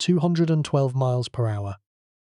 212 miles per hour.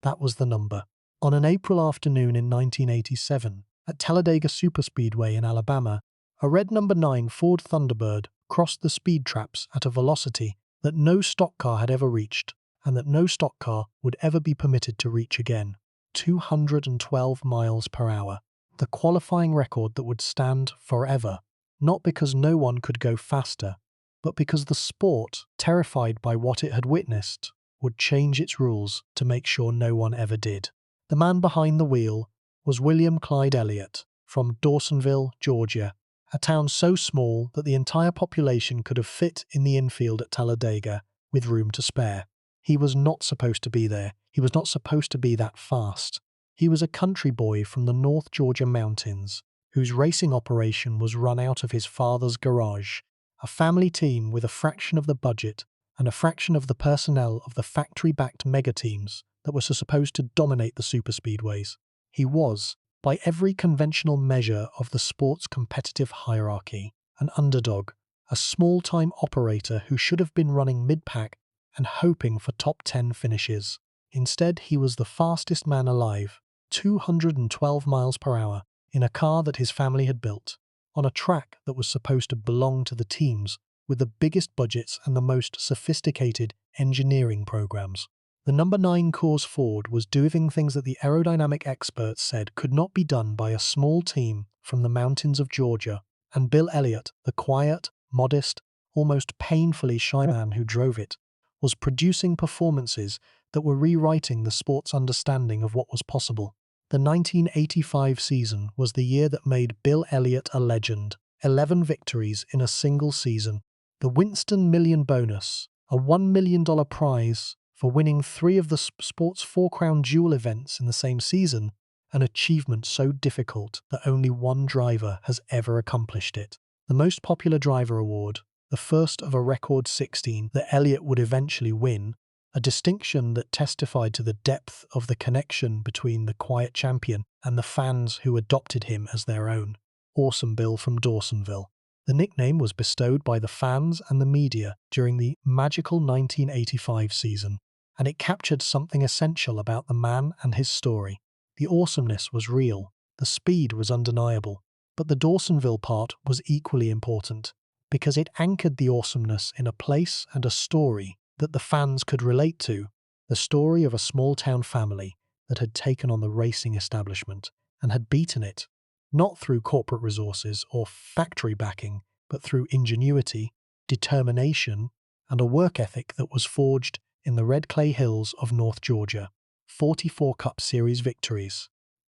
That was the number. On an April afternoon in 1987, at Talladega Superspeedway in Alabama, a red number 9 Ford Thunderbird crossed the speed traps at a velocity that no stock car had ever reached, and that no stock car would ever be permitted to reach again. 212 miles per hour. The qualifying record that would stand forever, not because no one could go faster, but because the sport, terrified by what it had witnessed, would change its rules to make sure no one ever did. The man behind the wheel was William Clyde Elliott from Dawsonville, Georgia, a town so small that the entire population could have fit in the infield at Talladega with room to spare. He was not supposed to be there. He was not supposed to be that fast. He was a country boy from the North Georgia mountains, whose racing operation was run out of his father's garage, a family team with a fraction of the budget and a fraction of the personnel of the factory-backed mega-teams that were supposed to dominate the superspeedways. He was, by every conventional measure of the sport's competitive hierarchy, an underdog, a small-time operator who should have been running mid-pack and hoping for top 10 finishes. Instead, he was the fastest man alive, 212 miles per hour, in a car that his family had built, on a track that was supposed to belong to the teams with the biggest budgets and the most sophisticated engineering programs. The number 9 Coors Ford was doing things that the aerodynamic experts said could not be done by a small team from the mountains of Georgia, and Bill Elliott, the quiet, modest, almost painfully shy man who drove it, was producing performances that were rewriting the sport's understanding of what was possible. The 1985 season was the year that made Bill Elliott a legend. 11 victories in a single season. The Winston Million bonus, a $1 million prize for winning 3 of the sport's 4 Crown Jewel events in the same season, an achievement so difficult that only one driver has ever accomplished it. The Most Popular Driver Award, the first of a record 16 that Elliott would eventually win, a distinction that testified to the depth of the connection between the quiet champion and the fans who adopted him as their own. Awesome Bill from Dawsonville. The nickname was bestowed by the fans and the media during the magical 1985 season, and it captured something essential about the man and his story. The awesomeness was real, the speed was undeniable, but the Dawsonville part was equally important, because it anchored the awesomeness in a place and a story that the fans could relate to, the story of a small-town family that had taken on the racing establishment and had beaten it, not through corporate resources or factory backing, but through ingenuity, determination, and a work ethic that was forged in the red clay hills of North Georgia. 44 Cup Series victories,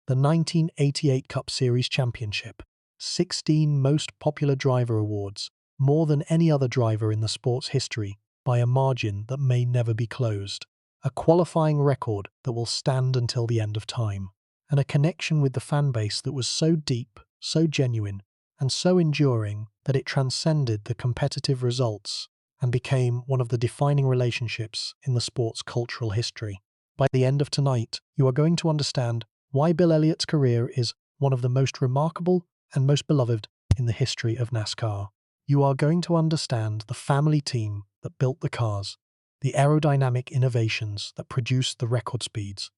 the 1988 Cup Series championship, 16 Most Popular Driver awards, more than any other driver in the sport's history, by a margin that may never be closed, a qualifying record that will stand until the end of time, and a connection with the fan base that was so deep, so genuine, and so enduring that it transcended the competitive results and became one of the defining relationships in the sport's cultural history. By the end of tonight, you are going to understand why Bill Elliott's career is one of the most remarkable and most beloved in the history of NASCAR. You are going to understand the family team that built the cars, the aerodynamic innovations that produced the record speeds,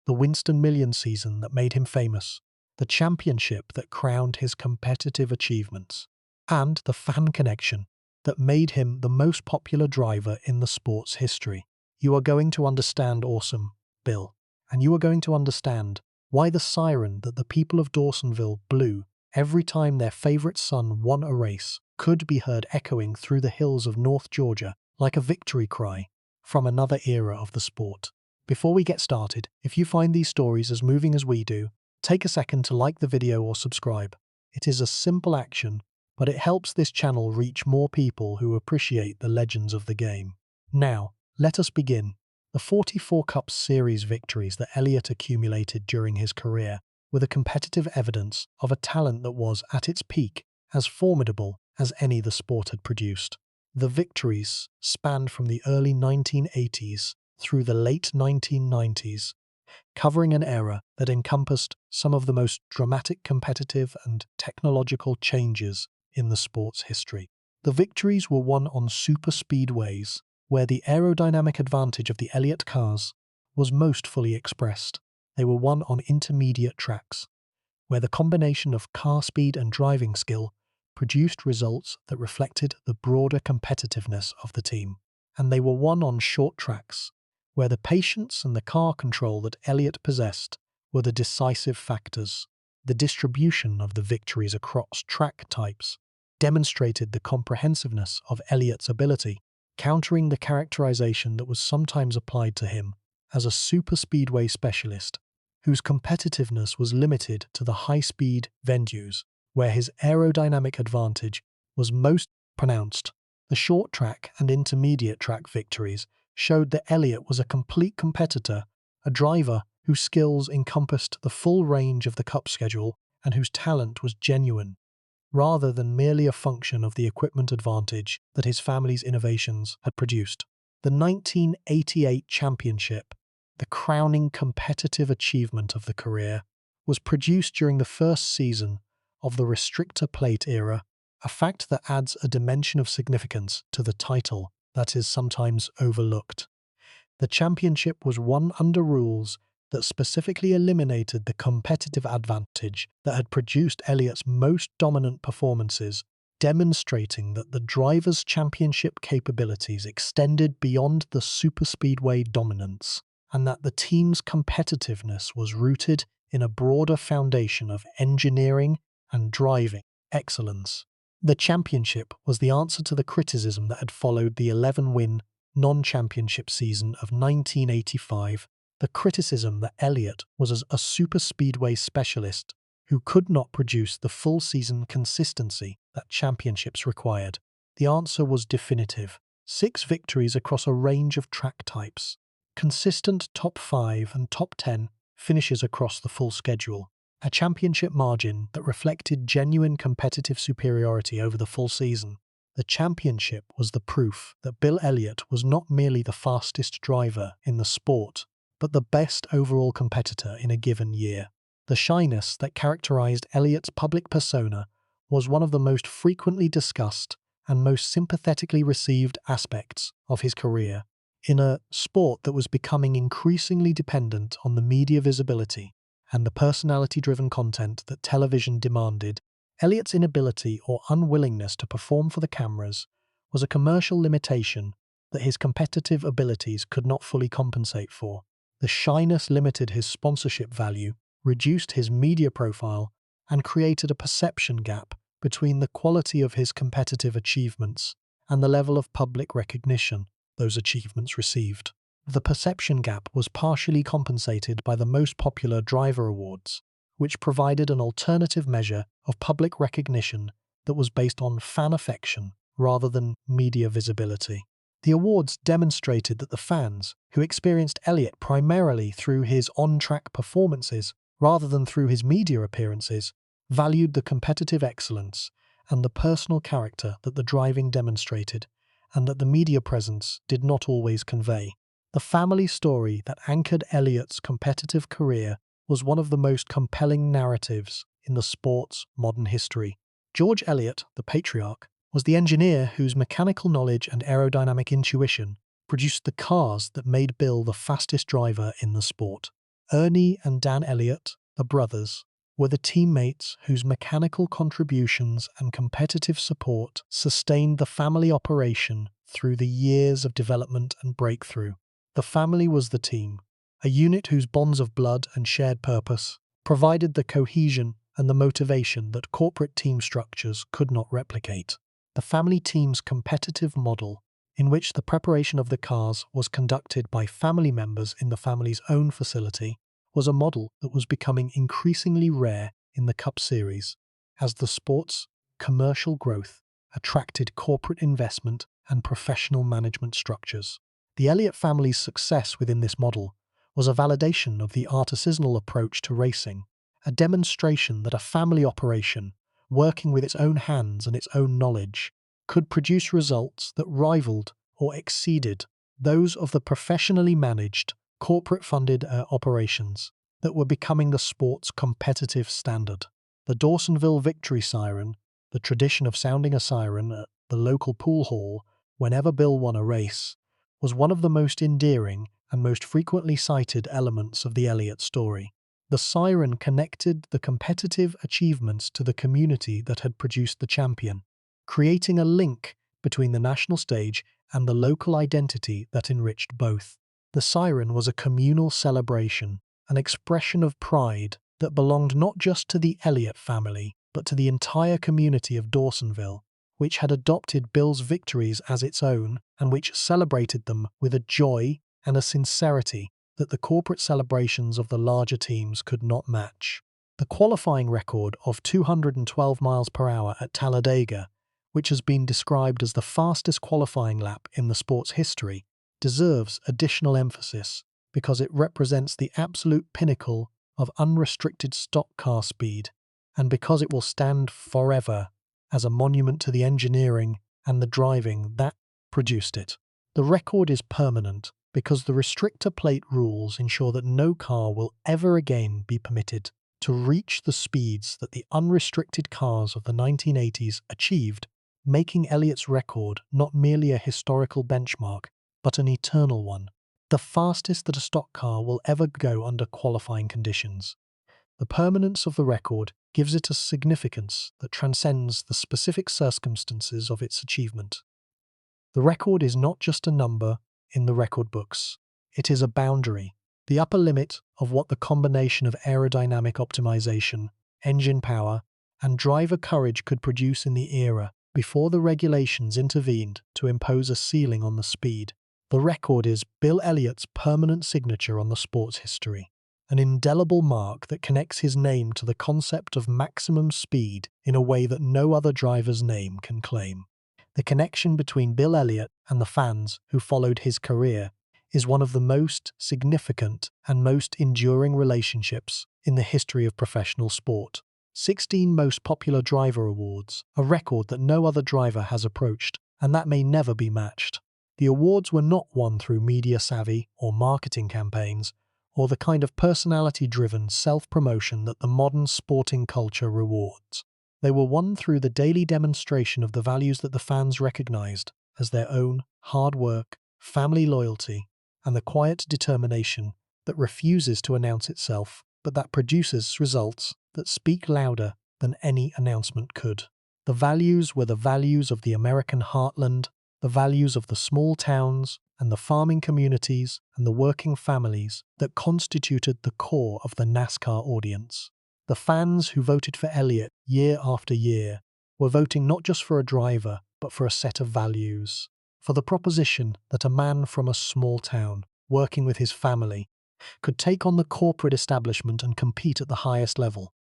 the Winston Million season that made him famous, the championship that crowned his competitive achievements, and the fan connection that made him the most popular driver in the sport's history. You are going to understand Awesome Bill, and you are going to understand why the siren that the people of Dawsonville blew every time their favorite son won a race could be heard echoing through the hills of North Georgia like a victory cry from another era of the sport. Before we get started, if you find these stories as moving as we do, take a second to like the video or subscribe. It is a simple action, but it helps this channel reach more people who appreciate the legends of the game. Now, let us begin. The 44 Cup Series victories that Elliott accumulated during his career were the competitive evidence of a talent that was, at its peak, as formidable as any the sport had produced. The victories spanned from the early 1980s through the late 1990s, covering an era that encompassed some of the most dramatic competitive and technological changes in the sport's history. The victories were won on super speedways where the aerodynamic advantage of the Elliott cars was most fully expressed. They were won on intermediate tracks, where the combination of car speed and driving skill produced results that reflected the broader competitiveness of the team. And they were won on short tracks, where the patience and the car control that Elliott possessed were the decisive factors. The distribution of the victories across track types demonstrated the comprehensiveness of Elliott's ability, countering the characterization that was sometimes applied to him as a superspeedway specialist whose competitiveness was limited to the high-speed venues, where his aerodynamic advantage was most pronounced. The short track and intermediate track victories showed that Elliott was a complete competitor, a driver whose skills encompassed the full range of the Cup schedule and whose talent was genuine, rather than merely a function of the equipment advantage that his family's innovations had produced. The 1988 championship, the crowning competitive achievement of the career, was produced during the first season of the restrictor plate era, a fact that adds a dimension of significance to the title that is sometimes overlooked. The championship was won under rules that specifically eliminated the competitive advantage that had produced Elliott's most dominant performances, demonstrating that the driver's championship capabilities extended beyond the superspeedway dominance, and that the team's competitiveness was rooted in a broader foundation of engineering and driving excellence. The championship was the answer to the criticism that had followed the 11-win non-championship season of 1985, the criticism that Elliott was a superspeedway specialist who could not produce the full-season consistency that championships required. The answer was definitive: 6 victories across a range of track types, consistent top 5 and top 10 finishes across the full schedule, a championship margin that reflected genuine competitive superiority over the full season. The championship was the proof that Bill Elliott was not merely the fastest driver in the sport, but the best overall competitor in a given year. The shyness that characterized Elliott's public persona was one of the most frequently discussed and most sympathetically received aspects of his career. In a sport that was becoming increasingly dependent on the media visibility and the personality-driven content that television demanded, Elliott's inability or unwillingness to perform for the cameras was a commercial limitation that his competitive abilities could not fully compensate for. The shyness limited his sponsorship value, reduced his media profile, and created a perception gap between the quality of his competitive achievements and the level of public recognition those achievements received. The perception gap was partially compensated by the most popular driver awards, which provided an alternative measure of public recognition that was based on fan affection rather than media visibility. The awards demonstrated that the fans, who experienced Elliott primarily through his on-track performances rather than through his media appearances, valued the competitive excellence and the personal character that the driving demonstrated, and that the media presence did not always convey. The family story that anchored Elliott's competitive career was one of the most compelling narratives in the sport's modern history. George Elliott, the patriarch, was the engineer whose mechanical knowledge and aerodynamic intuition produced the cars that made Bill the fastest driver in the sport. Ernie and Dan Elliott, the brothers, were the teammates whose mechanical contributions and competitive support sustained the family operation through the years of development and breakthrough. The family was the team, a unit whose bonds of blood and shared purpose provided the cohesion and the motivation that corporate team structures could not replicate. The family team's competitive model, in which the preparation of the cars was conducted by family members in the family's own facility, was a model that was becoming increasingly rare in the Cup Series, as the sport's commercial growth attracted corporate investment and professional management structures. The Elliott family's success within this model was a validation of the artisanal approach to racing, a demonstration that a family operation, working with its own hands and its own knowledge, could produce results that rivaled or exceeded those of the professionally managed, corporate-funded operations that were becoming the sport's competitive standard. The Dawsonville victory siren, the tradition of sounding a siren at the local pool hall whenever Bill won a race, was one of the most endearing and most frequently cited elements of the Elliott story. The siren connected the competitive achievements to the community that had produced the champion, creating a link between the national stage and the local identity that enriched both. The siren was a communal celebration, an expression of pride that belonged not just to the Elliott family, but to the entire community of Dawsonville, which had adopted Bill's victories as its own and which celebrated them with a joy and a sincerity that the corporate celebrations of the larger teams could not match. The qualifying record of 212 miles per hour at Talladega, which has been described as the fastest qualifying lap in the sport's history, deserves additional emphasis because it represents the absolute pinnacle of unrestricted stock car speed, and because it will stand forever as a monument to the engineering and the driving that produced it. The record is permanent because the restrictor plate rules ensure that no car will ever again be permitted to reach the speeds that the unrestricted cars of the 1980s achieved, making Elliott's record not merely a historical benchmark, but an eternal one, the fastest that a stock car will ever go under qualifying conditions. The permanence of the record gives it a significance that transcends the specific circumstances of its achievement. The record is not just a number in the record books. It is a boundary, the upper limit of what the combination of aerodynamic optimization, engine power, and driver courage could produce in the era before the regulations intervened to impose a ceiling on the speed. The record is Bill Elliott's permanent signature on the sport's history, an indelible mark that connects his name to the concept of maximum speed in a way that no other driver's name can claim. The connection between Bill Elliott and the fans who followed his career is one of the most significant and most enduring relationships in the history of professional sport. 16 Most Popular Driver Awards, a record that no other driver has approached, and that may never be matched. The awards were not won through media savvy or marketing campaigns, or the kind of personality-driven self-promotion that the modern sporting culture rewards. They were won through the daily demonstration of the values that the fans recognized as their own: hard work, family loyalty, and the quiet determination that refuses to announce itself, but that produces results that speak louder than any announcement could. The values were the values of the American heartland, the values of the small towns and the farming communities and the working families that constituted the core of the NASCAR audience. The fans who voted for Elliott year after year were voting not just for a driver, but for a set of values, for the proposition that a man from a small town, working with his family, could take on the corporate establishment and compete at the highest level,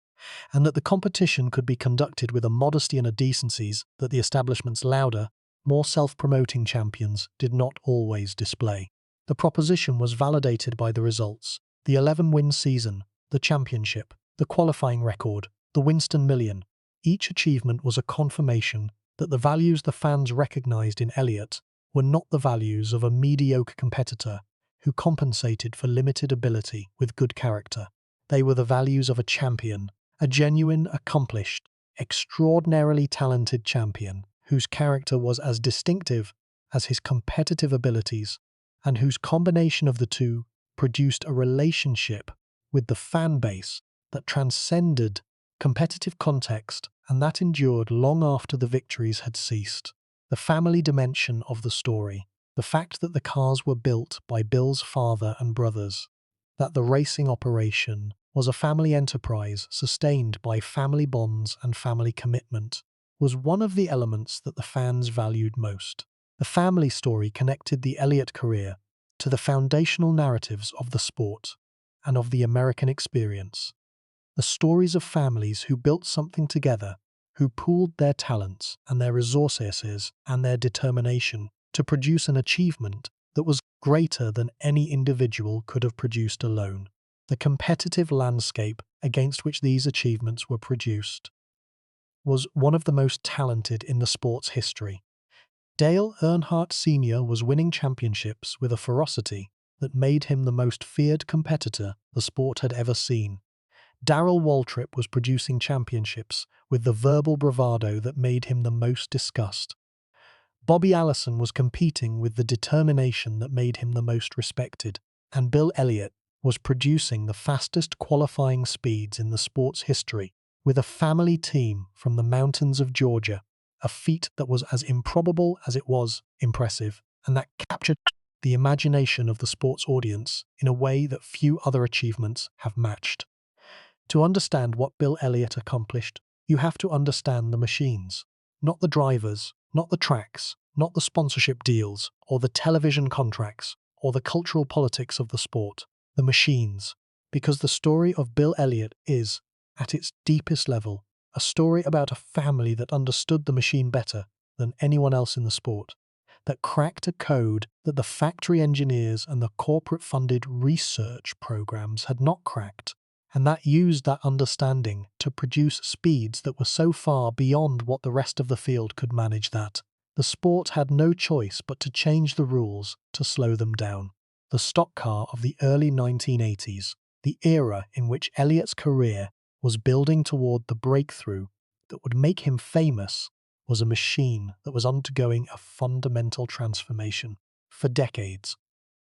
and that the competition could be conducted with a modesty and a decencies that the establishment's louder, more self-promoting champions did not always display. The proposition was validated by the results: the 11-win season, the championship, the qualifying record, the Winston Million. Each achievement was a confirmation that the values the fans recognized in Elliott were not the values of a mediocre competitor who compensated for limited ability with good character. They were the values of a champion, a genuine, accomplished, extraordinarily talented champion, whose character was as distinctive as his competitive abilities, and whose combination of the two produced a relationship with the fan base that transcended competitive context and that endured long after the victories had ceased. The family dimension of the story, the fact that the cars were built by Bill's father and brothers, that the racing operation was a family enterprise sustained by family bonds and family commitment, was one of the elements that the fans valued most. The family story connected the Elliott career to the foundational narratives of the sport and of the American experience. The stories of families who built something together, who pooled their talents and their resources and their determination to produce an achievement that was greater than any individual could have produced alone. The competitive landscape against which these achievements were produced was one of the most talented in the sport's history. Dale Earnhardt Sr. was winning championships with a ferocity that made him the most feared competitor the sport had ever seen. Darrell Waltrip was producing championships with the verbal bravado that made him the most discussed. Bobby Allison was competing with the determination that made him the most respected, and Bill Elliott was producing the fastest qualifying speeds in the sport's history with a family team from the mountains of Georgia, a feat that was as improbable as it was impressive, and that captured the imagination of the sports audience in a way that few other achievements have matched. To understand what Bill Elliott accomplished, you have to understand the machines, not the drivers, not the tracks, not the sponsorship deals, or the television contracts, or the cultural politics of the sport. The machines, because the story of Bill Elliott is, at its deepest level, a story about a family that understood the machine better than anyone else in the sport, that cracked a code that the factory engineers and the corporate-funded research programs had not cracked, and that used that understanding to produce speeds that were so far beyond what the rest of the field could manage that the sport had no choice but to change the rules to slow them down. The stock car of the early 1980s, the era in which Elliott's career was building toward the breakthrough that would make him famous, was a machine that was undergoing a fundamental transformation. For decades,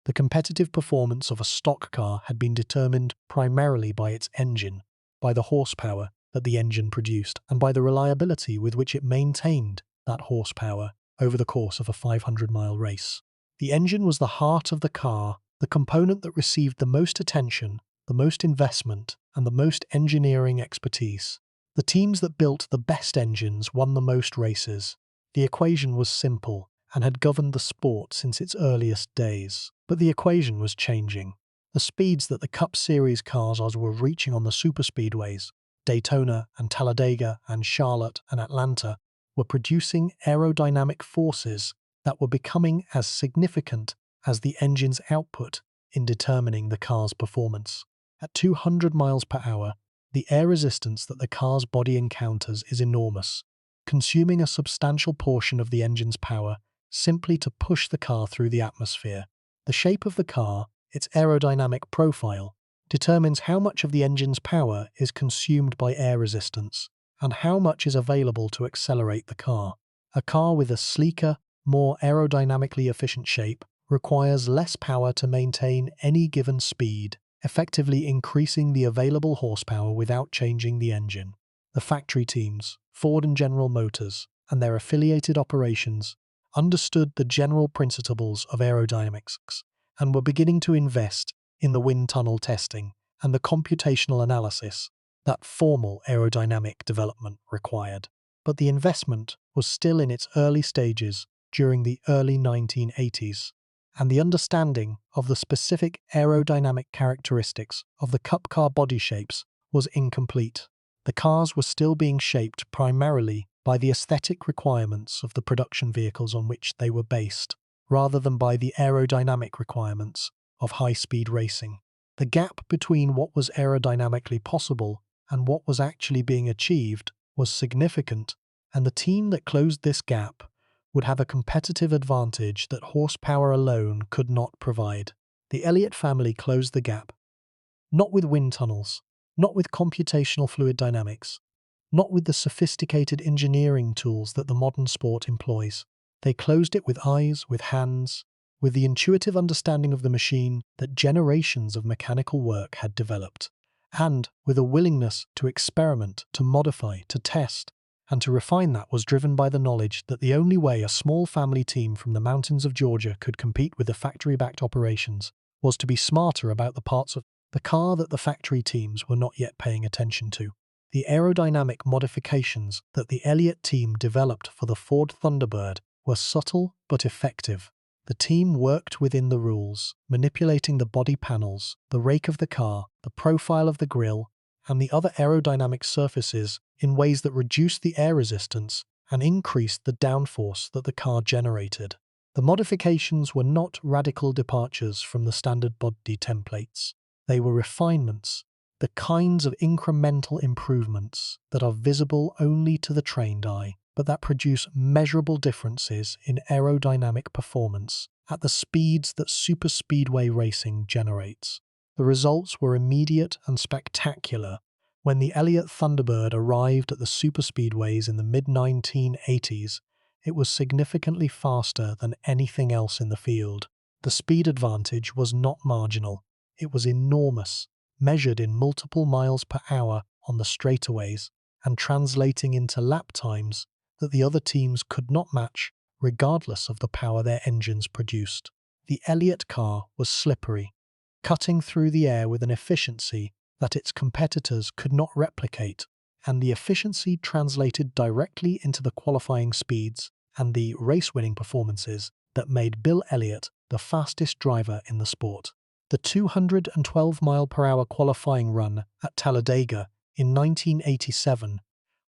the competitive performance of a stock car had been determined primarily by its engine, by the horsepower that the engine produced, and by the reliability with which it maintained that horsepower over the course of a 500-mile race. The engine was the heart of the car, the component that received the most attention, the most investment, and the most engineering expertise. The teams that built the best engines won the most races. The equation was simple and had governed the sport since its earliest days. But the equation was changing. The speeds that the Cup Series cars were reaching on the superspeedways, Daytona and Talladega and Charlotte and Atlanta, were producing aerodynamic forces that were becoming as significant as the engine's output in determining the car's performance. At 200 miles per hour, the air resistance that the car's body encounters is enormous, consuming a substantial portion of the engine's power simply to push the car through the atmosphere. The shape of the car, its aerodynamic profile, determines how much of the engine's power is consumed by air resistance and how much is available to accelerate the car. A car with a sleeker, more aerodynamically efficient shape requires less power to maintain any given speed, effectively increasing the available horsepower without changing the engine. The factory teams, Ford and General Motors, and their affiliated operations understood the general principles of aerodynamics and were beginning to invest in the wind tunnel testing and the computational analysis that formal aerodynamic development required. But the investment was still in its early stages during the early 1980s, and the understanding of the specific aerodynamic characteristics of the Cup car body shapes was incomplete. The cars were still being shaped primarily by the aesthetic requirements of the production vehicles on which they were based, rather than by the aerodynamic requirements of high-speed racing. The gap between what was aerodynamically possible and what was actually being achieved was significant, and the team that closed this gap would have a competitive advantage that horsepower alone could not provide. The Elliott family closed the gap, not with wind tunnels, not with computational fluid dynamics, not with the sophisticated engineering tools that the modern sport employs. They closed it with eyes, with hands, with the intuitive understanding of the machine that generations of mechanical work had developed, and with a willingness to experiment, to modify, to test, and to refine that was driven by the knowledge that the only way a small family team from the mountains of Georgia could compete with the factory-backed operations was to be smarter about the parts of the car that the factory teams were not yet paying attention to. The aerodynamic modifications that the Elliott team developed for the Ford Thunderbird were subtle but effective. The team worked within the rules, manipulating the body panels, the rake of the car, the profile of the grille, and the other aerodynamic surfaces in ways that reduced the air resistance and increased the downforce that the car generated. The modifications were not radical departures from the standard body templates. They were refinements, the kinds of incremental improvements that are visible only to the trained eye, but that produce measurable differences in aerodynamic performance at the speeds that superspeedway racing generates. The results were immediate and spectacular when the Elliott Thunderbird arrived at the superspeedways in the mid-1980s. it was significantly faster than anything else in the field. The speed advantage was not marginal. It was enormous, measured in multiple miles per hour on the straightaways and translating into lap times that the other teams could not match regardless of the power their engines produced. The Elliott car was slippery, cutting through the air with an efficiency that its competitors could not replicate, and the efficiency translated directly into the qualifying speeds and the race-winning performances that made Bill Elliott the fastest driver in the sport. The 212-mile-per-hour qualifying run at Talladega in 1987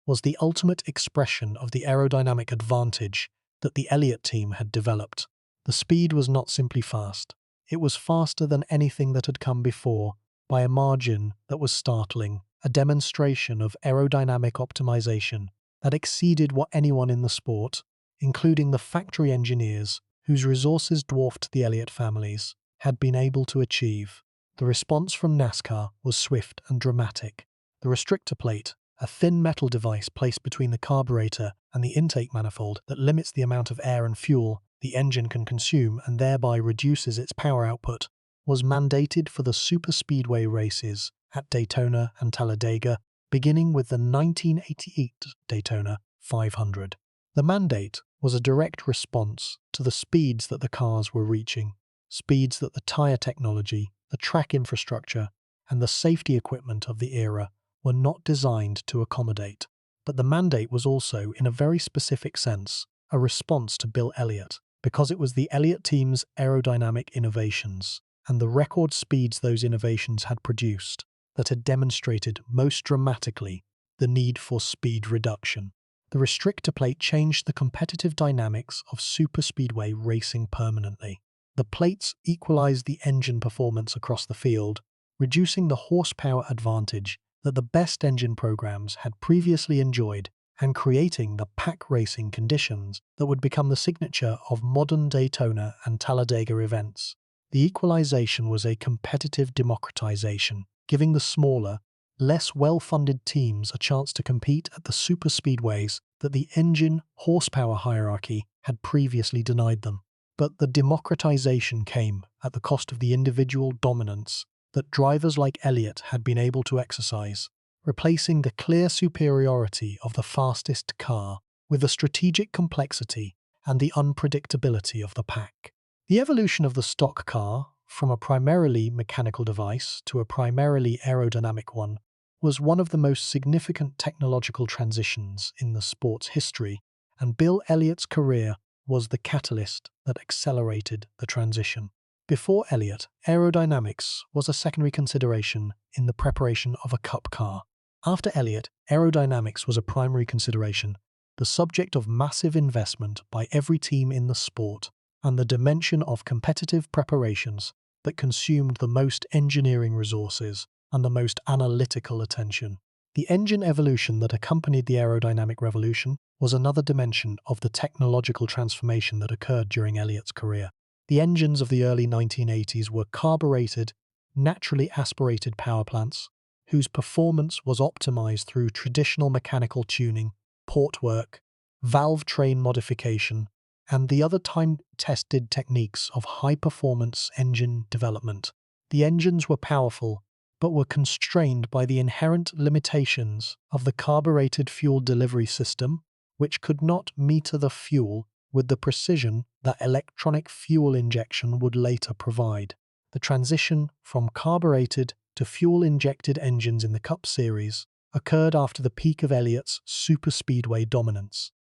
was the ultimate expression of the aerodynamic advantage that the Elliott team had developed. The speed was not simply fast. It was faster than anything that had come before, by a margin that was startling, a demonstration of aerodynamic optimization that exceeded what anyone in the sport, including the factory engineers whose resources dwarfed the Elliott families, had been able to achieve. The response from NASCAR was swift and dramatic. The restrictor plate, a thin metal device placed between the carburetor and the intake manifold that limits the amount of air and fuel the engine can consume and thereby reduces its power output, was mandated for the superspeedway races at Daytona and Talladega, beginning with the 1988 Daytona 500. The mandate was a direct response to the speeds that the cars were reaching, speeds that the tire technology, the track infrastructure, and the safety equipment of the era were not designed to accommodate. But the mandate was also, in a very specific sense, a response to Bill Elliott, because it was the Elliott team's aerodynamic innovations and the record speeds those innovations had produced that had demonstrated most dramatically the need for speed reduction. The restrictor plate changed the competitive dynamics of superspeedway racing permanently. The plates equalized the engine performance across the field, reducing the horsepower advantage that the best engine programs had previously enjoyed and creating the pack racing conditions that would become the signature of modern Daytona and Talladega events. The equalization was a competitive democratization, giving the smaller, less well-funded teams a chance to compete at the superspeedways that the engine horsepower hierarchy had previously denied them. But the democratization came at the cost of the individual dominance that drivers like Elliott had been able to exercise, replacing the clear superiority of the fastest car with the strategic complexity and the unpredictability of the pack. The evolution of the stock car, from a primarily mechanical device to a primarily aerodynamic one, was one of the most significant technological transitions in the sport's history, and Bill Elliott's career was the catalyst that accelerated the transition. Before Elliott, aerodynamics was a secondary consideration in the preparation of a cup car. After Elliott, aerodynamics was a primary consideration, the subject of massive investment by every team in the sport, and the dimension of competitive preparations that consumed the most engineering resources and the most analytical attention. The engine evolution that accompanied the aerodynamic revolution was another dimension of the technological transformation that occurred during Elliott's career. The engines of the early 1980s were carbureted, naturally aspirated power plants, whose performance was optimized through traditional mechanical tuning, port work, valve train modification, and the other time-tested techniques of high-performance engine development. The engines were powerful, but were constrained by the inherent limitations of the carbureted fuel delivery system, which could not meter the fuel with the precision that electronic fuel injection would later provide. The transition from carbureted to fuel-injected engines in the Cup Series occurred after the peak of Elliott's superspeedway dominance,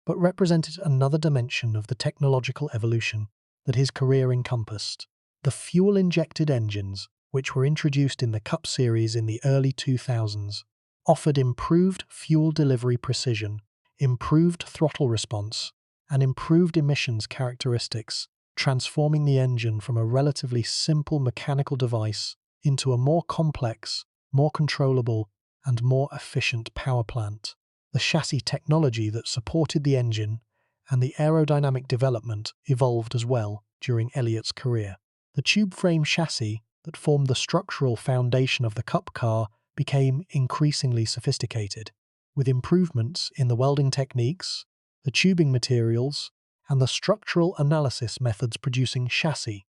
but represented another dimension of the technological evolution that his career encompassed. The fuel-injected engines, which were introduced in the Cup Series in the early 2000s, offered improved fuel delivery precision, improved throttle response, and improved emissions characteristics, transforming the engine from a relatively simple mechanical device into a more complex, more controllable, and more efficient power plant. The chassis technology that supported the engine and the aerodynamic development evolved as well during Elliott's career. The tube frame chassis that formed the structural foundation of the Cup car became increasingly sophisticated, with improvements in the welding techniques, the tubing materials, and the structural analysis methods producing chassis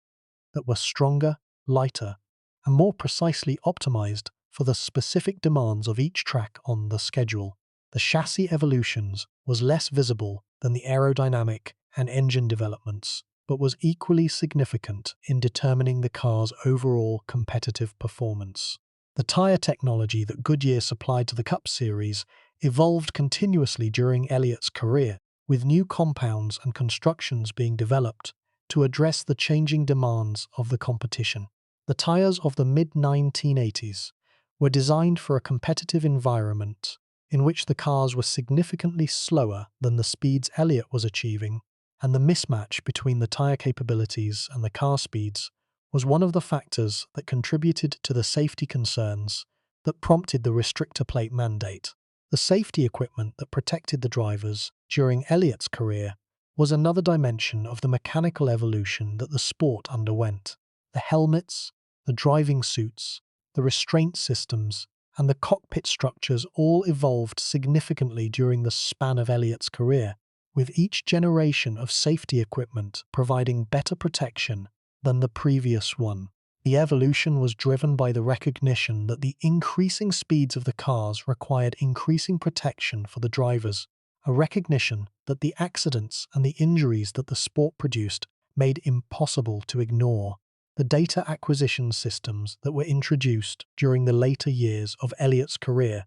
that were stronger, lighter, and more precisely optimized for the specific demands of each track on the schedule. The chassis evolutions was less visible than the aerodynamic and engine developments, but was equally significant in determining the car's overall competitive performance. The tyre technology that Goodyear supplied to the Cup Series evolved continuously during Elliott's career, with new compounds and constructions being developed to address the changing demands of the competition. The tyres of the mid-1980s were designed for a competitive environment in which the cars were significantly slower than the speeds Elliott was achieving, and the mismatch between the tyre capabilities and the car speeds was one of the factors that contributed to the safety concerns that prompted the restrictor plate mandate. The safety equipment that protected the drivers during Elliott's career was another dimension of the mechanical evolution that the sport underwent. The helmets, the driving suits, the restraint systems, and the cockpit structures all evolved significantly during the span of Elliott's career, with each generation of safety equipment providing better protection than the previous one. The evolution was driven by the recognition that the increasing speeds of the cars required increasing protection for the drivers, a recognition that the accidents and the injuries that the sport produced made impossible to ignore. The data acquisition systems that were introduced during the later years of Elliott's career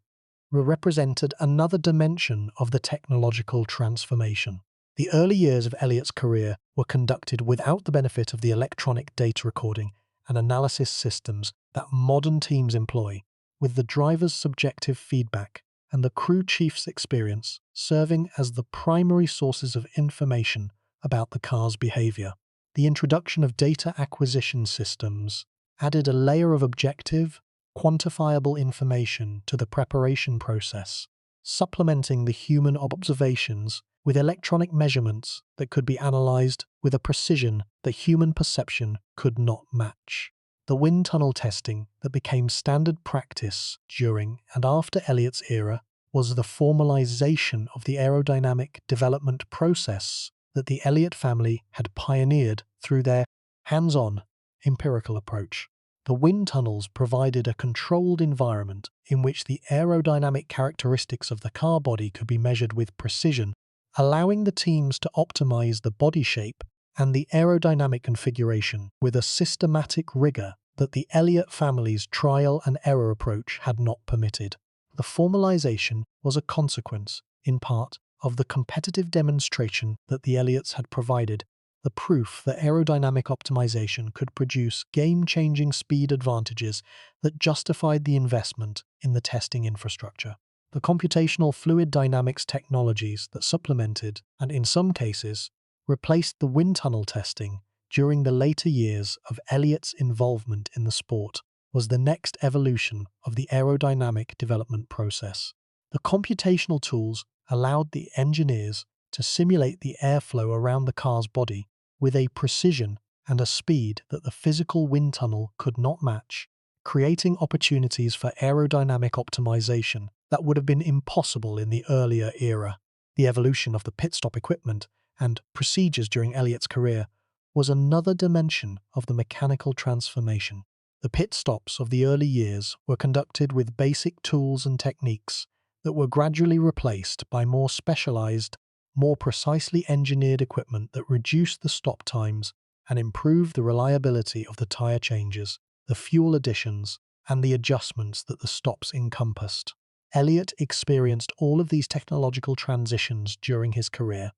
represented another dimension of the technological transformation. The early years of Elliott's career were conducted without the benefit of the electronic data recording and analysis systems that modern teams employ, with the driver's subjective feedback and the crew chief's experience serving as the primary sources of information about the car's behavior. The introduction of data acquisition systems added a layer of objective, quantifiable information to the preparation process, supplementing the human observations with electronic measurements that could be analyzed with a precision that human perception could not match. The wind tunnel testing that became standard practice during and after Elliott's era was the formalization of the aerodynamic development process that the Elliott family had pioneered through their hands-on, empirical approach. The wind tunnels provided a controlled environment in which the aerodynamic characteristics of the car body could be measured with precision, allowing the teams to optimize the body shape and the aerodynamic configuration with a systematic rigor that the Elliott family's trial and error approach had not permitted. The formalization was a consequence, in part, of the competitive demonstration that the Elliots had provided, the proof that aerodynamic optimization could produce game-changing speed advantages that justified the investment in the testing infrastructure. The computational fluid dynamics technologies that supplemented, and in some cases, replaced the wind tunnel testing during the later years of Elliott's involvement in the sport was the next evolution of the aerodynamic development process. The computational tools allowed the engineers to simulate the airflow around the car's body with a precision and a speed that the physical wind tunnel could not match, creating opportunities for aerodynamic optimization that would have been impossible in the earlier era. The evolution of the pit stop equipment and procedures during Elliott's career was another dimension of the mechanical transformation. The pit stops of the early years were conducted with basic tools and techniques that were gradually replaced by more specialized, more precisely engineered equipment that reduced the stop times and improved the reliability of the tire changes, the fuel additions, and the adjustments that the stops encompassed. Elliott experienced all of these technological transitions during his career,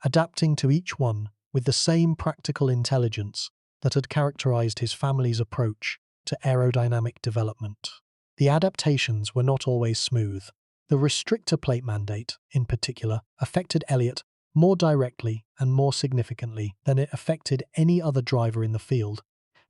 adapting to each one with the same practical intelligence that had characterized his family's approach to aerodynamic development. The adaptations were not always smooth. The restrictor plate mandate, in particular, affected Elliott more directly and more significantly than it affected any other driver in the field,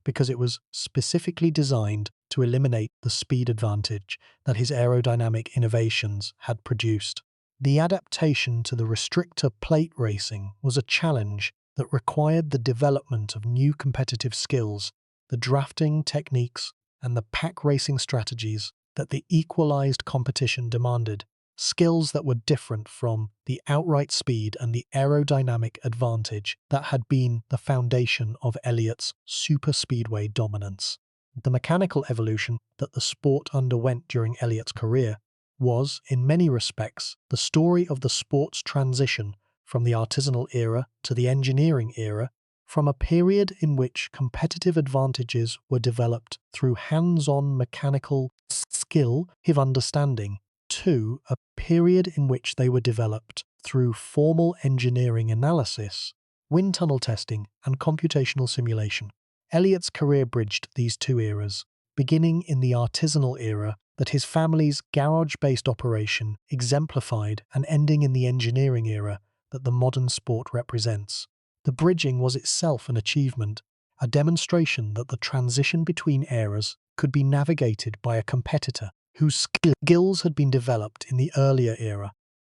because it was specifically designed to eliminate the speed advantage that his aerodynamic innovations had produced. The adaptation to the restrictor plate racing was a challenge that required the development of new competitive skills, the drafting techniques, and the pack racing strategies that the equalized competition demanded, skills that were different from the outright speed and the aerodynamic advantage that had been the foundation of Elliott's superspeedway dominance. The mechanical evolution that the sport underwent during Elliott's career was, in many respects, the story of the sport's transition from the artisanal era to the engineering era, from a period in which competitive advantages were developed through hands-on mechanical skill of understanding, to a period in which they were developed through formal engineering analysis, wind tunnel testing, and computational simulation. Elliott's career bridged these two eras, beginning in the artisanal era that his family's garage-based operation exemplified and ending in the engineering era that the modern sport represents. The bridging was itself an achievement, a demonstration that the transition between eras could be navigated by a competitor whose skills had been developed in the earlier era,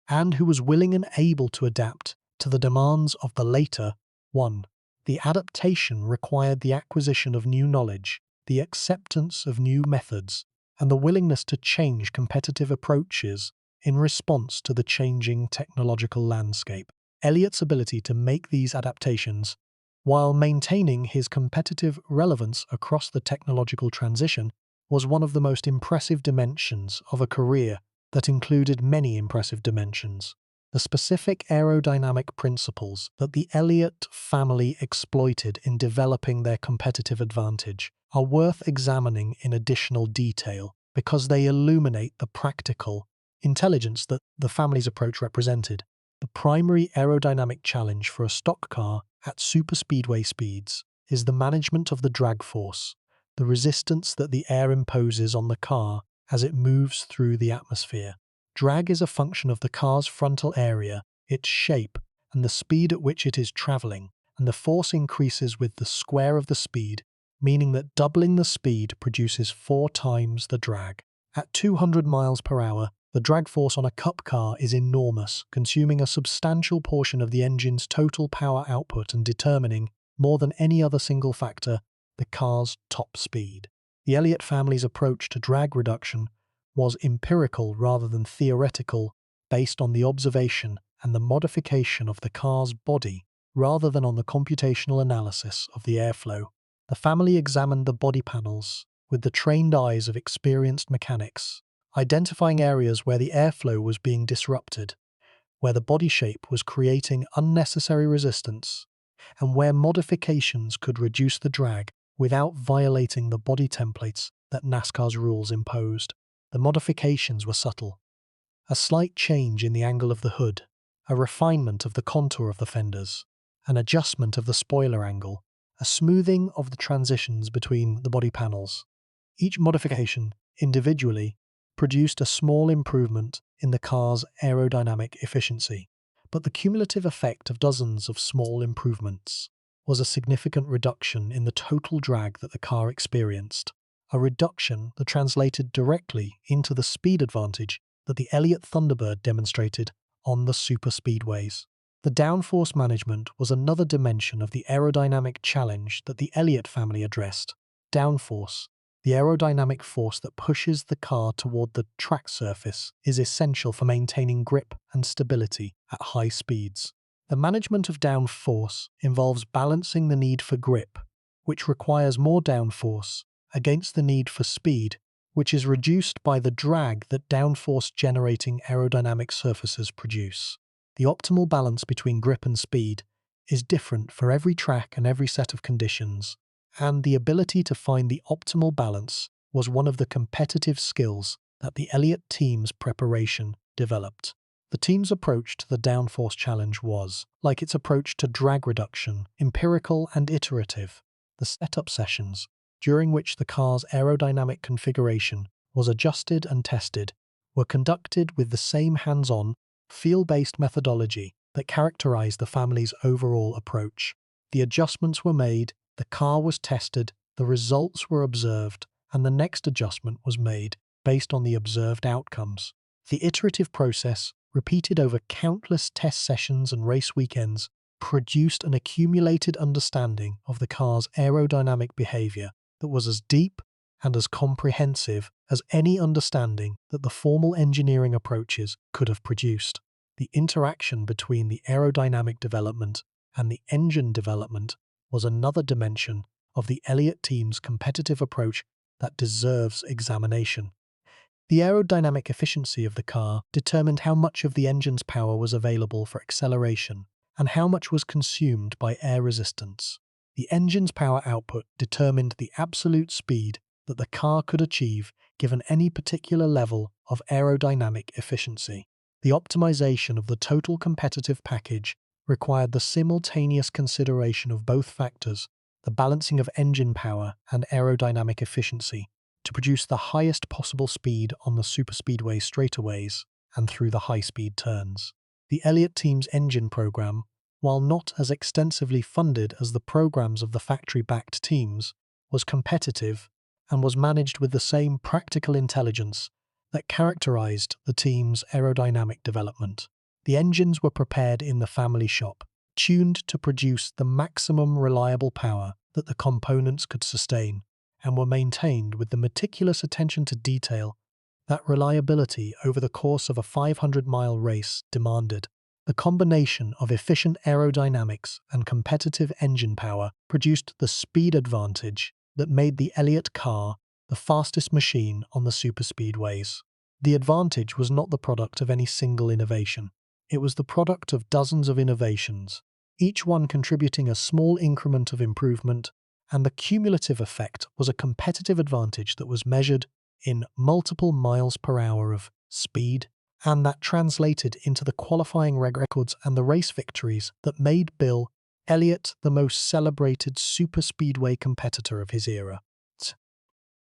and who was willing and able to adapt to the demands of the later one. The adaptation required the acquisition of new knowledge, the acceptance of new methods, and the willingness to change competitive approaches in response to the changing technological landscape. Elliott's ability to make these adaptations while maintaining his competitive relevance across the technological transition was one of the most impressive dimensions of a career that included many impressive dimensions. The specific aerodynamic principles that the Elliott family exploited in developing their competitive advantage are worth examining in additional detail because they illuminate the practical intelligence that the family's approach represented. The primary aerodynamic challenge for a stock car at superspeedway speeds is the management of the drag force, the resistance that the air imposes on the car as it moves through the atmosphere. Drag is a function of the car's frontal area, its shape, and the speed at which it is traveling, and the force increases with the square of the speed, meaning that doubling the speed produces 4 times the drag. At 200 miles per hour, the drag force on a cup car is enormous, consuming a substantial portion of the engine's total power output and determining, more than any other single factor, the car's top speed. The Elliott family's approach to drag reduction was empirical rather than theoretical, based on the observation and the modification of the car's body rather than on the computational analysis of the airflow. The family examined the body panels with the trained eyes of experienced mechanics, identifying areas where the airflow was being disrupted, where the body shape was creating unnecessary resistance, and where modifications could reduce the drag without violating the body templates that NASCAR's rules imposed. The modifications were subtle. A slight change in the angle of the hood, a refinement of the contour of the fenders, an adjustment of the spoiler angle, a smoothing of the transitions between the body panels. Each modification, individually, produced a small improvement in the car's aerodynamic efficiency, but the cumulative effect of dozens of small improvements was a significant reduction in the total drag that the car experienced, a reduction that translated directly into the speed advantage that the Elliott Thunderbird demonstrated on the superspeedways. The downforce management was another dimension of the aerodynamic challenge that the Elliott family addressed. Downforce, the aerodynamic force that pushes the car toward the track surface, is essential for maintaining grip and stability at high speeds. The management of downforce involves balancing the need for grip, which requires more downforce, against the need for speed, which is reduced by the drag that downforce-generating aerodynamic surfaces produce. The optimal balance between grip and speed is different for every track and every set of conditions, and the ability to find the optimal balance was one of the competitive skills that the Elliott team's preparation developed. The team's approach to the downforce challenge was, like its approach to drag reduction, empirical and iterative. The setup sessions, during which the car's aerodynamic configuration was adjusted and tested, were conducted with the same hands-on, feel-based methodology that characterized the family's overall approach. The adjustments were made, the car was tested, the results were observed, and the next adjustment was made based on the observed outcomes. The iterative process, repeated over countless test sessions and race weekends, produced an accumulated understanding of the car's aerodynamic behavior that was as deep, and as comprehensive as any understanding that the formal engineering approaches could have produced. The interaction between the aerodynamic development and the engine development was another dimension of the Elliott team's competitive approach that deserves examination. The aerodynamic efficiency of the car determined how much of the engine's power was available for acceleration and how much was consumed by air resistance. The engine's power output determined the absolute speed that the car could achieve given any particular level of aerodynamic efficiency. The optimization of the total competitive package required the simultaneous consideration of both factors, the balancing of engine power and aerodynamic efficiency, to produce the highest possible speed on the superspeedway straightaways and through the high-speed turns. The Elliott team's engine program, while not as extensively funded as the programs of the factory-backed teams, was competitive and was managed with the same practical intelligence that characterized the team's aerodynamic development. The engines were prepared in the family shop, tuned to produce the maximum reliable power that the components could sustain, and were maintained with the meticulous attention to detail that reliability over the course of a 500-mile race demanded. The combination of efficient aerodynamics and competitive engine power produced the speed advantage that made the Elliott car the fastest machine on the superspeedways. The advantage was not the product of any single innovation. It was the product of dozens of innovations, each one contributing a small increment of improvement, and the cumulative effect was a competitive advantage that was measured in multiple miles per hour of speed, and that translated into the qualifying records and the race victories that made Bill Elliott the most celebrated superspeedway competitor of his era.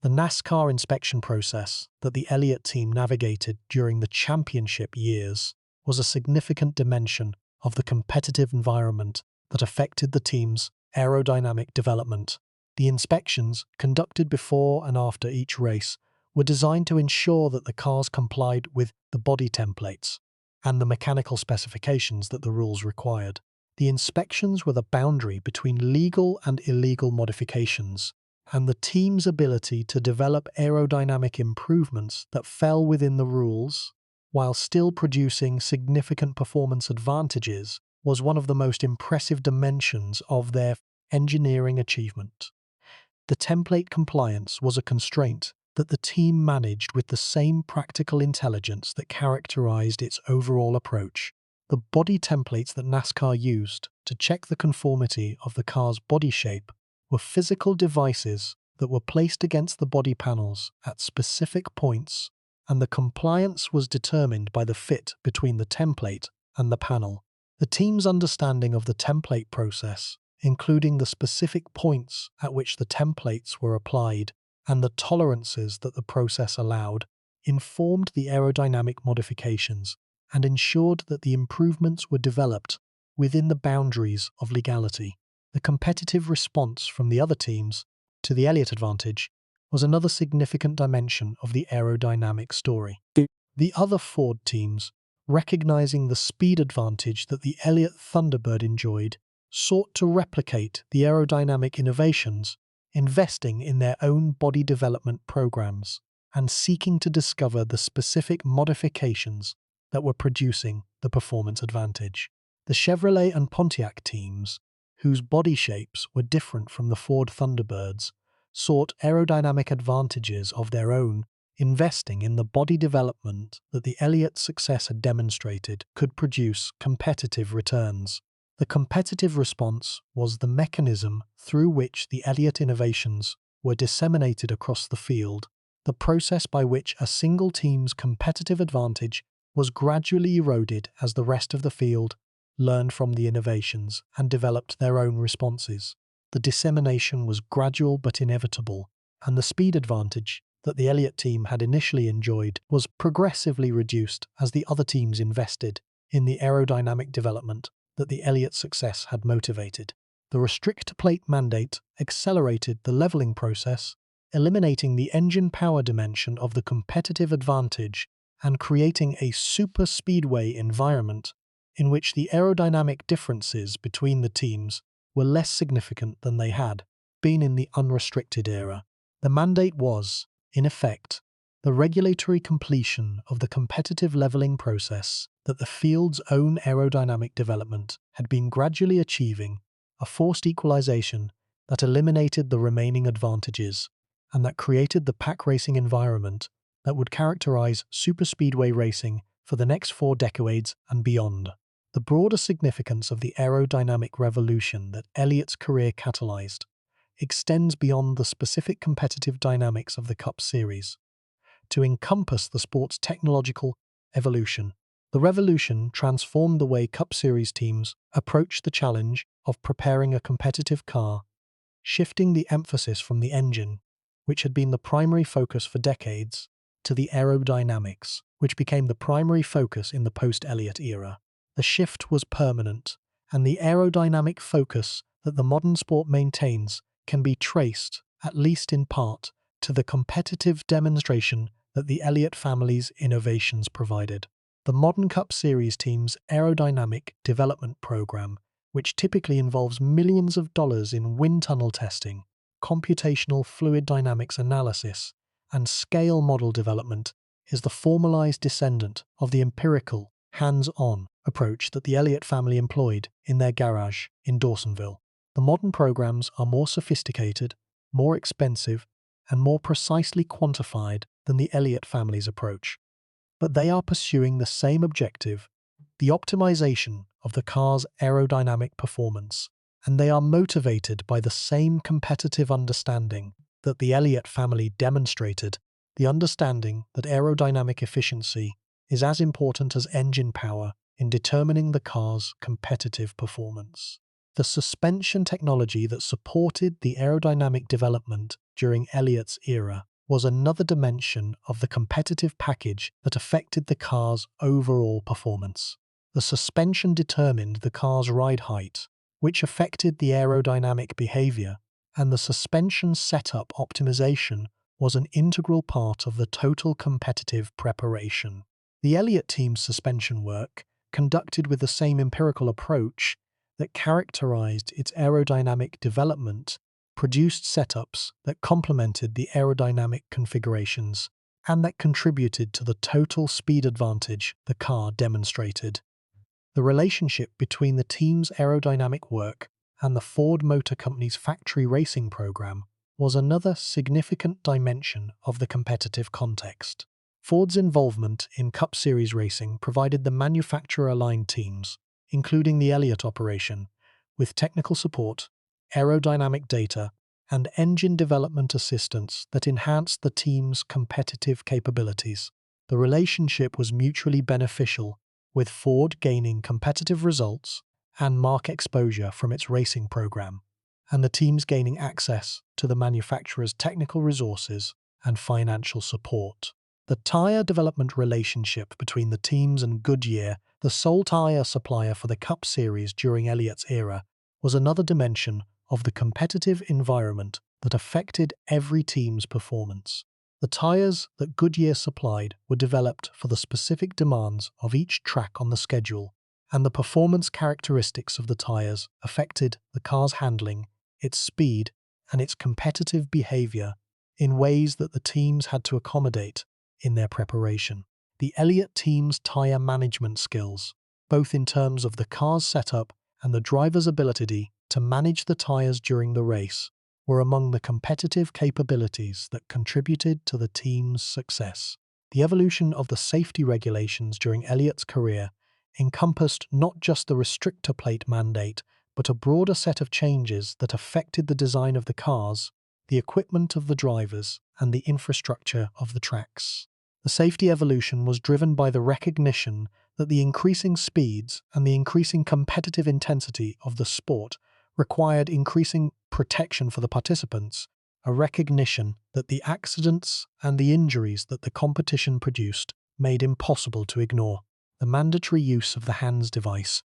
The NASCAR inspection process that the Elliott team navigated during the championship years was a significant dimension of the competitive environment that affected the team's aerodynamic development. The inspections, conducted before and after each race, were designed to ensure that the cars complied with the body templates and the mechanical specifications that the rules required. The inspections were the boundary between legal and illegal modifications, and the team's ability to develop aerodynamic improvements that fell within the rules, while still producing significant performance advantages, was one of the most impressive dimensions of their engineering achievement. The template compliance was a constraint that the team managed with the same practical intelligence that characterized its overall approach. The body templates that NASCAR used to check the conformity of the car's body shape were physical devices that were placed against the body panels at specific points, and the compliance was determined by the fit between the template and the panel. The team's understanding of the template process, including the specific points at which the templates were applied and the tolerances that the process allowed, informed the aerodynamic modifications and ensured that the improvements were developed within the boundaries of legality. The competitive response from the other teams to the Elliott advantage was another significant dimension of the aerodynamic story. The other Ford teams, recognizing the speed advantage that the Elliott Thunderbird enjoyed, sought to replicate the aerodynamic innovations, investing in their own body development programs and seeking to discover the specific modifications that were producing the performance advantage. The Chevrolet and Pontiac teams, whose body shapes were different from the Ford Thunderbirds, sought aerodynamic advantages of their own, investing in the body development that the Elliott success had demonstrated could produce competitive returns. The competitive response was the mechanism through which the Elliott innovations were disseminated across the field, the process by which a single team's competitive advantage was gradually eroded as the rest of the field learned from the innovations and developed their own responses. The dissemination was gradual but inevitable, and the speed advantage that the Elliott team had initially enjoyed was progressively reduced as the other teams invested in the aerodynamic development that the Elliott success had motivated. The restrict plate mandate accelerated the leveling process, eliminating the engine power dimension of the competitive advantage and creating a super speedway environment in which the aerodynamic differences between the teams were less significant than they had been in the unrestricted era. The mandate was, in effect, the regulatory completion of the competitive leveling process that the field's own aerodynamic development had been gradually achieving, a forced equalization that eliminated the remaining advantages and that created the pack racing environment that would characterize superspeedway racing for the next 4 decades and beyond. The broader significance of the aerodynamic revolution that Elliott's career catalyzed extends beyond the specific competitive dynamics of the Cup Series to encompass the sport's technological evolution. The revolution transformed the way Cup Series teams approached the challenge of preparing a competitive car, shifting the emphasis from the engine, which had been the primary focus for decades, to the aerodynamics, which became the primary focus in the post-Elliott era. The shift was permanent, and the aerodynamic focus that the modern sport maintains can be traced, at least in part, to the competitive demonstration that the Elliott family's innovations provided. The modern Cup Series team's aerodynamic development program, which typically involves millions of dollars in wind tunnel testing, computational fluid dynamics analysis, and scale model development, is the formalized descendant of the empirical, hands-on approach that the Elliott family employed in their garage in Dawsonville. The modern programs are more sophisticated, more expensive, and more precisely quantified than the Elliott family's approach. But they are pursuing the same objective, the optimization of the car's aerodynamic performance, and they are motivated by the same competitive understanding that the Elliott family demonstrated, the understanding that aerodynamic efficiency is as important as engine power in determining the car's competitive performance. The suspension technology that supported the aerodynamic development during Elliott's era was another dimension of the competitive package that affected the car's overall performance. The suspension determined the car's ride height, which affected the aerodynamic behavior, and the suspension setup optimization was an integral part of the total competitive preparation. The Elliott team's suspension work, conducted with the same empirical approach that characterized its aerodynamic development, produced setups that complemented the aerodynamic configurations and that contributed to the total speed advantage the car demonstrated. The relationship between the team's aerodynamic work and the Ford Motor Company's factory racing program was another significant dimension of the competitive context. Ford's involvement in Cup Series racing provided the manufacturer-aligned teams, including the Elliott operation, with technical support, aerodynamic data, and engine development assistance that enhanced the team's competitive capabilities. The relationship was mutually beneficial, with Ford gaining competitive results and market exposure from its racing program, and the teams gaining access to the manufacturer's technical resources and financial support. The tire development relationship between the teams and Goodyear, the sole tire supplier for the Cup Series during Elliott's era, was another dimension of the competitive environment that affected every team's performance. The tires that Goodyear supplied were developed for the specific demands of each track on the schedule, and the performance characteristics of the tires affected the car's handling, its speed, and its competitive behavior in ways that the teams had to accommodate in their preparation. The Elliott team's tire management skills, both in terms of the car's setup and the driver's ability to manage the tires during the race, were among the competitive capabilities that contributed to the team's success. The evolution of the safety regulations during Elliott's career encompassed not just the restrictor plate mandate, but a broader set of changes that affected the design of the cars, the equipment of the drivers, and the infrastructure of the tracks. The safety evolution was driven by the recognition that the increasing speeds and the increasing competitive intensity of the sport required increasing protection for the participants, a recognition that the accidents and the injuries that the competition produced made impossible to ignore. The mandatory use of the HANS device,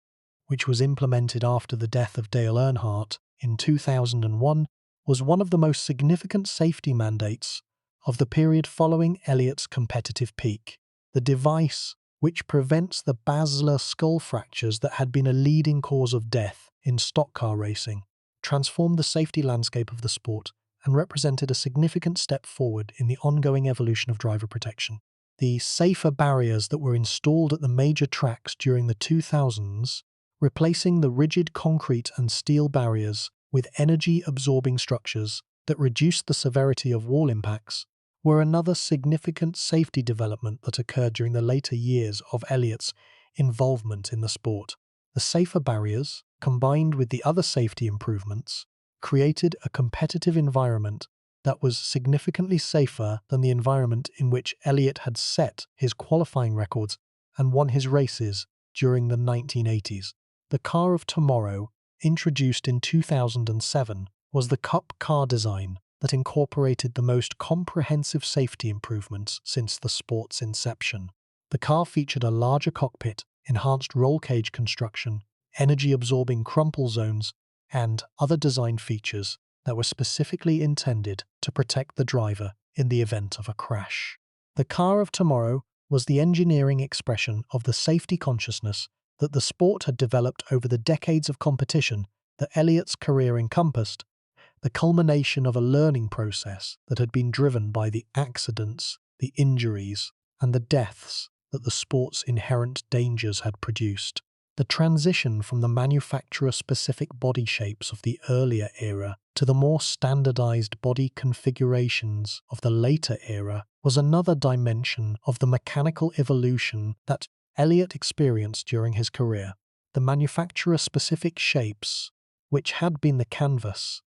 which was implemented after the death of Dale Earnhardt in 2001, was one of the most significant safety mandates of the period following Elliott's competitive peak. The device, which prevents the basilar skull fractures that had been a leading cause of death in stock car racing, transformed the safety landscape of the sport and represented a significant step forward in the ongoing evolution of driver protection. The safer barriers that were installed at the major tracks during the 2000s, replacing the rigid concrete and steel barriers with energy-absorbing structures that reduced the severity of wall impacts, were another significant safety development that occurred during the later years of Elliott's involvement in the sport. The safer barriers, combined with the other safety improvements, created a competitive environment that was significantly safer than the environment in which Elliott had set his qualifying records and won his races during the 1980s. The car of tomorrow, introduced in 2007, was the Cup car design that incorporated the most comprehensive safety improvements since the sport's inception. The car featured a larger cockpit, enhanced roll cage construction, energy-absorbing crumple zones, and other design features that were specifically intended to protect the driver in the event of a crash. The car of tomorrow was the engineering expression of the safety consciousness that the sport had developed over the decades of competition that Elliott's career encompassed, the culmination of a learning process that had been driven by the accidents, the injuries, and the deaths that the sport's inherent dangers had produced. The transition from the manufacturer-specific body shapes of the earlier era to the more standardized body configurations of the later era was another dimension of the mechanical evolution that Elliott experienced during his career. The manufacturer-specific shapes, which had been the canvas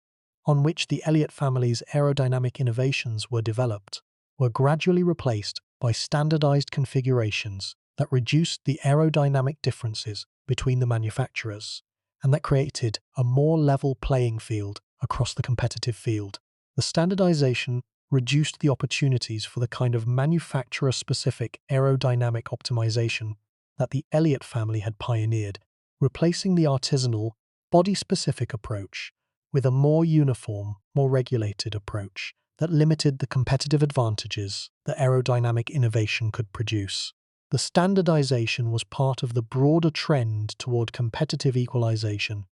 on which the Elliott family's aerodynamic innovations were developed, were gradually replaced by standardized configurations that reduced the aerodynamic differences between the manufacturers and that created a more level playing field across the competitive field. The standardization reduced the opportunities for the kind of manufacturer-specific aerodynamic optimization that the Elliott family had pioneered, replacing the artisanal, body-specific approach with a more uniform, more regulated approach that limited the competitive advantages that aerodynamic innovation could produce. The standardization was part of the broader trend toward competitive equalization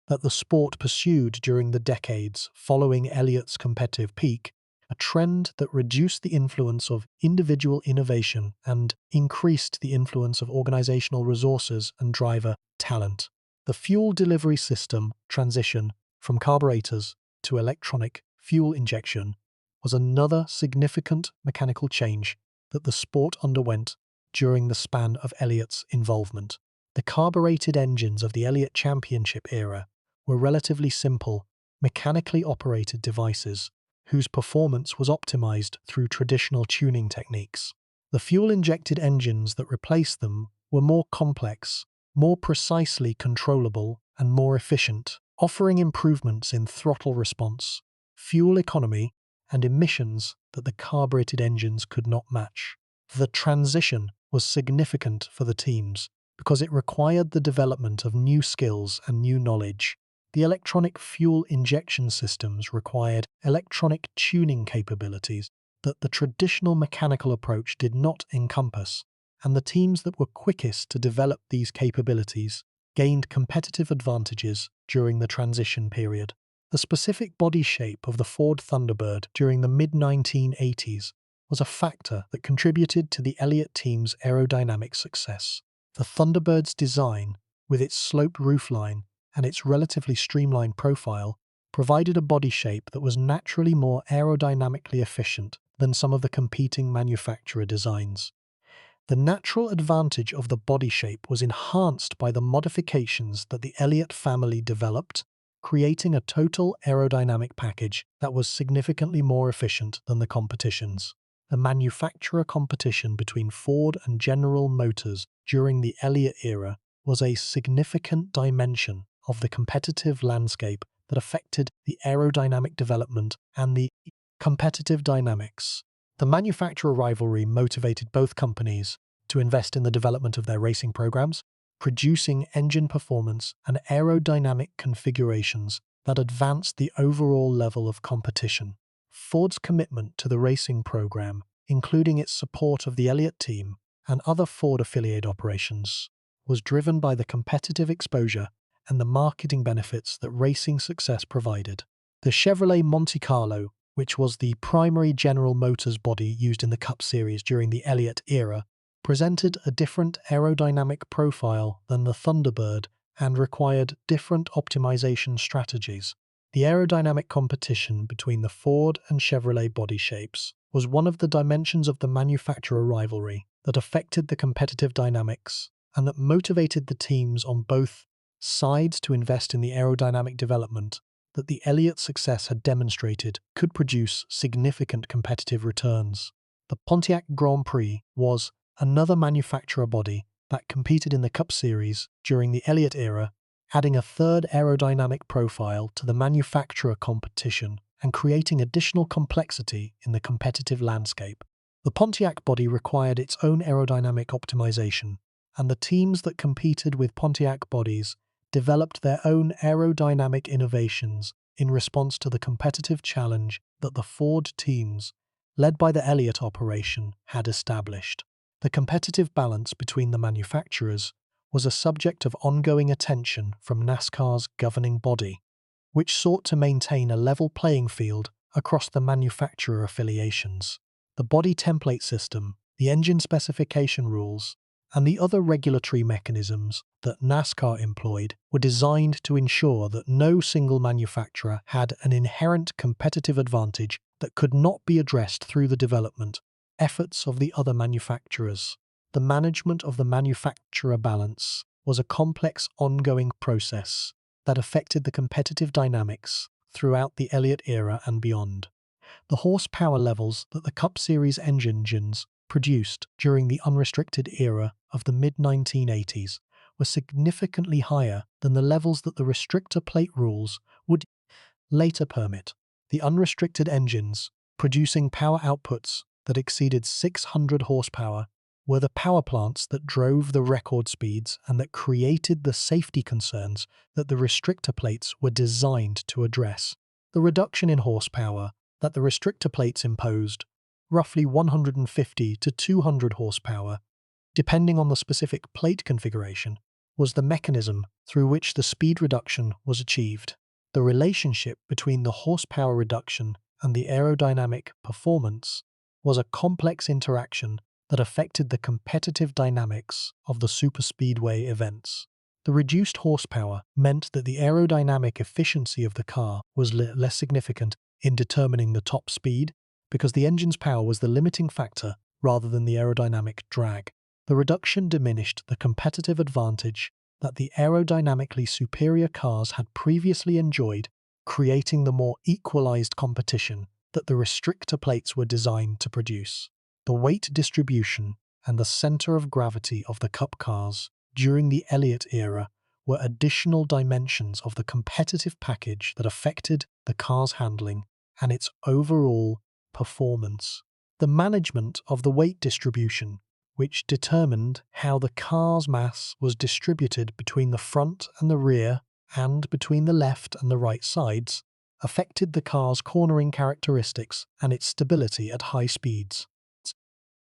that the sport pursued during the decades following Elliott's competitive peak, a trend that reduced the influence of individual innovation and increased the influence of organizational resources and driver talent. The fuel delivery system transition from carburetors to electronic fuel injection was another significant mechanical change that the sport underwent during the span of Elliott's involvement. The carbureted engines of the Elliott Championship era were relatively simple, mechanically operated devices whose performance was optimized through traditional tuning techniques. The fuel-injected engines that replaced them were more complex, more precisely controllable, and more efficient, offering improvements in throttle response, fuel economy, and emissions that the carbureted engines could not match. The transition was significant for the teams because it required the development of new skills and new knowledge. The electronic fuel injection systems required electronic tuning capabilities that the traditional mechanical approach did not encompass, and the teams that were quickest to develop these capabilities gained competitive advantages during the transition period. The specific body shape of the Ford Thunderbird during the mid-1980s was a factor that contributed to the Elliott team's aerodynamic success. The Thunderbird's design, with its sloped roofline and its relatively streamlined profile, provided a body shape that was naturally more aerodynamically efficient than some of the competing manufacturer designs. The natural advantage of the body shape was enhanced by the modifications that the Elliott family developed, creating a total aerodynamic package that was significantly more efficient than the competition's. The manufacturer competition between Ford and General Motors during the Elliott era was a significant dimension of the competitive landscape that affected the aerodynamic development and the competitive dynamics. The manufacturer rivalry motivated both companies to invest in the development of their racing programs, producing engine performance and aerodynamic configurations that advanced the overall level of competition. Ford's commitment to the racing program, including its support of the Elliott team and other Ford-affiliated operations, was driven by the competitive exposure and the marketing benefits that racing success provided. The Chevrolet Monte Carlo, which was the primary General Motors body used in the Cup Series during the Elliott era, presented a different aerodynamic profile than the Thunderbird and required different optimization strategies. The aerodynamic competition between the Ford and Chevrolet body shapes was one of the dimensions of the manufacturer rivalry that affected the competitive dynamics and that motivated the teams on both sides to invest in the aerodynamic development that the Elliott success had demonstrated could produce significant competitive returns. The Pontiac Grand Prix was another manufacturer body that competed in the Cup Series during the Elliott era, adding a third aerodynamic profile to the manufacturer competition and creating additional complexity in the competitive landscape. The Pontiac body required its own aerodynamic optimization, and the teams that competed with Pontiac bodies developed their own aerodynamic innovations in response to the competitive challenge that the Ford teams, led by the Elliott operation, had established. The competitive balance between the manufacturers was a subject of ongoing attention from NASCAR's governing body, which sought to maintain a level playing field across the manufacturer affiliations. The body template system, the engine specification rules, and the other regulatory mechanisms that NASCAR employed were designed to ensure that no single manufacturer had an inherent competitive advantage that could not be addressed through the development efforts of the other manufacturers. The management of the manufacturer balance was a complex ongoing process that affected the competitive dynamics throughout the Elliott era and beyond. The horsepower levels that the Cup Series engines produced during the unrestricted era of the mid-1980s were significantly higher than the levels that the restrictor plate rules would later permit. The unrestricted engines, producing power outputs that exceeded 600 horsepower, were the power plants that drove the record speeds and that created the safety concerns that the restrictor plates were designed to address. The reduction in horsepower that the restrictor plates imposed, roughly 150 to 200 horsepower, depending on the specific plate configuration, was the mechanism through which the speed reduction was achieved. The relationship between the horsepower reduction and the aerodynamic performance was a complex interaction that affected the competitive dynamics of the superspeedway events. The reduced horsepower meant that the aerodynamic efficiency of the car was less significant in determining the top speed because the engine's power was the limiting factor rather than the aerodynamic drag. The reduction diminished the competitive advantage that the aerodynamically superior cars had previously enjoyed, creating the more equalized competition that the restrictor plates were designed to produce. The weight distribution and the center of gravity of the Cup cars during the Elliott era were additional dimensions of the competitive package that affected the car's handling and its overall performance. The management of the weight distribution, which determined how the car's mass was distributed between the front and the rear and between the left and the right sides, affected the car's cornering characteristics and its stability at high speeds.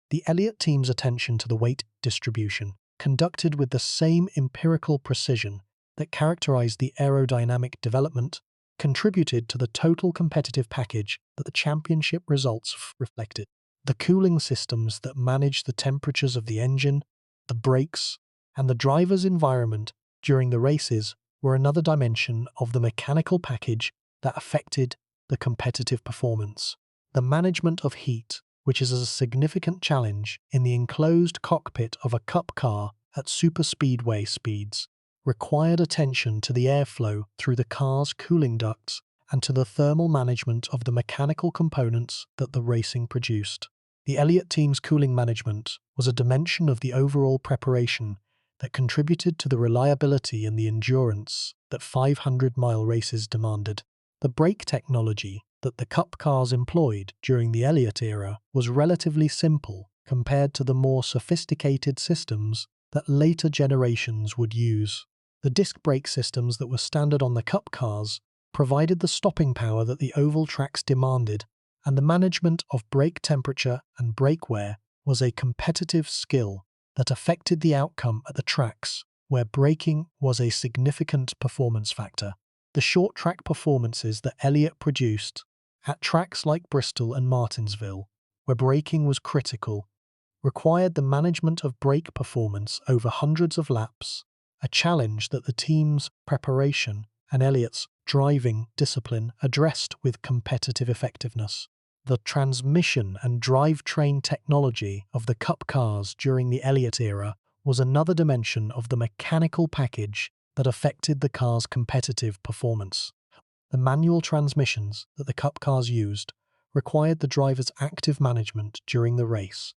The Elliott team's attention to the weight distribution, conducted with the same empirical precision that characterized the aerodynamic development, contributed to the total competitive package that the championship results reflected. The cooling systems that managed the temperatures of the engine, the brakes, and the driver's environment during the races were another dimension of the mechanical package that affected the competitive performance. The management of heat, which is a significant challenge in the enclosed cockpit of a Cup car at superspeedway speeds, required attention to the airflow through the car's cooling ducts and to the thermal management of the mechanical components that the racing produced. The Elliott team's cooling management was a dimension of the overall preparation that contributed to the reliability and the endurance that 500-mile races demanded. The brake technology that the Cup cars employed during the Elliott era was relatively simple compared to the more sophisticated systems that later generations would use. The disc brake systems that were standard on the Cup cars provided the stopping power that the oval tracks demanded, and the management of brake temperature and brake wear was a competitive skill that affected the outcome at the tracks where braking was a significant performance factor. The short track performances that Elliott produced at tracks like Bristol and Martinsville, where braking was critical, required the management of brake performance over hundreds of laps, a challenge that the team's preparation and Elliott's driving discipline addressed with competitive effectiveness. The transmission and drivetrain technology of the Cup cars during the Elliott era was another dimension of the mechanical package that affected the car's competitive performance. The manual transmissions that the Cup cars used required the driver's active management during the race,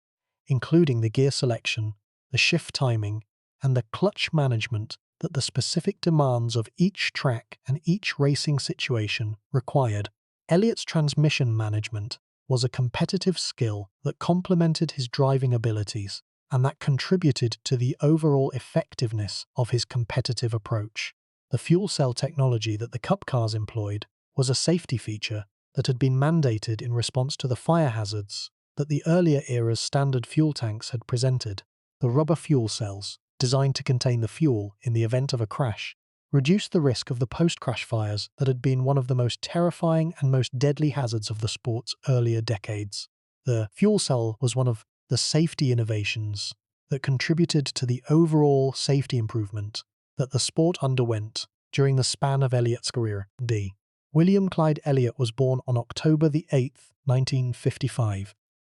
including the gear selection, the shift timing, and the clutch management that the specific demands of each track and each racing situation required. Elliott's transmission management was a competitive skill that complemented his driving abilities and that contributed to the overall effectiveness of his competitive approach. The fuel cell technology that the Cup cars employed was a safety feature that had been mandated in response to the fire hazards that the earlier era's standard fuel tanks had presented. The rubber fuel cells, designed to contain the fuel in the event of a crash, reduced the risk of the post-crash fires that had been one of the most terrifying and most deadly hazards of the sport's earlier decades. The fuel cell was one of the safety innovations that contributed to the overall safety improvement that the sport underwent during the span of Elliott's career. William Clyde Elliott was born on October the 8th, 1955,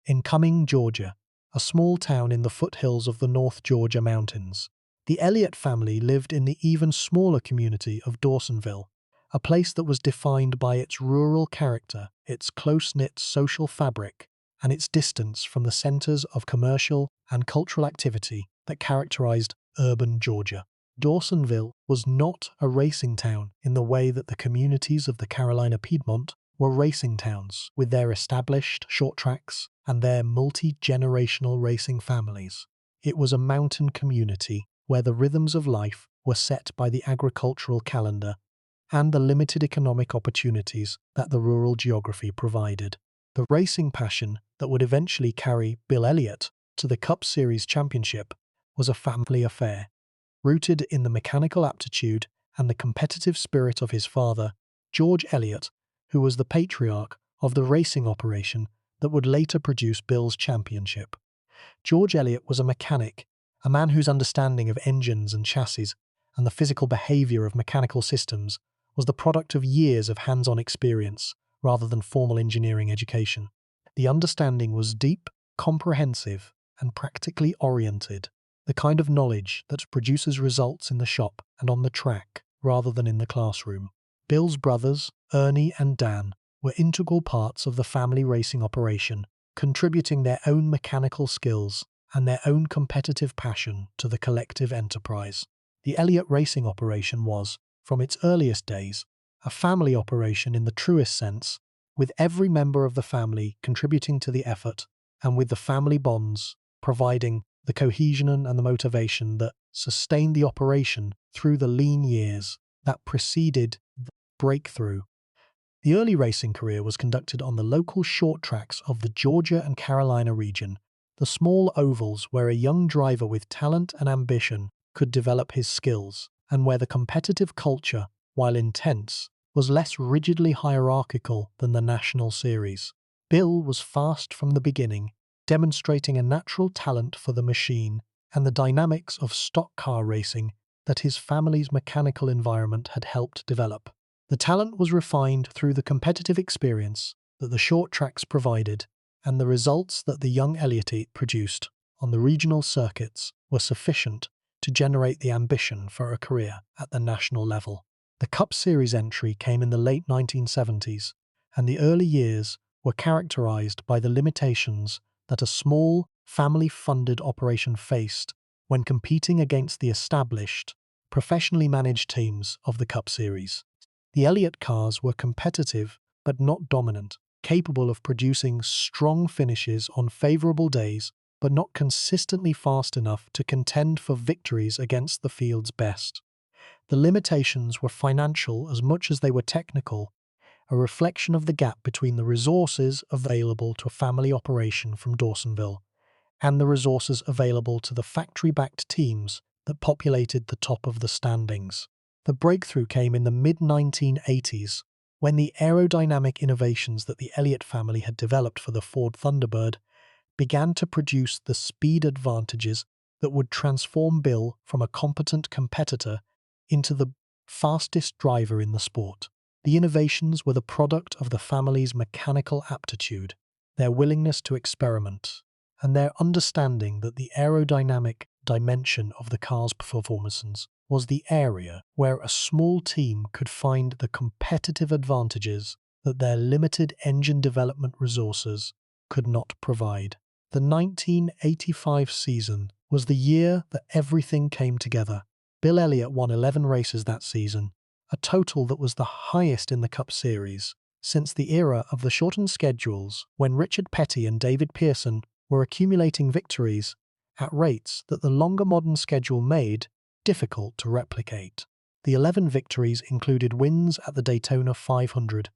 in Cumming, Georgia, a small town in the foothills of the North Georgia mountains. The Elliott family lived in the even smaller community of Dawsonville, a place that was defined by its rural character, its close-knit social fabric, and its distance from the centers of commercial and cultural activity that characterized urban Georgia. Dawsonville was not a racing town in the way that the communities of the Carolina Piedmont were racing towns, with their established short tracks and their multi-generational racing families. It was a mountain community where the rhythms of life were set by the agricultural calendar and the limited economic opportunities that the rural geography provided. The racing passion that would eventually carry Bill Elliott to the Cup Series championship was a family affair, rooted in the mechanical aptitude and the competitive spirit of his father, George Elliott, who was the patriarch of the racing operation that would later produce Bill's championship. George Elliott was a mechanic, a man whose understanding of engines and chassis and the physical behavior of mechanical systems was the product of years of hands-on experience rather than formal engineering education. The understanding was deep, comprehensive, and practically oriented, the kind of knowledge that produces results in the shop and on the track rather than in the classroom. Bill's brothers, Ernie and Dan, were integral parts of the family racing operation, contributing their own mechanical skills and their own competitive passion to the collective enterprise. The Elliott racing operation was, from its earliest days, a family operation in the truest sense, with every member of the family contributing to the effort and with the family bonds providing the cohesion and the motivation that sustained the operation through the lean years that preceded the breakthrough. The early racing career was conducted on the local short tracks of the Georgia and Carolina region, the small ovals where a young driver with talent and ambition could develop his skills, and where the competitive culture, while intense, was less rigidly hierarchical than the national series. Bill was fast from the beginning, demonstrating a natural talent for the machine and the dynamics of stock car racing that his family's mechanical environment had helped develop. The talent was refined through the competitive experience that the short tracks provided, and the results that the young Elliott produced on the regional circuits were sufficient to generate the ambition for a career at the national level. The Cup Series entry came in the late 1970s, and the early years were characterized by the limitations that a small, family-funded operation faced when competing against the established, professionally managed teams of the Cup Series. The Elliott cars were competitive but not dominant, capable of producing strong finishes on favorable days, but not consistently fast enough to contend for victories against the field's best. The limitations were financial as much as they were technical, a reflection of the gap between the resources available to a family operation from Dawsonville and the resources available to the factory-backed teams that populated the top of the standings. The breakthrough came in the mid-1980s, when the aerodynamic innovations that the Elliott family had developed for the Ford Thunderbird began to produce the speed advantages that would transform Bill from a competent competitor into the fastest driver in the sport. The innovations were the product of the family's mechanical aptitude, their willingness to experiment, and their understanding that the aerodynamic dimension of the car's performances was the area where a small team could find the competitive advantages that their limited engine development resources could not provide. The 1985 season was the year that everything came together. Bill Elliott won 11 races that season, a total that was the highest in the Cup Series since the era of the shortened schedules when Richard Petty and David Pearson were accumulating victories at rates that the longer modern schedule made difficult to replicate. The 11 victories included wins at the Daytona 500,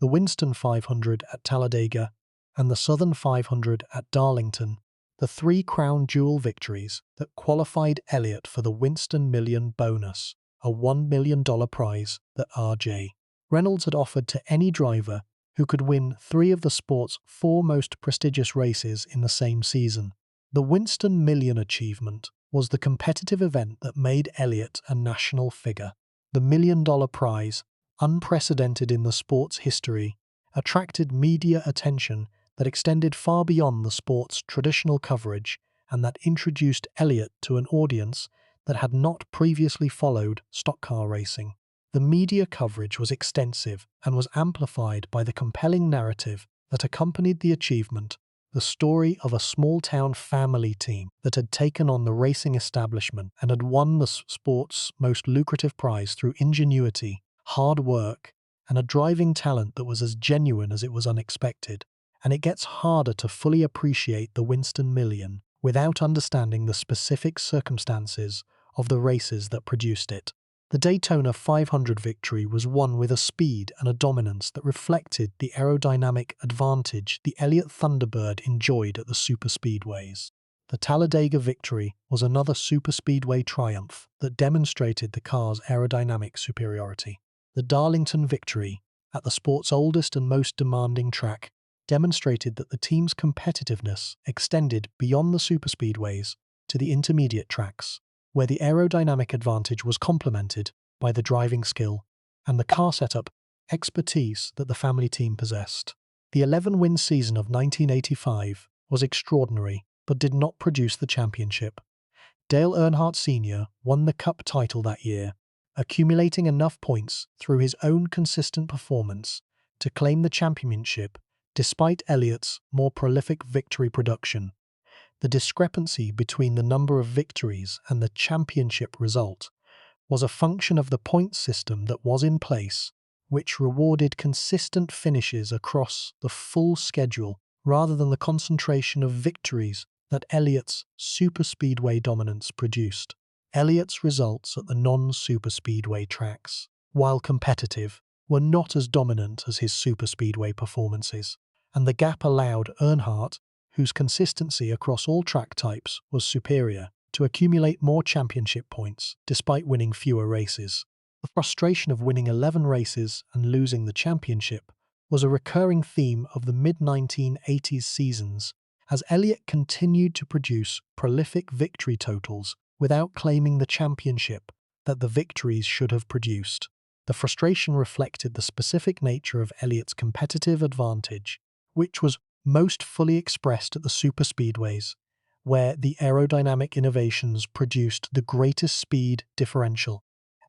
the Winston 500 at Talladega, and the Southern 500 at Darlington, the three crown jewel victories that qualified Elliott for the Winston Million bonus, a $1 million prize that R.J. Reynolds had offered to any driver who could win three of the sport's four most prestigious races in the same season. The Winston Million achievement was the competitive event that made Elliott a national figure. The $1 million prize, unprecedented in the sport's history, attracted media attention that extended far beyond the sport's traditional coverage and that introduced Elliott to an audience that had not previously followed stock car racing. The media coverage was extensive and was amplified by the compelling narrative that accompanied the achievement, the story of a small-town family team that had taken on the racing establishment and had won the sport's most lucrative prize through ingenuity, hard work, and a driving talent that was as genuine as it was unexpected. And it gets harder to fully appreciate the Winston Million without understanding the specific circumstances of the races that produced it. The Daytona 500 victory was won with a speed and a dominance that reflected the aerodynamic advantage the Elliott Thunderbird enjoyed at the superspeedways. The Talladega victory was another superspeedway triumph that demonstrated the car's aerodynamic superiority. The Darlington victory, at the sport's oldest and most demanding track, demonstrated that the team's competitiveness extended beyond the superspeedways to the intermediate tracks, where the aerodynamic advantage was complemented by the driving skill and the car setup expertise that the family team possessed. The 11-win season of 1985 was extraordinary, but did not produce the championship. Dale Earnhardt Sr. won the Cup title that year, accumulating enough points through his own consistent performance to claim the championship despite Elliott's more prolific victory production. The discrepancy between the number of victories and the championship result was a function of the point system that was in place, which rewarded consistent finishes across the full schedule rather than the concentration of victories that Elliott's superspeedway dominance produced. Elliott's results at the non-superspeedway tracks, while competitive, were not as dominant as his superspeedway performances, and the gap allowed Earnhardt, whose consistency across all track types was superior, to accumulate more championship points despite winning fewer races. The frustration of winning 11 races and losing the championship was a recurring theme of the mid-1980s seasons as Elliott continued to produce prolific victory totals without claiming the championship that the victories should have produced. The frustration reflected the specific nature of Elliott's competitive advantage, which was most fully expressed at the superspeedways, where the aerodynamic innovations produced the greatest speed differential,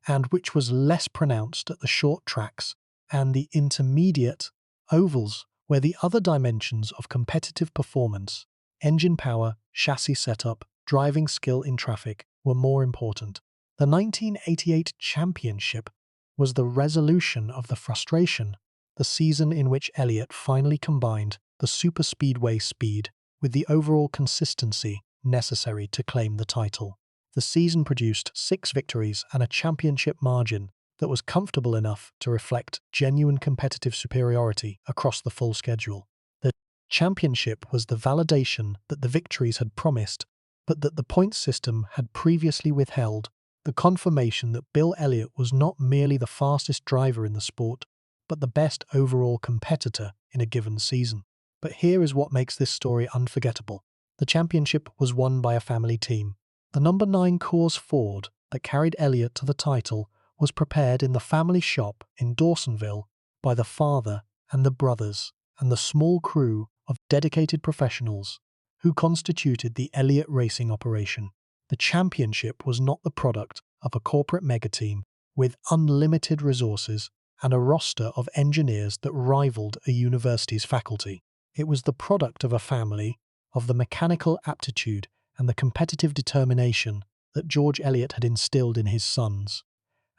and which was less pronounced at the short tracks and the intermediate ovals, where the other dimensions of competitive performance, engine power, chassis setup, driving skill in traffic, were more important. The 1988 championship was the resolution of the frustration, the season in which Elliott finally combined the superspeedway speed with the overall consistency necessary to claim the title. The season produced 6 victories and a championship margin that was comfortable enough to reflect genuine competitive superiority across the full schedule. The championship was the validation that the victories had promised, but that the point system had previously withheld, the confirmation that Bill Elliott was not merely the fastest driver in the sport, but the best overall competitor in a given season. But here is what makes this story unforgettable. The championship was won by a family team. The number 9 Coors Ford that carried Elliott to the title was prepared in the family shop in Dawsonville by the father and the brothers and the small crew of dedicated professionals who constituted the Elliott racing operation. The championship was not the product of a corporate megateam with unlimited resources and a roster of engineers that rivaled a university's faculty. It was the product of a family, of the mechanical aptitude and the competitive determination that George Elliott had instilled in his sons,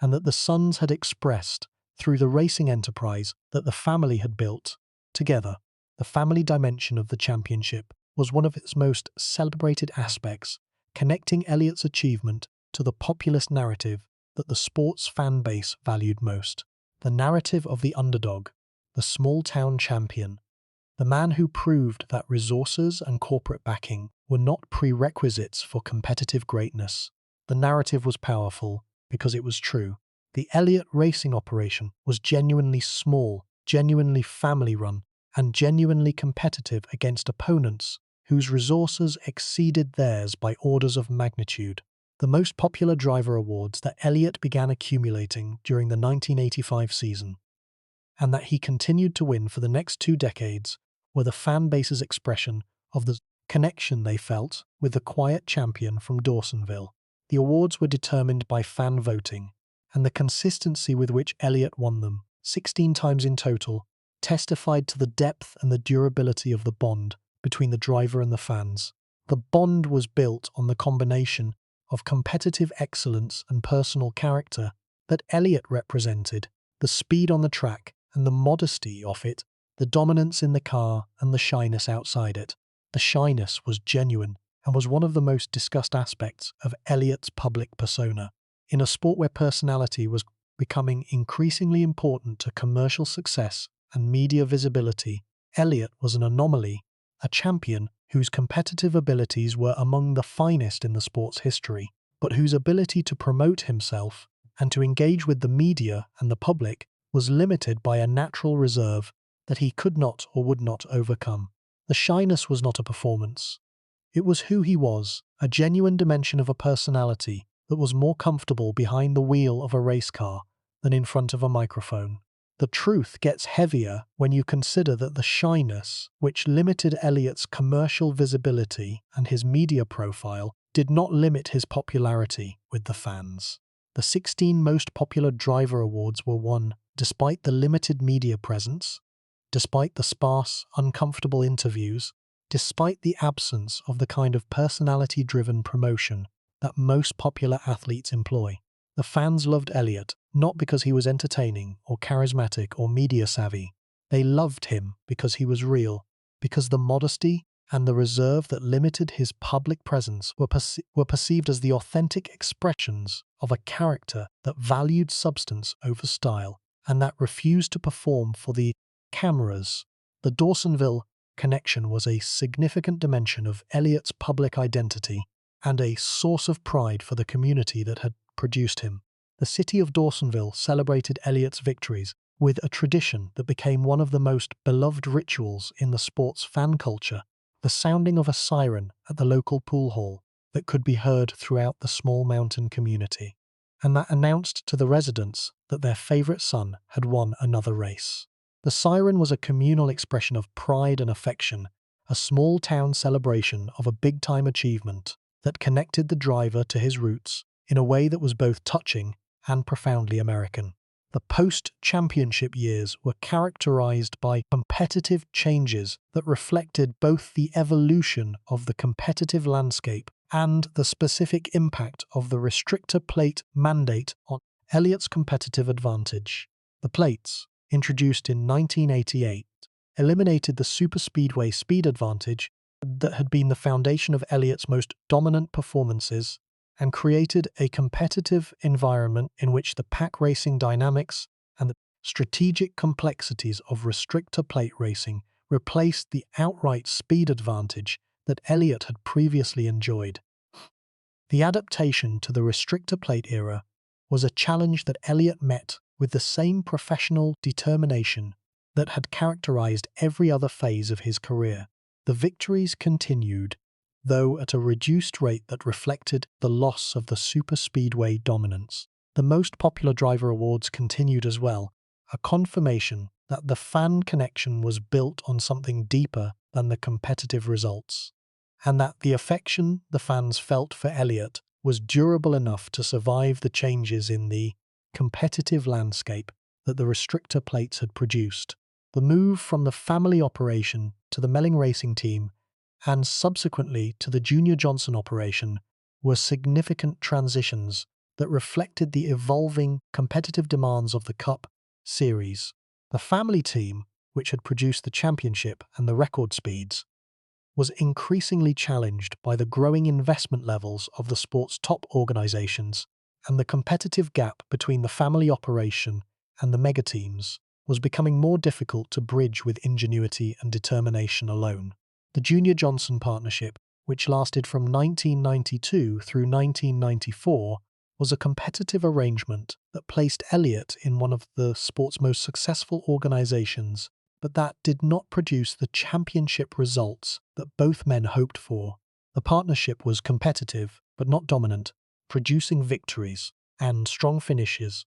and that the sons had expressed through the racing enterprise that the family had built together. The family dimension of the championship was one of its most celebrated aspects, connecting Elliott's achievement to the populist narrative that the sports fan base valued most. The narrative of the underdog, the small-town champion, the man who proved that resources and corporate backing were not prerequisites for competitive greatness. The narrative was powerful because it was true. The Elliott racing operation was genuinely small, genuinely family-run, and genuinely competitive against opponents whose resources exceeded theirs by orders of magnitude. The most popular driver awards that Elliott began accumulating during the 1985 season, and that he continued to win for the next 2 decades, were the fan base's expression of the connection they felt with the quiet champion from Dawsonville. The awards were determined by fan voting, and the consistency with which Elliott won them, 16 times in total, testified to the depth and the durability of the bond between the driver and the fans. The bond was built on the combination of competitive excellence and personal character that Elliott represented, the speed on the track and the modesty of it, the dominance in the car and the shyness outside it. The shyness was genuine and was one of the most discussed aspects of Elliott's public persona. In a sport where personality was becoming increasingly important to commercial success and media visibility, Elliott was an anomaly, a champion whose competitive abilities were among the finest in the sport's history, but whose ability to promote himself and to engage with the media and the public was limited by a natural reserve that he could not or would not overcome. The shyness was not a performance. It was who he was, a genuine dimension of a personality that was more comfortable behind the wheel of a race car than in front of a microphone. The truth gets heavier when you consider that the shyness, which limited Elliott's commercial visibility and his media profile, did not limit his popularity with the fans. The 16 most popular driver awards were won despite the limited media presence, despite the sparse, uncomfortable interviews, despite the absence of the kind of personality-driven promotion that most popular athletes employ. The fans loved Elliott not because he was entertaining or charismatic or media-savvy. They loved him because he was real, because the modesty and the reserve that limited his public presence were perceived as the authentic expressions of a character that valued substance over style and that refused to perform for the cameras. The Dawsonville connection was a significant dimension of Elliott's public identity and a source of pride for the community that had produced him. The city of Dawsonville celebrated Elliott's victories with a tradition that became one of the most beloved rituals in the sport's fan culture, the sounding of a siren at the local pool hall that could be heard throughout the small mountain community, and that announced to the residents that their favorite son had won another race. The siren was a communal expression of pride and affection, a small-town celebration of a big-time achievement that connected the driver to his roots in a way that was both touching and profoundly American. The post-championship years were characterized by competitive changes that reflected both the evolution of the competitive landscape and the specific impact of the restrictor plate mandate on Elliott's competitive advantage. The plates, introduced in 1988, eliminated the superspeedway speed advantage that had been the foundation of Elliott's most dominant performances and created a competitive environment in which the pack racing dynamics and the strategic complexities of restrictor plate racing replaced the outright speed advantage that Elliott had previously enjoyed. The adaptation to the restrictor plate era was a challenge that Elliott met with the same professional determination that had characterized every other phase of his career. The victories continued, though at a reduced rate that reflected the loss of the superspeedway dominance. The most popular driver awards continued as well, a confirmation that the fan connection was built on something deeper than the competitive results, and that the affection the fans felt for Elliott was durable enough to survive the changes in the competitive landscape that the restrictor plates had produced. The move from the family operation to the Melling Racing Team, and subsequently to the Junior Johnson operation, were significant transitions that reflected the evolving competitive demands of the Cup Series. The family team, which had produced the championship and the record speeds, was increasingly challenged by the growing investment levels of the sport's top organizations, and the competitive gap between the family operation and the mega teams was becoming more difficult to bridge with ingenuity and determination alone. The Junior Johnson partnership, which lasted from 1992 through 1994, was a competitive arrangement that placed Elliott in one of the sport's most successful organizations, but that did not produce the championship results that both men hoped for. The partnership was competitive, but not dominant, producing victories and strong finishes,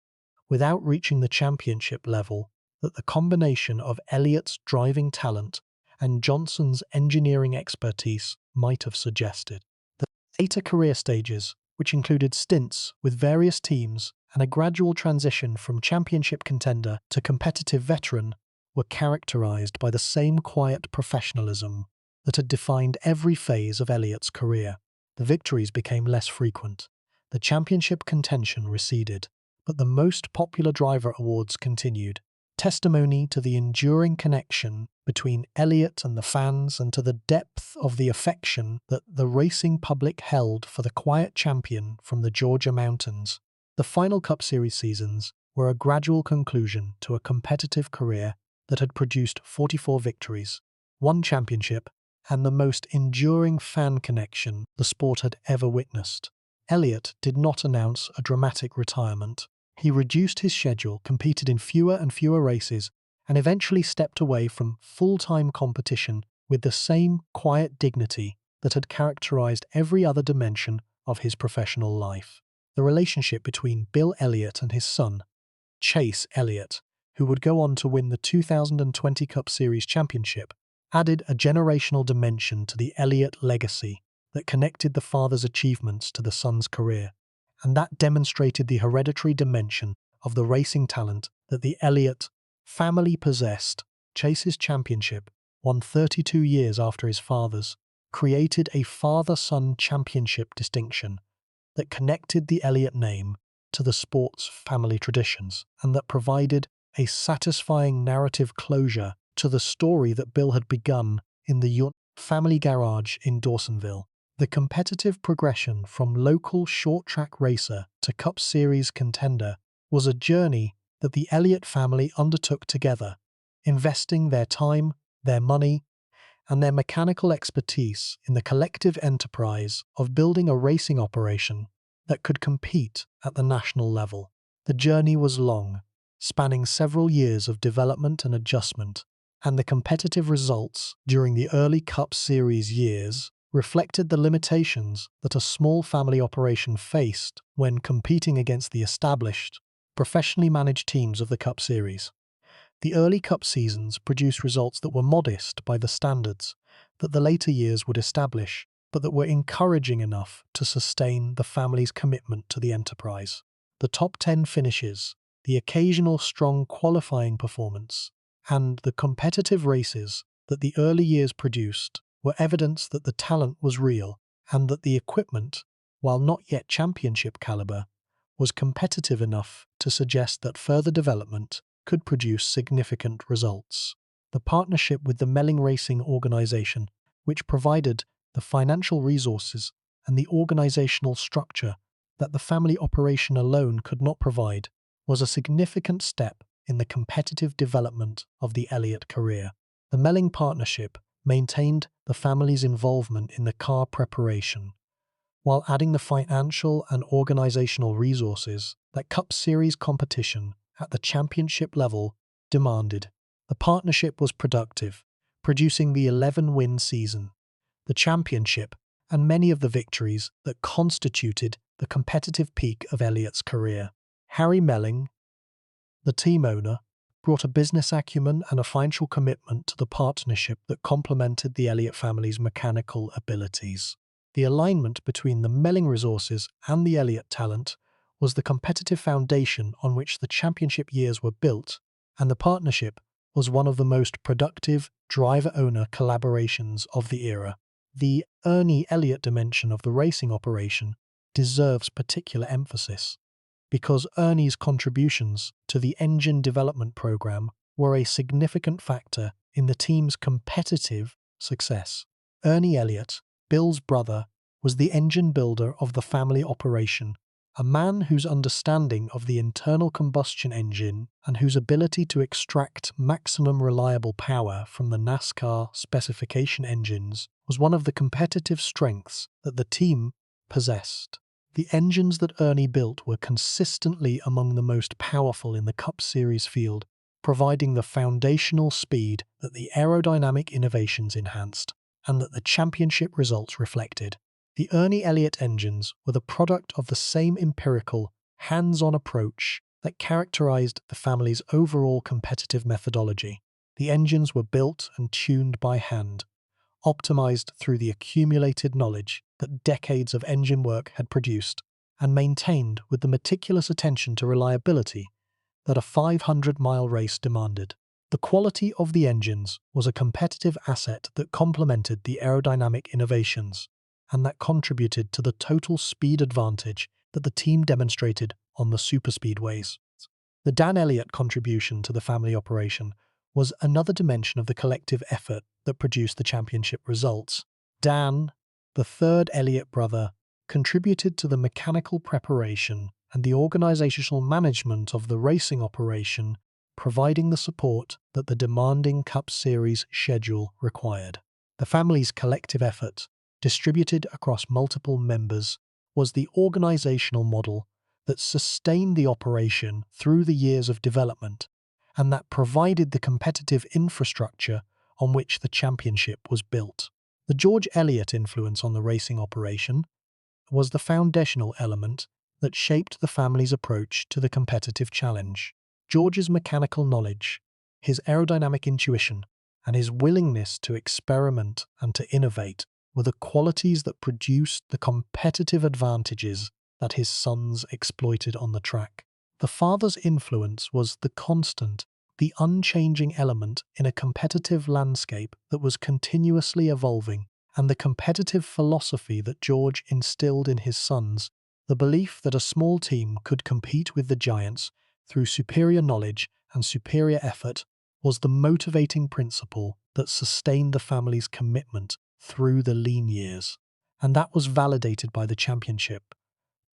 without reaching the championship level that the combination of Elliott's driving talent and Johnson's engineering expertise might have suggested. The later career stages, which included stints with various teams and a gradual transition from championship contender to competitive veteran, were characterized by the same quiet professionalism that had defined every phase of Elliott's career. The victories became less frequent, the championship contention receded, but the most popular driver awards continued, testimony to the enduring connection between Elliott and the fans and to the depth of the affection that the racing public held for the quiet champion from the Georgia mountains. The final Cup Series seasons were a gradual conclusion to a competitive career that had produced 44 victories, one championship, and the most enduring fan connection the sport had ever witnessed. Elliott did not announce a dramatic retirement. He reduced his schedule, competed in fewer and fewer races, and eventually stepped away from full-time competition with the same quiet dignity that had characterized every other dimension of his professional life. The relationship between Bill Elliott and his son, Chase Elliott, who would go on to win the 2020 Cup Series championship, added a generational dimension to the Elliott legacy that connected the father's achievements to the son's career, and that demonstrated the hereditary dimension of the racing talent that the Elliott family possessed. Chase's championship, won 32 years after his father's, created a father-son championship distinction that connected the Elliott name to the sport's family traditions, and that provided a satisfying narrative closure to the story that Bill had begun in the family garage in Dawsonville. The competitive progression from local short-track racer to Cup Series contender was a journey that the Elliott family undertook together, investing their time, their money, and their mechanical expertise in the collective enterprise of building a racing operation that could compete at the national level. The journey was long, spanning several years of development and adjustment, and the competitive results during the early Cup Series years reflected the limitations that a small family operation faced when competing against the established, professionally managed teams of the Cup Series. The early Cup seasons produced results that were modest by the standards that the later years would establish, but that were encouraging enough to sustain the family's commitment to the enterprise. The top 10 finishes, the occasional strong qualifying performance, and the competitive races that the early years produced were evidence that the talent was real and that the equipment, while not yet championship caliber, was competitive enough to suggest that further development could produce significant results. The partnership with the Melling Racing organization, which provided the financial resources and the organizational structure that the family operation alone could not provide, was a significant step in the competitive development of the Elliott career. The Melling partnership maintained the family's involvement in the car preparation, while adding the financial and organizational resources that Cup Series competition at the championship level demanded. The partnership was productive, producing the 11-win season, the championship, and many of the victories that constituted the competitive peak of Elliott's career. Harry Melling, the team owner, brought a business acumen and a financial commitment to the partnership that complemented the Elliott family's mechanical abilities. The alignment between the Melling resources and the Elliott talent was the competitive foundation on which the championship years were built, and the partnership was one of the most productive driver-owner collaborations of the era. The Ernie Elliott dimension of the racing operation deserves particular emphasis, because Ernie's contributions to the engine development program were a significant factor in the team's competitive success. Ernie Elliott, Bill's brother, was the engine builder of the family operation, a man whose understanding of the internal combustion engine and whose ability to extract maximum reliable power from the NASCAR specification engines was one of the competitive strengths that the team possessed. The engines that Ernie built were consistently among the most powerful in the Cup Series field, providing the foundational speed that the aerodynamic innovations enhanced and that the championship results reflected. The Ernie Elliott engines were the product of the same empirical, hands-on approach that characterized the family's overall competitive methodology. The engines were built and tuned by hand, optimized through the accumulated knowledge that decades of engine work had produced, and maintained with the meticulous attention to reliability that a 500-mile race demanded. The quality of the engines was a competitive asset that complemented the aerodynamic innovations, and that contributed to the total speed advantage that the team demonstrated on the superspeedways. The Dan Elliott contribution to the family operation was another dimension of the collective effort that produced the championship results. Dan, the third Elliott brother, contributed to the mechanical preparation and the organizational management of the racing operation, providing the support that the demanding Cup Series schedule required. The family's collective effort, distributed across multiple members, was the organizational model that sustained the operation through the years of development and that provided the competitive infrastructure on which the championship was built. The George Elliott influence on the racing operation was the foundational element that shaped the family's approach to the competitive challenge. George's mechanical knowledge, his aerodynamic intuition, and his willingness to experiment and to innovate were the qualities that produced the competitive advantages that his sons exploited on the track. The father's influence was the constant, the unchanging element in a competitive landscape that was continuously evolving, and the competitive philosophy that George instilled in his sons, the belief that a small team could compete with the giants through superior knowledge and superior effort, was the motivating principle that sustained the family's commitment through the lean years, and that was validated by the championship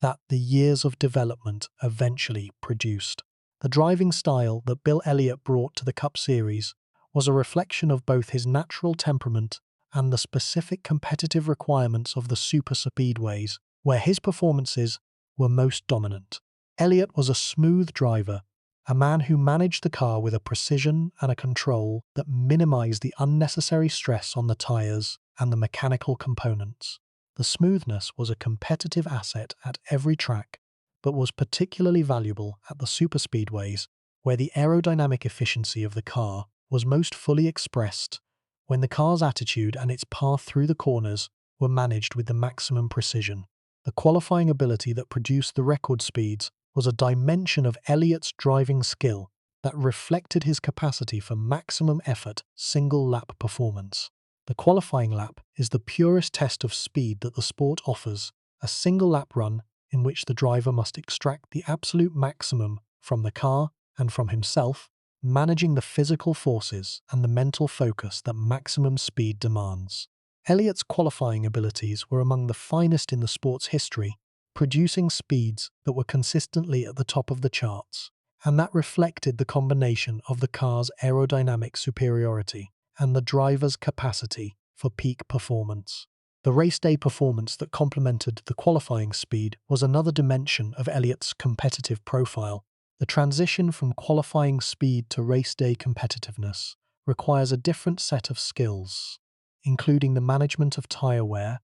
that the years of development eventually produced. The driving style that Bill Elliott brought to the Cup Series was a reflection of both his natural temperament and the specific competitive requirements of the super speedways, where his performances were most dominant. Elliott was a smooth driver, a man who managed the car with a precision and a control that minimized the unnecessary stress on the tires and the mechanical components. The smoothness was a competitive asset at every track, but was particularly valuable at the superspeedways, where the aerodynamic efficiency of the car was most fully expressed when the car's attitude and its path through the corners were managed with the maximum precision. The qualifying ability that produced the record speeds was a dimension of Elliott's driving skill that reflected his capacity for maximum effort single-lap performance. The qualifying lap is the purest test of speed that the sport offers, a single-lap run in which the driver must extract the absolute maximum from the car and from himself, managing the physical forces and the mental focus that maximum speed demands. Elliott's qualifying abilities were among the finest in the sport's history, producing speeds that were consistently at the top of the charts, and that reflected the combination of the car's aerodynamic superiority and the driver's capacity for peak performance. The race day performance that complemented the qualifying speed was another dimension of Elliott's competitive profile. The transition from qualifying speed to race day competitiveness requires a different set of skills, including the management of tyre wear,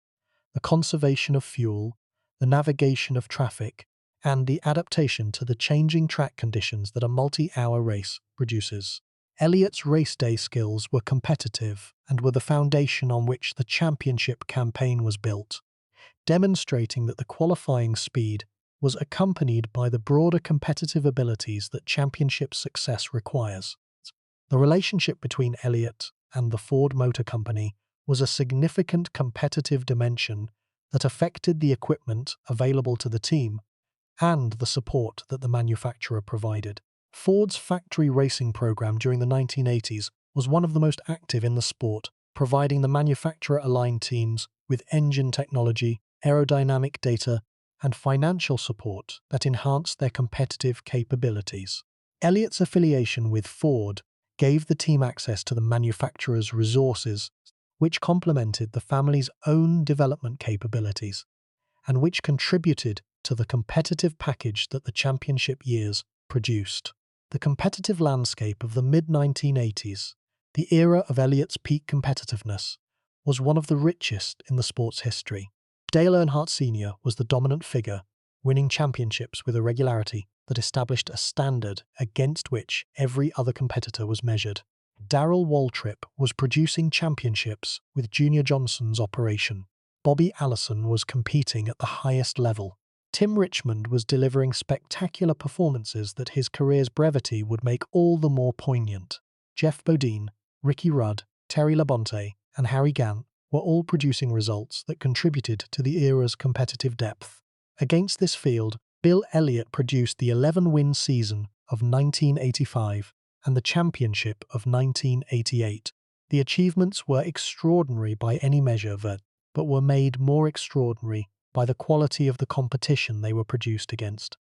the conservation of fuel, the navigation of traffic, and the adaptation to the changing track conditions that a multi-hour race produces. Elliott's race day skills were competitive and were the foundation on which the championship campaign was built, demonstrating that the qualifying speed was accompanied by the broader competitive abilities that championship success requires. The relationship between Elliott and the Ford Motor Company was a significant competitive dimension that affected the equipment available to the team and the support that the manufacturer provided. Ford's factory racing program during the 1980s was one of the most active in the sport, providing the manufacturer-aligned teams with engine technology, aerodynamic data, and financial support that enhanced their competitive capabilities. Elliott's affiliation with Ford gave the team access to the manufacturer's resources, which complemented the family's own development capabilities, and which contributed to the competitive package that the championship years produced. The competitive landscape of the mid-1980s, the era of Elliott's peak competitiveness, was one of the richest in the sport's history. Dale Earnhardt Sr. was the dominant figure, winning championships with a regularity that established a standard against which every other competitor was measured. Darrell Waltrip was producing championships with Junior Johnson's operation. Bobby Allison was competing at the highest level. Tim Richmond was delivering spectacular performances that his career's brevity would make all the more poignant. Jeff Bodine, Ricky Rudd, Terry Labonte, and Harry Gant were all producing results that contributed to the era's competitive depth. Against this field, Bill Elliott produced the 11-win season of 1985 and the championship of 1988. The achievements were extraordinary by any measure, but were made more extraordinary by the quality of the competition they were produced against.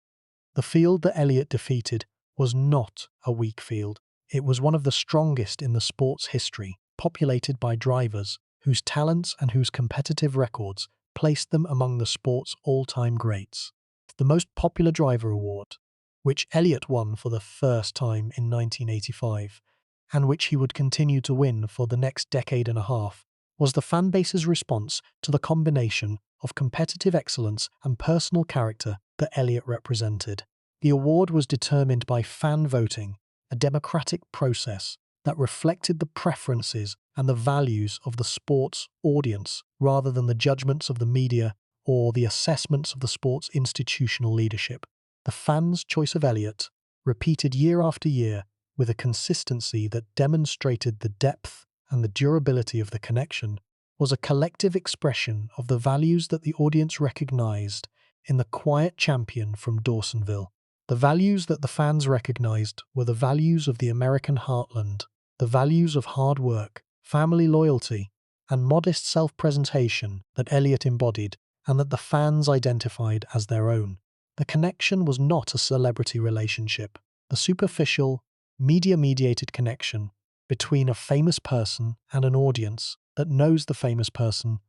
The field that Elliott defeated was not a weak field. It was one of the strongest in the sport's history, populated by drivers whose talents and whose competitive records placed them among the sport's all-time greats. The most popular driver award, which Elliott won for the first time in 1985, and which he would continue to win for the next decade and a half, was the fanbase's response to the combination of competitive excellence and personal character that Elliott represented. The award was determined by fan voting, a democratic process that reflected the preferences and the values of the sport's audience rather than the judgments of the media or the assessments of the sport's institutional leadership. The fans' choice of Elliott, repeated year after year with a consistency that demonstrated the depth and the durability of the connection, was a collective expression of the values that the audience recognized in the quiet champion from Dawsonville. The values that the fans recognized were the values of the American heartland, the values of hard work, family loyalty, and modest self-presentation that Elliott embodied and that the fans identified as their own. The connection was not a celebrity relationship. The superficial, media-mediated connection between a famous person and an audience that knows the famous person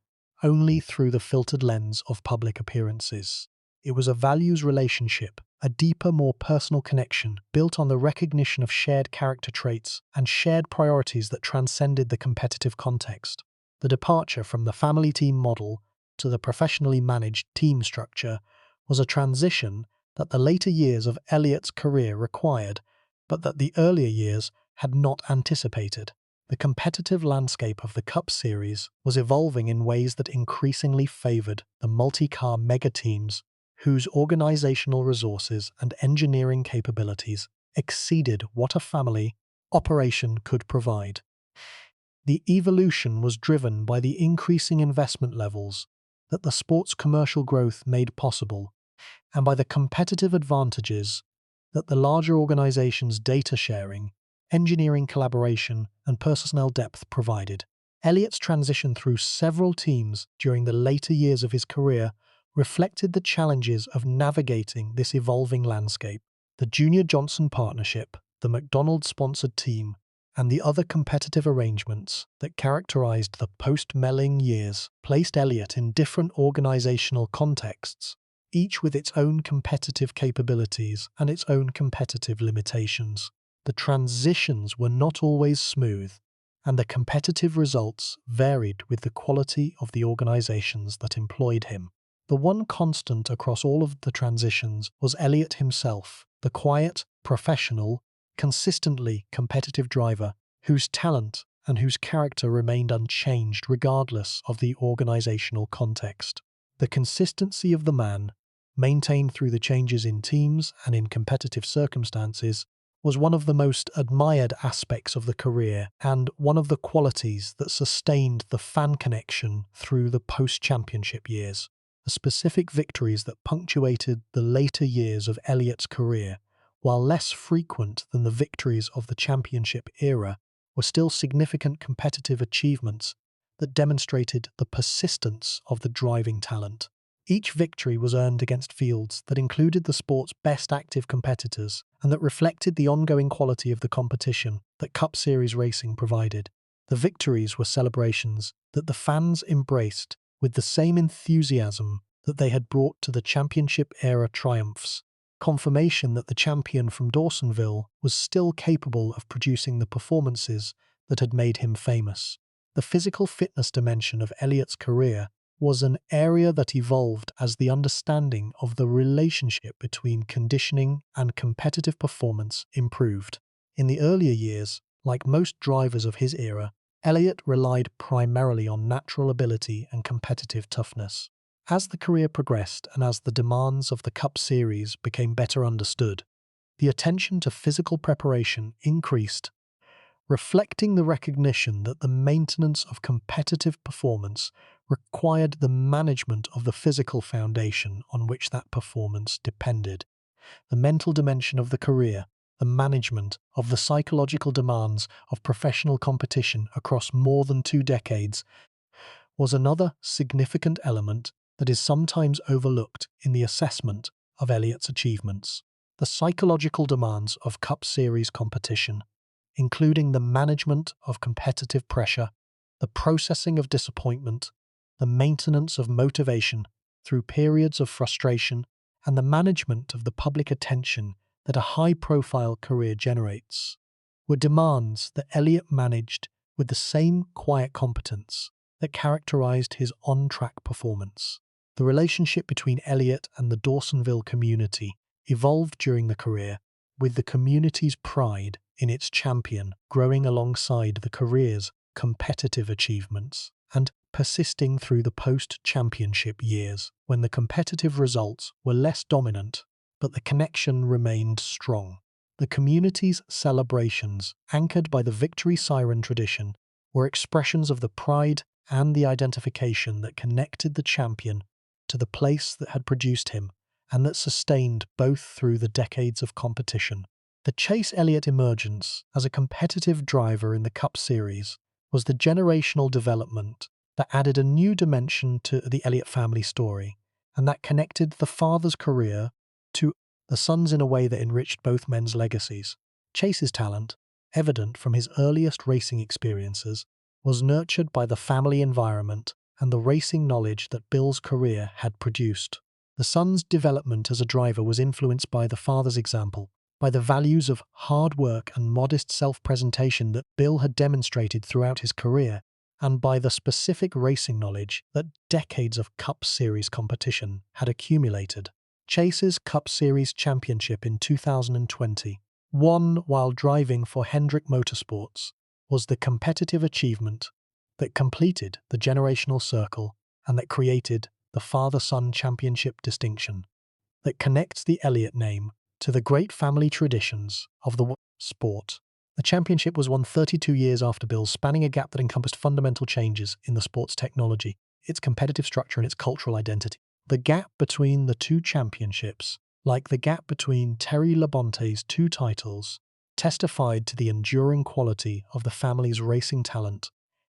only through the filtered lens of public appearances. It was a values relationship, a deeper, more personal connection built on the recognition of shared character traits and shared priorities that transcended the competitive context. The departure from the family team model to the professionally managed team structure was a transition that the later years of Elliott's career required, but that the earlier years had not anticipated. The competitive landscape of the Cup Series was evolving in ways that increasingly favored the multi-car mega teams whose organizational resources and engineering capabilities exceeded what a family operation could provide. The evolution was driven by the increasing investment levels that the sport's commercial growth made possible, and by the competitive advantages that the larger organization's data sharing, engineering collaboration, and personnel depth provided. Elliott's transition through several teams during the later years of his career reflected the challenges of navigating this evolving landscape. The Junior Johnson partnership, the McDonald's-sponsored team, and the other competitive arrangements that characterized the post-Melling years placed Elliott in different organizational contexts, each with its own competitive capabilities and its own competitive limitations. The transitions were not always smooth, and the competitive results varied with the quality of the organizations that employed him. The one constant across all of the transitions was Elliott himself, the quiet, professional, consistently competitive driver whose talent and whose character remained unchanged regardless of the organizational context. The consistency of the man, maintained through the changes in teams and in competitive circumstances, was one of the most admired aspects of the career and one of the qualities that sustained the fan connection through the post-championship years. The specific victories that punctuated the later years of Elliott's career, while less frequent than the victories of the championship era, were still significant competitive achievements that demonstrated the persistence of the driving talent. Each victory was earned against fields that included the sport's best active competitors and that reflected the ongoing quality of the competition that Cup Series racing provided. The victories were celebrations that the fans embraced with the same enthusiasm that they had brought to the championship-era triumphs, confirmation that the champion from Dawsonville was still capable of producing the performances that had made him famous. The physical fitness dimension of Elliott's career was an area that evolved as the understanding of the relationship between conditioning and competitive performance improved. In the earlier years, like most drivers of his era, Elliott relied primarily on natural ability and competitive toughness. As the career progressed and as the demands of the Cup Series became better understood, the attention to physical preparation increased, reflecting the recognition that the maintenance of competitive performance required the management of the physical foundation on which that performance depended. The mental dimension of the career, the management of the psychological demands of professional competition across more than 2 decades, was another significant element that is sometimes overlooked in the assessment of Elliott's achievements. The psychological demands of Cup Series competition, including the management of competitive pressure, the processing of disappointment, the maintenance of motivation through periods of frustration, and the management of the public attention that a high-profile career generates, were demands that Elliott managed with the same quiet competence that characterized his on-track performance. The relationship between Elliott and the Dawsonville community evolved during the career, with the community's pride in its champion growing alongside the career's competitive achievements and persisting through the post-championship years when the competitive results were less dominant, but the connection remained strong. The community's celebrations, anchored by the victory siren tradition, were expressions of the pride and the identification that connected the champion to the place that had produced him and that sustained both through the decades of competition. The Chase Elliott emergence as a competitive driver in the Cup Series was the generational development that added a new dimension to the Elliott family story, and that connected the father's career to the sons in a way that enriched both men's legacies. Chase's talent, evident from his earliest racing experiences, was nurtured by the family environment and the racing knowledge that Bill's career had produced. The son's development as a driver was influenced by the father's example, by the values of hard work and modest self-presentation that Bill had demonstrated throughout his career, and by the specific racing knowledge that decades of Cup Series competition had accumulated. Chase's Cup Series championship in 2020, won while driving for Hendrick Motorsports, was the competitive achievement that completed the generational circle and that created the father-son championship distinction that connects the Elliott name to the great family traditions of the sport. The championship was won 32 years after Bill's, spanning a gap that encompassed fundamental changes in the sport's technology, its competitive structure, and its cultural identity. The gap between the two championships, like the gap between Terry Labonte's 2 titles, testified to the enduring quality of the family's racing talent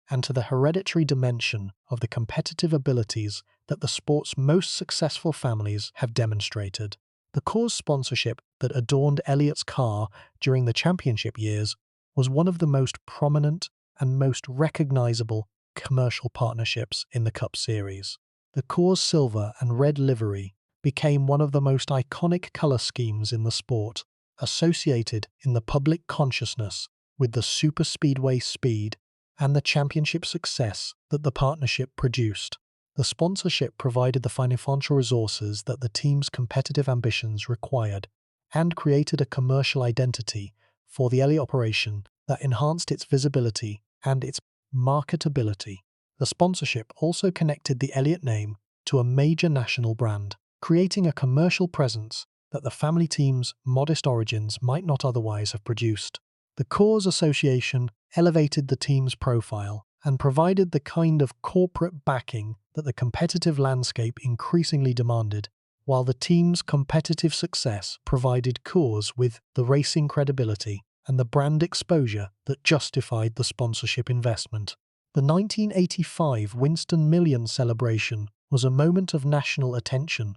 and to the hereditary dimension of the competitive abilities that the sport's most successful families have demonstrated. The Coors sponsorship that adorned Elliott's car during the championship years was one of the most prominent and most recognizable commercial partnerships in the Cup Series. The Coors silver and red livery became one of the most iconic color schemes in the sport, associated in the public consciousness with the superspeedway speed and the championship success that the partnership produced. The sponsorship provided the financial resources that the team's competitive ambitions required and created a commercial identity for the Elliott operation that enhanced its visibility and its marketability. The sponsorship also connected the Elliott name to a major national brand, creating a commercial presence that the family team's modest origins might not otherwise have produced. The Coors Association elevated the team's profile and provided the kind of corporate backing that the competitive landscape increasingly demanded, while the team's competitive success provided Coors with the racing credibility and the brand exposure that justified the sponsorship investment. The 1985 Winston Million celebration was a moment of national attention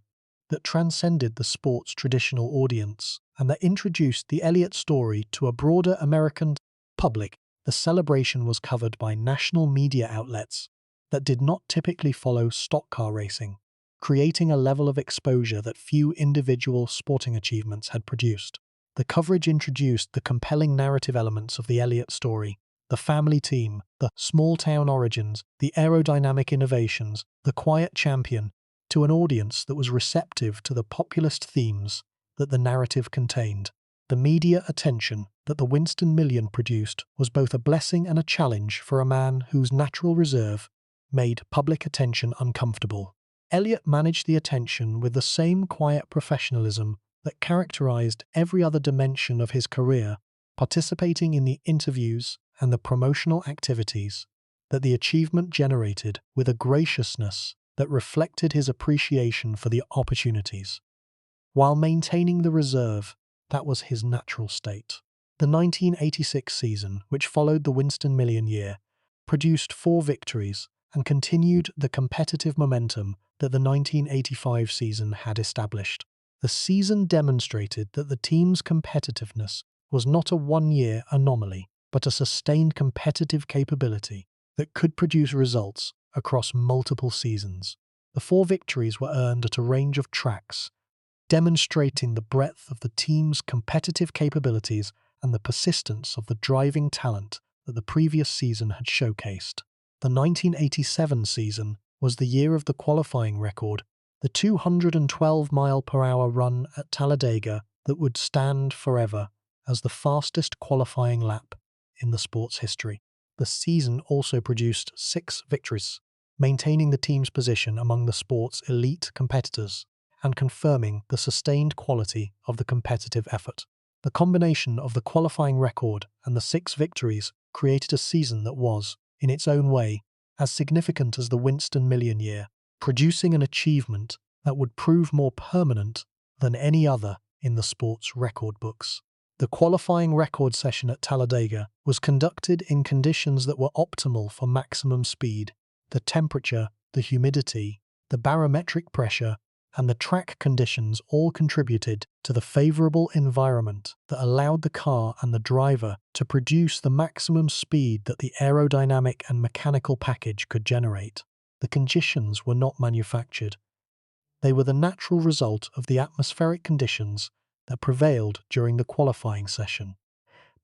that transcended the sport's traditional audience and that introduced the Elliott story to a broader American public. The celebration was covered by national media outlets that did not typically follow stock car racing, creating a level of exposure that few individual sporting achievements had produced. The coverage introduced the compelling narrative elements of the Elliott story: the family team, the small-town origins, the aerodynamic innovations, the quiet champion, to an audience that was receptive to the populist themes that the narrative contained. The media attention that the Winston Million produced was both a blessing and a challenge for a man whose natural reserve made public attention uncomfortable. Elliott managed the attention with the same quiet professionalism that characterized every other dimension of his career, participating in the interviews and the promotional activities that the achievement generated with a graciousness that reflected his appreciation for the opportunities, while maintaining the reserve that was his natural state. The 1986 season, which followed the Winston Million year, produced 4 victories and continued the competitive momentum that the 1985 season had established. The season demonstrated that the team's competitiveness was not a one-year anomaly, but a sustained competitive capability that could produce results across multiple seasons. The 4 victories were earned at a range of tracks, demonstrating the breadth of the team's competitive capabilities and the persistence of the driving talent that the previous season had showcased. The 1987 season was the year of the qualifying record, the 212-mile-per-hour run at Talladega that would stand forever as the fastest qualifying lap in the sport's history. The season also produced 6 victories, maintaining the team's position among the sport's elite competitors and confirming the sustained quality of the competitive effort. The combination of the qualifying record and the 6 victories created a season that was, in its own way, as significant as the Winston Million year, producing an achievement that would prove more permanent than any other in the sport's record books. The qualifying record session at Talladega was conducted in conditions that were optimal for maximum speed. The temperature, the humidity, the barometric pressure, and the track conditions all contributed to the favorable environment that allowed the car and the driver to produce the maximum speed that the aerodynamic and mechanical package could generate. The conditions were not manufactured. They were the natural result of the atmospheric conditions that prevailed during the qualifying session.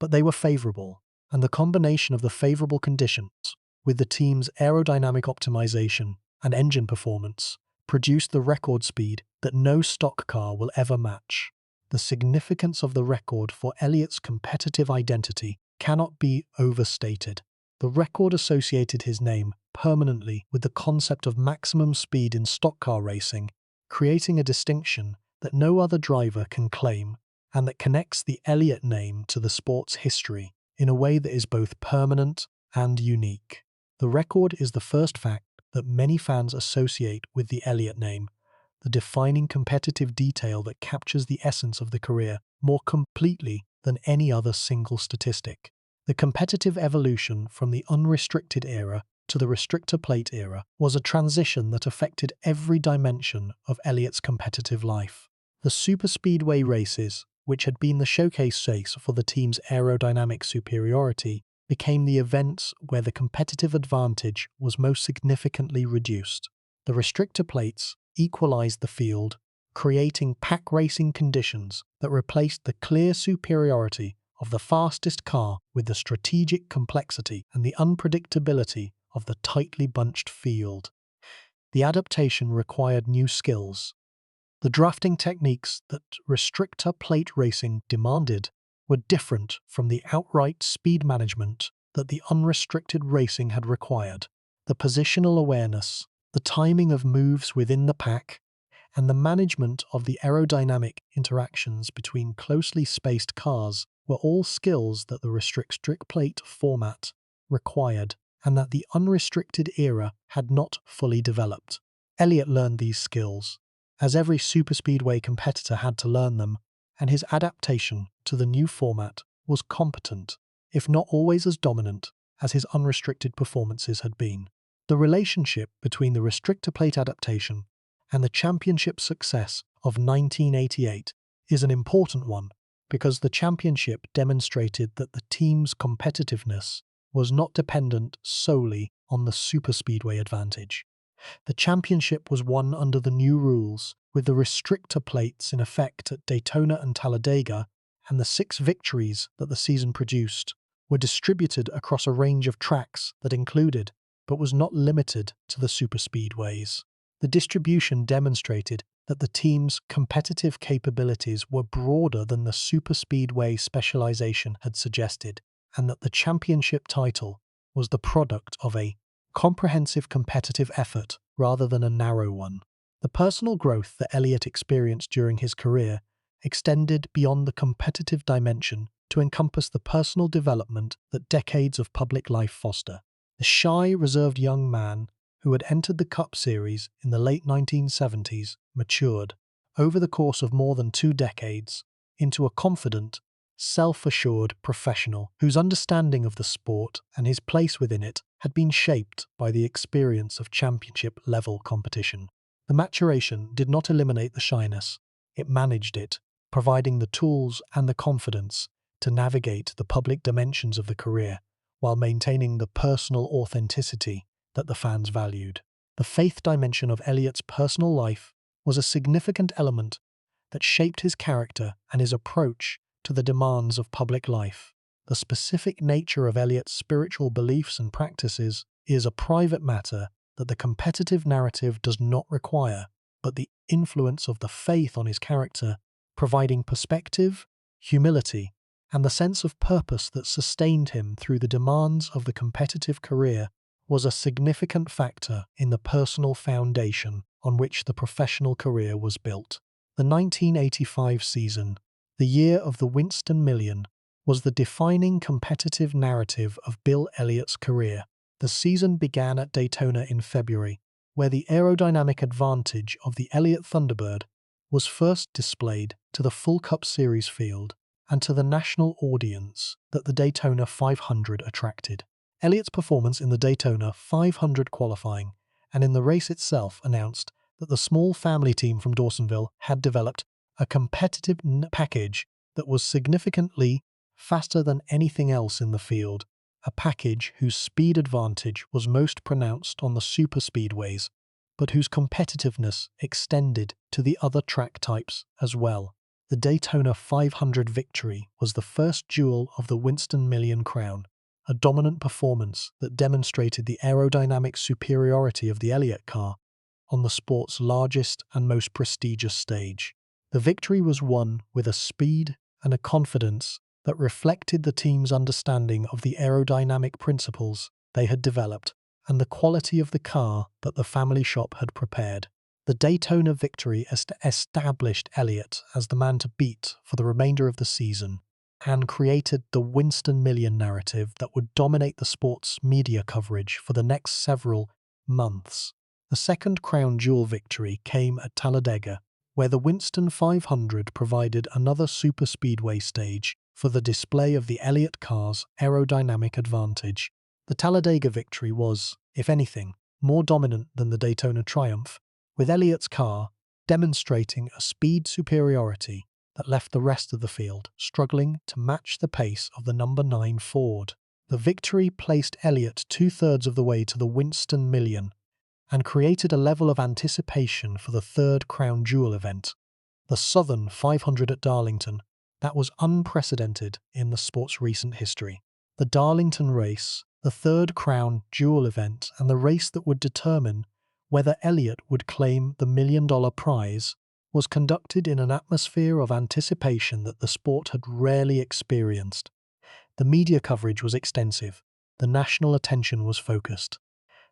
But they were favorable, and the combination of the favorable conditions with the team's aerodynamic optimization and engine performance produced the record speed that no stock car will ever match. The significance of the record for Elliott's competitive identity cannot be overstated. The record associated his name permanently with the concept of maximum speed in stock car racing, creating a distinction that no other driver can claim and that connects the Elliott name to the sport's history in a way that is both permanent and unique. The record is the first fact that many fans associate with the Elliott name, the defining competitive detail that captures the essence of the career more completely than any other single statistic. The competitive evolution from the unrestricted era to the restrictor plate era was a transition that affected every dimension of Elliott's competitive life. The superspeedway races which had been the showcase race for the team's aerodynamic superiority, became the events where the competitive advantage was most significantly reduced. The restrictor plates equalized the field, creating pack racing conditions that replaced the clear superiority of the fastest car with the strategic complexity and the unpredictability of the tightly bunched field. The adaptation required new skills. The drafting techniques that restrictor plate racing demanded were different from the outright speed management that the unrestricted racing had required. The positional awareness, the timing of moves within the pack, and the management of the aerodynamic interactions between closely spaced cars were all skills that the restrictor plate format required and that the unrestricted era had not fully developed. Elliott learned these skills, as every superspeedway competitor had to learn them, and his adaptation to the new format was competent, if not always as dominant as his unrestricted performances had been. The relationship between the restrictor plate adaptation and the championship success of 1988 is an important one because the championship demonstrated that the team's competitiveness was not dependent solely on the superspeedway advantage. The championship was won under the new rules, with the restrictor plates in effect at Daytona and Talladega, and the 6 victories that the season produced were distributed across a range of tracks that included, but was not limited to, the superspeedways. The distribution demonstrated that the team's competitive capabilities were broader than the superspeedway specialization had suggested, and that the championship title was the product of a comprehensive competitive effort rather than a narrow one. The personal growth that Elliott experienced during his career extended beyond the competitive dimension to encompass the personal development that decades of public life foster. The shy, reserved young man who had entered the Cup Series in the late 1970s matured, over the course of more than 2 decades, into a confident, self-assured professional whose understanding of the sport and his place within it had been shaped by the experience of championship-level competition. The maturation did not eliminate the shyness, it managed it, providing the tools and the confidence to navigate the public dimensions of the career while maintaining the personal authenticity that the fans valued. The faith dimension of Elliott's personal life was a significant element that shaped his character and his approach to the demands of public life. The specific nature of Elliott's spiritual beliefs and practices is a private matter that the competitive narrative does not require, but the influence of the faith on his character, providing perspective, humility, and the sense of purpose that sustained him through the demands of the competitive career, was a significant factor in the personal foundation on which the professional career was built. The 1985 season, the year of the Winston Million, was the defining competitive narrative of Bill Elliott's career. The season began at Daytona in February, where the aerodynamic advantage of the Elliott Thunderbird was first displayed to the full Cup Series field and to the national audience that the Daytona 500 attracted. Elliott's performance in the Daytona 500 qualifying and in the race itself announced that the small family team from Dawsonville had developed a competitive package that was significantly faster than anything else in the field, a package whose speed advantage was most pronounced on the superspeedways, but whose competitiveness extended to the other track types as well. The Daytona 500 victory was the first jewel of the Winston Million crown, a dominant performance that demonstrated the aerodynamic superiority of the Elliott car on the sport's largest and most prestigious stage. The victory was won with a speed and a confidence that reflected the team's understanding of the aerodynamic principles they had developed and the quality of the car that the family shop had prepared. The Daytona victory established Elliott as the man to beat for the remainder of the season and created the Winston Million narrative that would dominate the sport's media coverage for the next several months. The second crown jewel victory came at Talladega, where the Winston 500 provided another superspeedway stage for the display of the Elliott car's aerodynamic advantage. The Talladega victory was, if anything, more dominant than the Daytona triumph, with Elliott's car demonstrating a speed superiority that left the rest of the field struggling to match the pace of the number 9 Ford. The victory placed Elliott 2/3 of the way to the Winston Million and created a level of anticipation for the third crown jewel event, the Southern 500 at Darlington, that was unprecedented in the sport's recent history. The Darlington race, the third crown jewel event, and the race that would determine whether Elliott would claim the $1 million prize, was conducted in an atmosphere of anticipation that the sport had rarely experienced. The media coverage was extensive. The national attention was focused.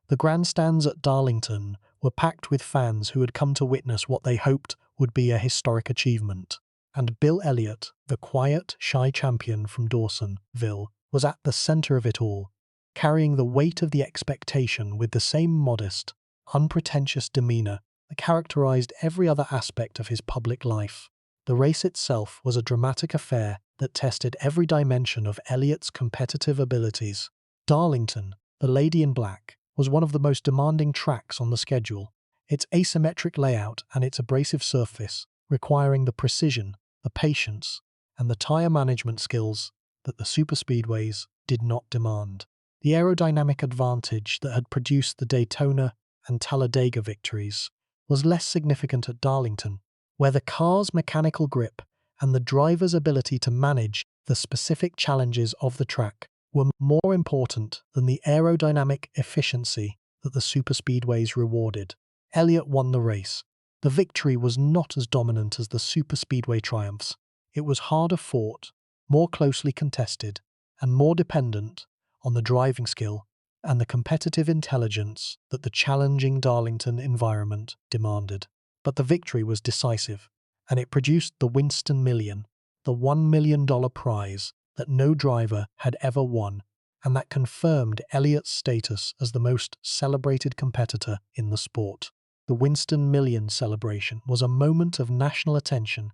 The grandstands at Darlington were packed with fans who had come to witness what they hoped would be a historic achievement. And Bill Elliott, the quiet, shy champion from Dawsonville, was at the center of it all, carrying the weight of the expectation with the same modest, unpretentious demeanor that characterized every other aspect of his public life. The race itself was a dramatic affair that tested every dimension of Elliott's competitive abilities. Darlington, the Lady in Black, was one of the most demanding tracks on the schedule, its asymmetric layout and its abrasive surface requiring the precision, the patience, and the tire management skills that the superspeedways did not demand. The aerodynamic advantage that had produced the Daytona and Talladega victories was less significant at Darlington, where the car's mechanical grip and the driver's ability to manage the specific challenges of the track were more important than the aerodynamic efficiency that the superspeedways rewarded. Elliott won the race. The victory was not as dominant as the superspeedway triumphs. It was harder fought, more closely contested, and more dependent on the driving skill and the competitive intelligence that the challenging Darlington environment demanded. But the victory was decisive, and it produced the Winston Million, the $1 million prize that no driver had ever won, and that confirmed Elliott's status as the most celebrated competitor in the sport. The Winston Million celebration was a moment of national attention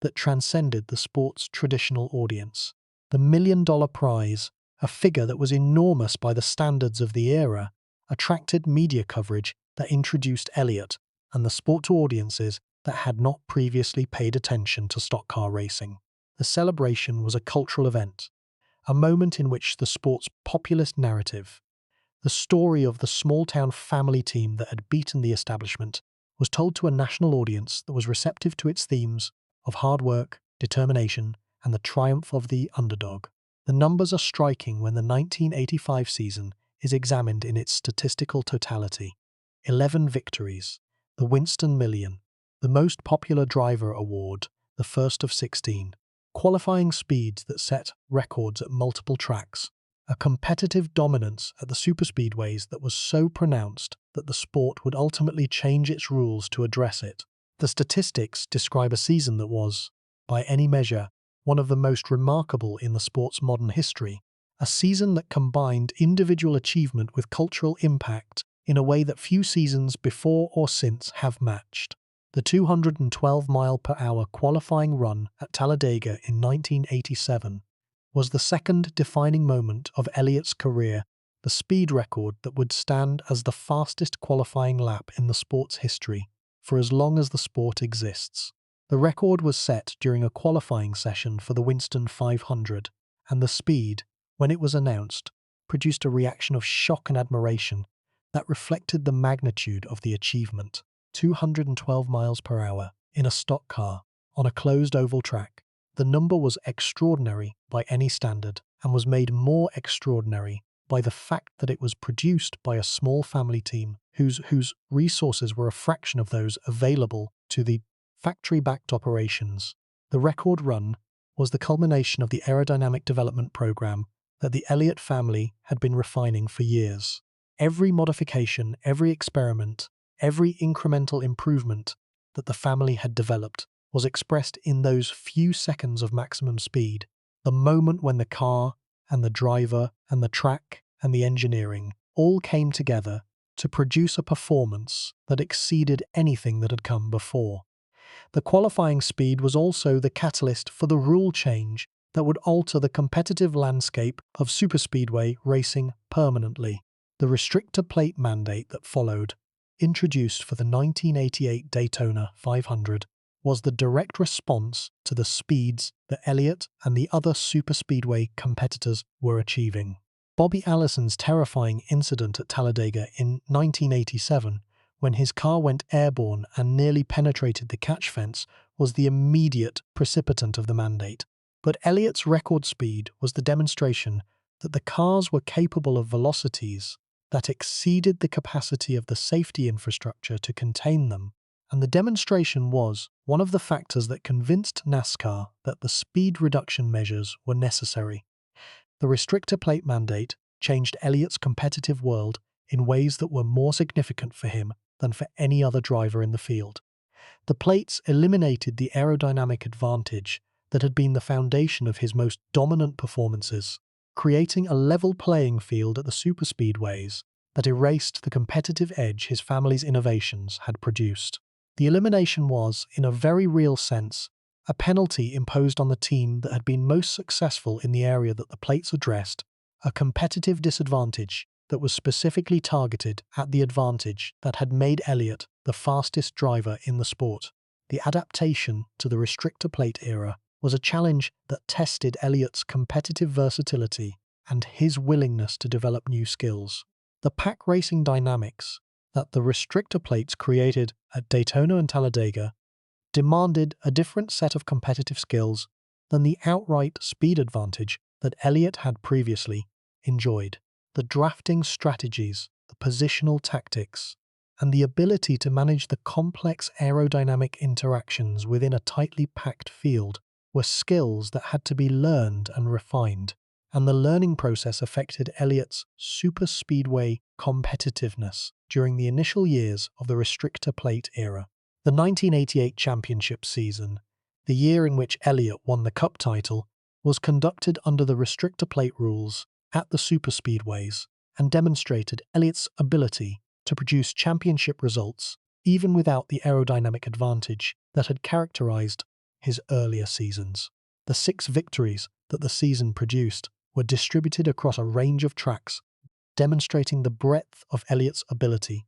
that transcended the sport's traditional audience. The $1 million prize, a figure that was enormous by the standards of the era, attracted media coverage that introduced Elliott and the sport to audiences that had not previously paid attention to stock car racing. The celebration was a cultural event, a moment in which the sport's populist narrative, the story of the small-town family team that had beaten the establishment, was told to a national audience that was receptive to its themes of hard work, determination, and the triumph of the underdog. The numbers are striking when the 1985 season is examined in its statistical totality. 11 victories, the Winston Million, the most popular driver award, the first of 16. Qualifying speeds that set records at multiple tracks, a competitive dominance at the superspeedways that was so pronounced that the sport would ultimately change its rules to address it. The statistics describe a season that was, by any measure, one of the most remarkable in the sport's modern history, a season that combined individual achievement with cultural impact in a way that few seasons before or since have matched. The 212-mile-per-hour qualifying run at Talladega in 1987 was the second defining moment of Elliott's career, the speed record that would stand as the fastest qualifying lap in the sport's history for as long as the sport exists. The record was set during a qualifying session for the Winston 500, and the speed, when it was announced, produced a reaction of shock and admiration that reflected the magnitude of the achievement. 212 miles per hour in a stock car on a closed oval track. The number was extraordinary by any standard and was made more extraordinary by the fact that it was produced by a small family team whose resources were a fraction of those available to the factory-backed operations. The record run was the culmination of the aerodynamic development program that the Elliott family had been refining for years. Every modification, every experiment, every incremental improvement that the family had developed was expressed in those few seconds of maximum speed, the moment when the car and the driver and the track and the engineering all came together to produce a performance that exceeded anything that had come before. The qualifying speed was also the catalyst for the rule change that would alter the competitive landscape of superspeedway racing permanently. The restrictor plate mandate that followed, introduced for the 1988 Daytona 500, was the direct response to the speeds that Elliott and the other superspeedway competitors were achieving. Bobby Allison's terrifying incident at Talladega in 1987, when his car went airborne and nearly penetrated the catch fence, was the immediate precipitant of the mandate. But Elliott's record speed was the demonstration that the cars were capable of velocities that exceeded the capacity of the safety infrastructure to contain them, and the demonstration was one of the factors that convinced NASCAR that the speed reduction measures were necessary. The restrictor plate mandate changed Elliott's competitive world in ways that were more significant for him than for any other driver in the field. The plates eliminated the aerodynamic advantage that had been the foundation of his most dominant performances, creating a level playing field at the superspeedways that erased the competitive edge his family's innovations had produced. The elimination was, in a very real sense, a penalty imposed on the team that had been most successful in the area that the plates addressed, a competitive disadvantage that was specifically targeted at the advantage that had made Elliott the fastest driver in the sport. The adaptation to the restrictor plate era was a challenge that tested Elliott's competitive versatility and his willingness to develop new skills. The pack racing dynamics that the restrictor plates created at Daytona and Talladega demanded a different set of competitive skills than the outright speed advantage that Elliott had previously enjoyed. The drafting strategies, the positional tactics, and the ability to manage the complex aerodynamic interactions within a tightly packed field were skills that had to be learned and refined, and the learning process affected Elliott's superspeedway competitiveness during the initial years of the restrictor plate era. The 1988 championship season, the year in which Elliott won the Cup title, was conducted under the restrictor plate rules at the superspeedways and demonstrated Elliott's ability to produce championship results even without the aerodynamic advantage that had characterized his earlier seasons. The 6 victories that the season produced were distributed across a range of tracks, demonstrating the breadth of Elliott's ability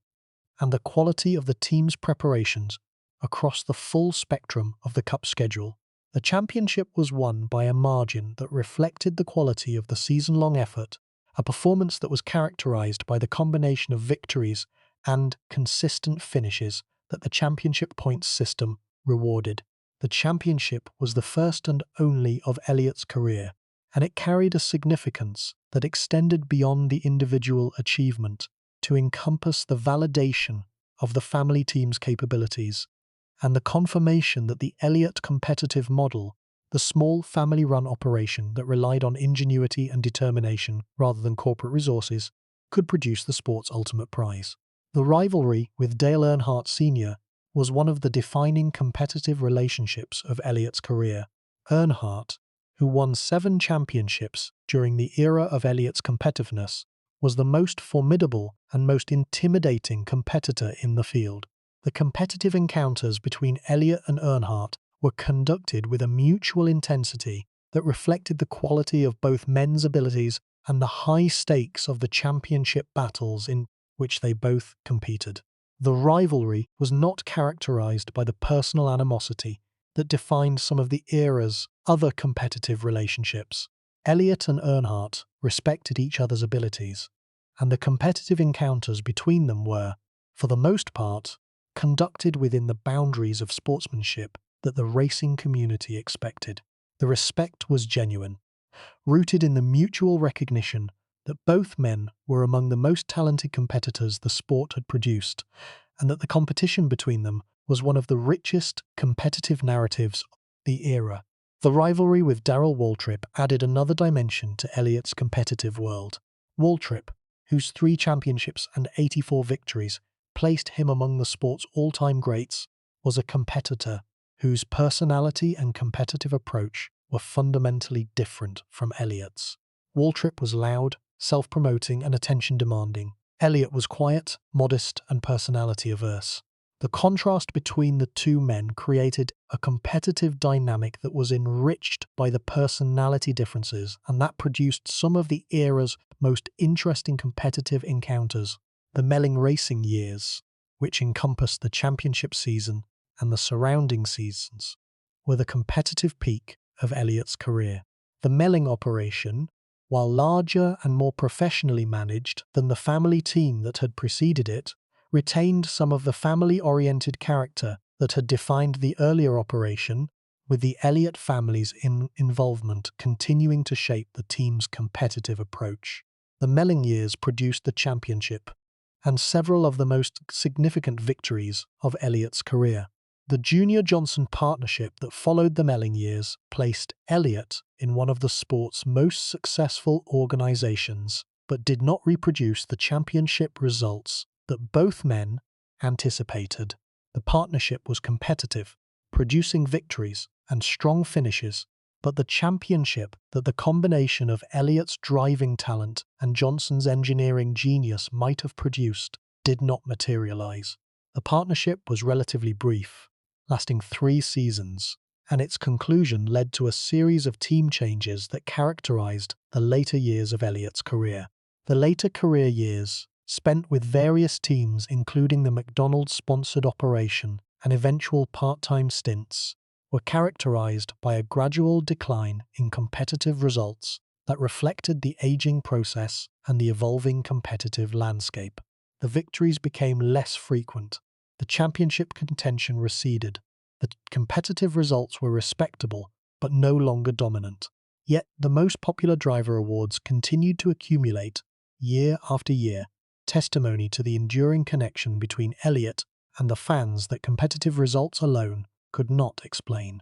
and the quality of the team's preparations across the full spectrum of the Cup schedule. The championship was won by a margin that reflected the quality of the season-long effort, a performance that was characterized by the combination of victories and consistent finishes that the championship points system rewarded. The championship was the first and only of Elliott's career, and it carried a significance that extended beyond the individual achievement to encompass the validation of the family team's capabilities and the confirmation that the Elliott competitive model, the small family-run operation that relied on ingenuity and determination rather than corporate resources, could produce the sport's ultimate prize. The rivalry with Dale Earnhardt Sr. was one of the defining competitive relationships of Elliott's career. Earnhardt, who won 7 championships during the era of Elliott's competitiveness, was the most formidable and most intimidating competitor in the field. The competitive encounters between Elliott and Earnhardt were conducted with a mutual intensity that reflected the quality of both men's abilities and the high stakes of the championship battles in which they both competed. The rivalry was not characterized by the personal animosity that defined some of the era's other competitive relationships. Elliott and Earnhardt respected each other's abilities, and the competitive encounters between them were, for the most part, conducted within the boundaries of sportsmanship that the racing community expected. The respect was genuine, rooted in the mutual recognition that both men were among the most talented competitors the sport had produced, and that the competition between them was one of the richest competitive narratives of the era. The rivalry with Darrell Waltrip added another dimension to Elliott's competitive world. Waltrip, whose 3 championships and 84 victories placed him among the sport's all-time greats, was a competitor whose personality and competitive approach were fundamentally different from Elliott's. Waltrip was loud, self-promoting, and attention-demanding. Elliott was quiet, modest, and personality-averse. The contrast between the two men created a competitive dynamic that was enriched by the personality differences, and that produced some of the era's most interesting competitive encounters. The Melling racing years, which encompassed the championship season and the surrounding seasons were the competitive peak of Elliott's career. The Melling operation, while larger and more professionally managed than the family team that had preceded it, retained some of the family-oriented character that had defined the earlier operation, with the Elliott family's involvement continuing to shape the team's competitive approach. The Melling years produced the championship and several of the most significant victories of Elliott's career. The Junior Johnson partnership that followed the Melling years placed Elliott in one of the sport's most successful organizations, but did not reproduce the championship results that both men anticipated. The partnership was competitive, producing victories and strong finishes, but the championship that the combination of Elliott's driving talent and Johnson's engineering genius might have produced did not materialize. The partnership was relatively brief, lasting 3 seasons, and its conclusion led to a series of team changes that characterized the later years of Elliott's career. The later career years, spent with various teams including the McDonald's-sponsored operation and eventual part-time stints, were characterized by a gradual decline in competitive results that reflected the aging process and the evolving competitive landscape. The victories became less frequent. The championship contention receded. The competitive results were respectable, but no longer dominant. Yet the most popular driver awards continued to accumulate year after year, testimony to the enduring connection between Elliott and the fans that competitive results alone could not explain.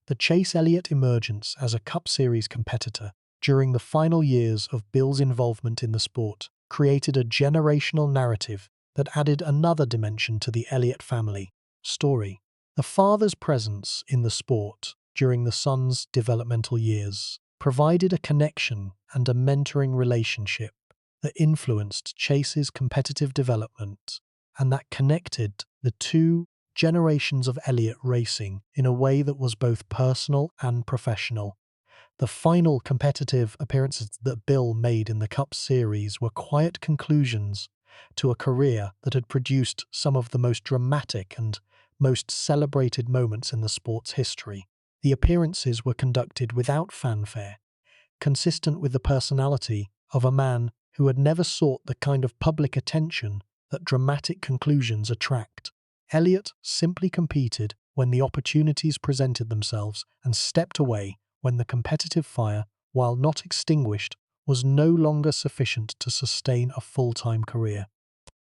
The Chase Elliott emergence as a Cup Series competitor during the final years of Bill's involvement in the sport created a generational narrative that added another dimension to the Elliott family story. The father's presence in the sport during the son's developmental years provided a connection and a mentoring relationship that influenced Chase's competitive development and that connected the two generations of Elliott racing in a way that was both personal and professional. The final competitive appearances that Bill made in the Cup Series were quiet conclusions to a career that had produced some of the most dramatic and most celebrated moments in the sport's history. The appearances were conducted without fanfare, consistent with the personality of a man who had never sought the kind of public attention that dramatic conclusions attract. Elliott simply competed when the opportunities presented themselves and stepped away when the competitive fire, while not extinguished, was no longer sufficient to sustain a full-time career.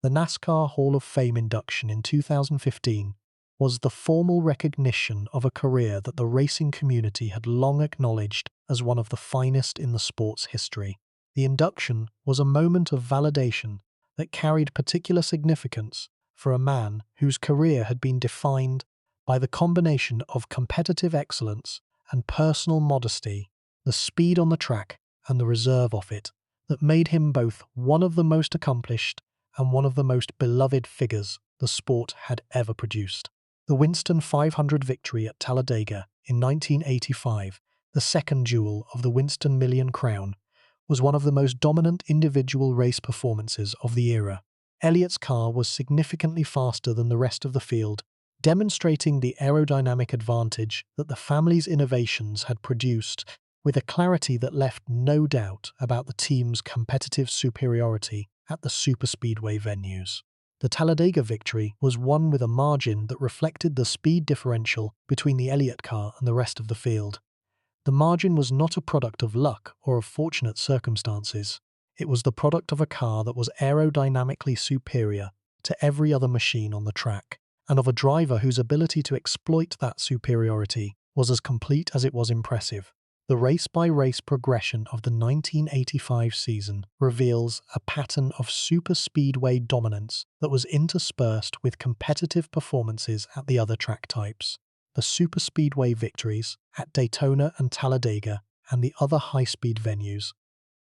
The NASCAR Hall of Fame induction in 2015 was the formal recognition of a career that the racing community had long acknowledged as one of the finest in the sport's history. The induction was a moment of validation that carried particular significance for a man whose career had been defined by the combination of competitive excellence and personal modesty, the speed on the track and the reserve of it, that made him both one of the most accomplished and one of the most beloved figures the sport had ever produced. The Winston 500 victory at Talladega in 1985, the second jewel of the Winston Million crown, was one of the most dominant individual race performances of the era. Elliott's car was significantly faster than the rest of the field, demonstrating the aerodynamic advantage that the family's innovations had produced with a clarity that left no doubt about the team's competitive superiority at the superspeedway venues. The Talladega victory was won with a margin that reflected the speed differential between the Elliott car and the rest of the field. The margin was not a product of luck or of fortunate circumstances. It was the product of a car that was aerodynamically superior to every other machine on the track, and of a driver whose ability to exploit that superiority was as complete as it was impressive. The race-by-race progression of the 1985 season reveals a pattern of superspeedway dominance that was interspersed with competitive performances at the other track types. The superspeedway victories at Daytona and Talladega and the other high-speed venues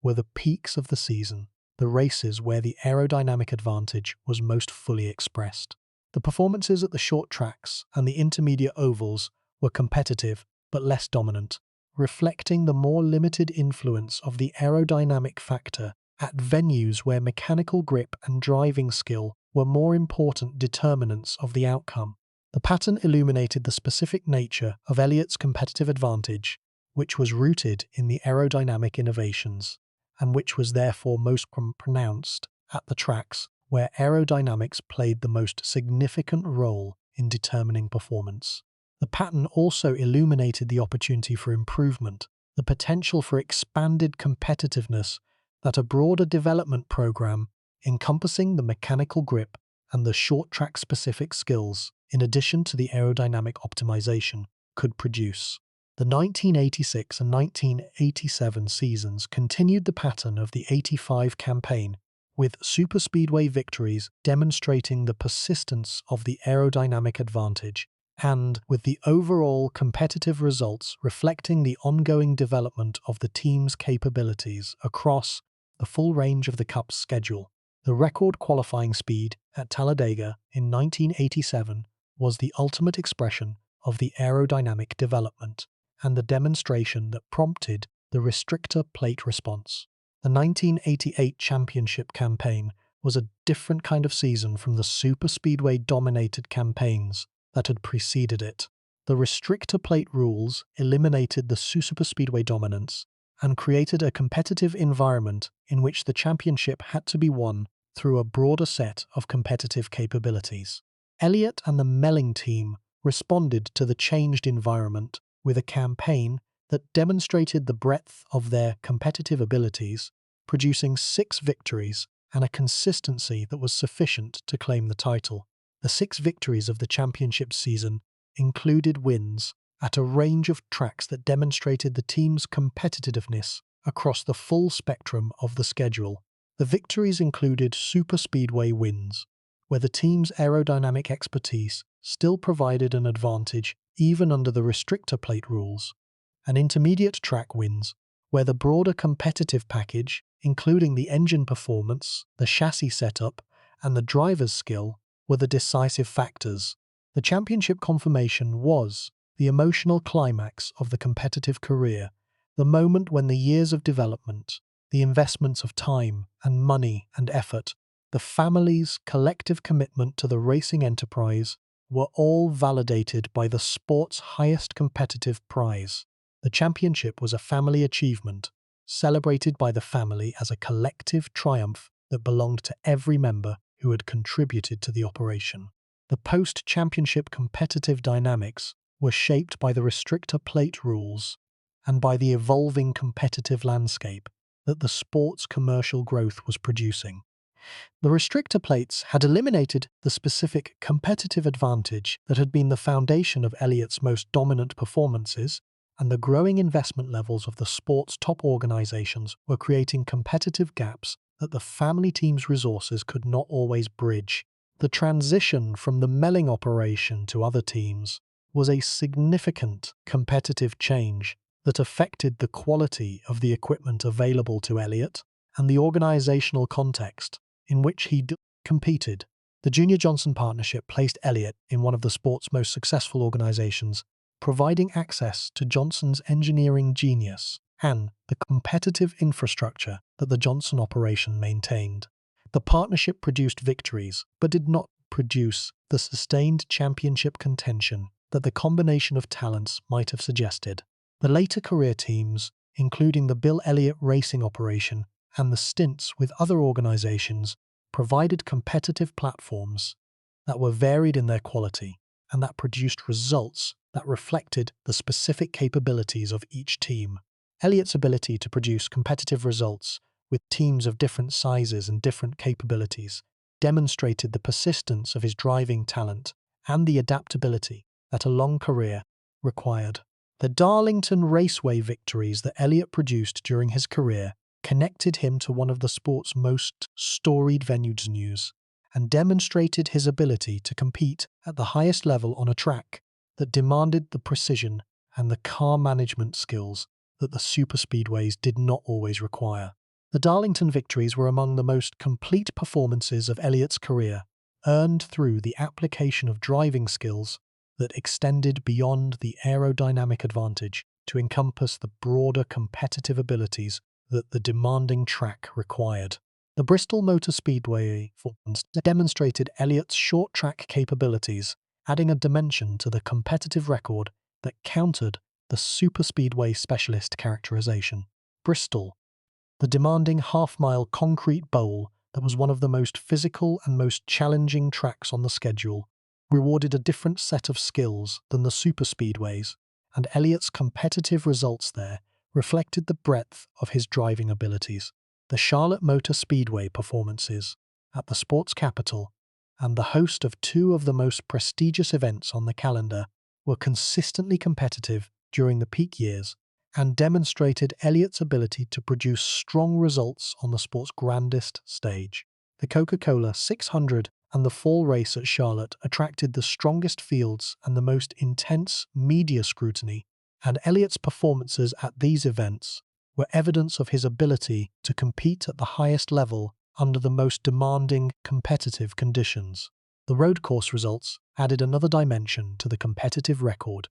were the peaks of the season, the races where the aerodynamic advantage was most fully expressed. The performances at the short tracks and the intermediate ovals were competitive but less dominant, reflecting the more limited influence of the aerodynamic factor at venues where mechanical grip and driving skill were more important determinants of the outcome. The pattern illuminated the specific nature of Elliott's competitive advantage, which was rooted in the aerodynamic innovations, and which was therefore most pronounced at the tracks where aerodynamics played the most significant role in determining performance. The pattern also illuminated the opportunity for improvement, the potential for expanded competitiveness that a broader development program encompassing the mechanical grip and the short track specific skills, in addition to the aerodynamic optimization, could produce. The 1986 and 1987 seasons continued the pattern of the 85 campaign, with superspeedway victories demonstrating the persistence of the aerodynamic advantage, and with the overall competitive results reflecting the ongoing development of the team's capabilities across the full range of the Cup's schedule. The record qualifying speed at Talladega in 1987 was the ultimate expression of the aerodynamic development and the demonstration that prompted the restrictor plate response. The 1988 championship campaign was a different kind of season from the superspeedway-dominated campaigns that had preceded it. The restrictor plate rules eliminated the superspeedway dominance and created a competitive environment in which the championship had to be won through a broader set of competitive capabilities. Elliott and the Million team responded to the changed environment with a campaign that demonstrated the breadth of their competitive abilities, producing 6 victories and a consistency that was sufficient to claim the title. The 6 victories of the championship season included wins at a range of tracks that demonstrated the team's competitiveness across the full spectrum of the schedule. The victories included superspeedway wins, where the team's aerodynamic expertise still provided an advantage even under the restrictor plate rules, and intermediate track wins, where the broader competitive package, including the engine performance, the chassis setup, and the driver's skill, were the decisive factors. The championship confirmation was the emotional climax of the competitive career, the moment when the years of development, the investments of time and money and effort, the family's collective commitment to the racing enterprise were all validated by the sport's highest competitive prize. The championship was a family achievement, celebrated by the family as a collective triumph that belonged to every member who had contributed to the operation. The post-championship competitive dynamics were shaped by the restrictor plate rules and by the evolving competitive landscape that the sport's commercial growth was producing. The restrictor plates had eliminated the specific competitive advantage that had been the foundation of Elliott's most dominant performances, and the growing investment levels of the sport's top organizations were creating competitive gaps that the family team's resources could not always bridge. The transition from the Million operation to other teams was a significant competitive change that affected the quality of the equipment available to Elliott and the organizational context in which he competed. The Junior Johnson partnership placed Elliott in one of the sport's most successful organizations, providing access to Johnson's engineering genius and the competitive infrastructure that the Johnson operation maintained. The partnership produced victories, but did not produce the sustained championship contention that the combination of talents might have suggested. The later career teams, including the Bill Elliott racing operation and the stints with other organizations, provided competitive platforms that were varied in their quality and that produced results that reflected the specific capabilities of each team. Elliott's ability to produce competitive results with teams of different sizes and different capabilities demonstrated the persistence of his driving talent and the adaptability that a long career required. The Darlington Raceway victories that Elliott produced during his career connected him to one of the sport's most storied venues and demonstrated his ability to compete at the highest level on a track that demanded the precision and the car management skills that the superspeedways did not always require. The Darlington victories were among the most complete performances of Elliott's career, earned through the application of driving skills that extended beyond the aerodynamic advantage to encompass the broader competitive abilities that the demanding track required. The Bristol Motor Speedway demonstrated Elliott's short-track capabilities adding a dimension to the competitive record that countered the superspeedway specialist characterization. Bristol, the demanding half-mile concrete bowl that was one of the most physical and most challenging tracks on the schedule, rewarded a different set of skills than the superspeedways, and Elliott's competitive results there reflected the breadth of his driving abilities. The Charlotte Motor Speedway performances at the sports capital and the host of two of the most prestigious events on the calendar were consistently competitive during the peak years and demonstrated Elliott's ability to produce strong results on the sport's grandest stage. The Coca-Cola 600 and the fall race at Charlotte attracted the strongest fields and the most intense media scrutiny, and Elliott's performances at these events were evidence of his ability to compete at the highest level under the most demanding competitive conditions. The road course results added another dimension to the competitive record,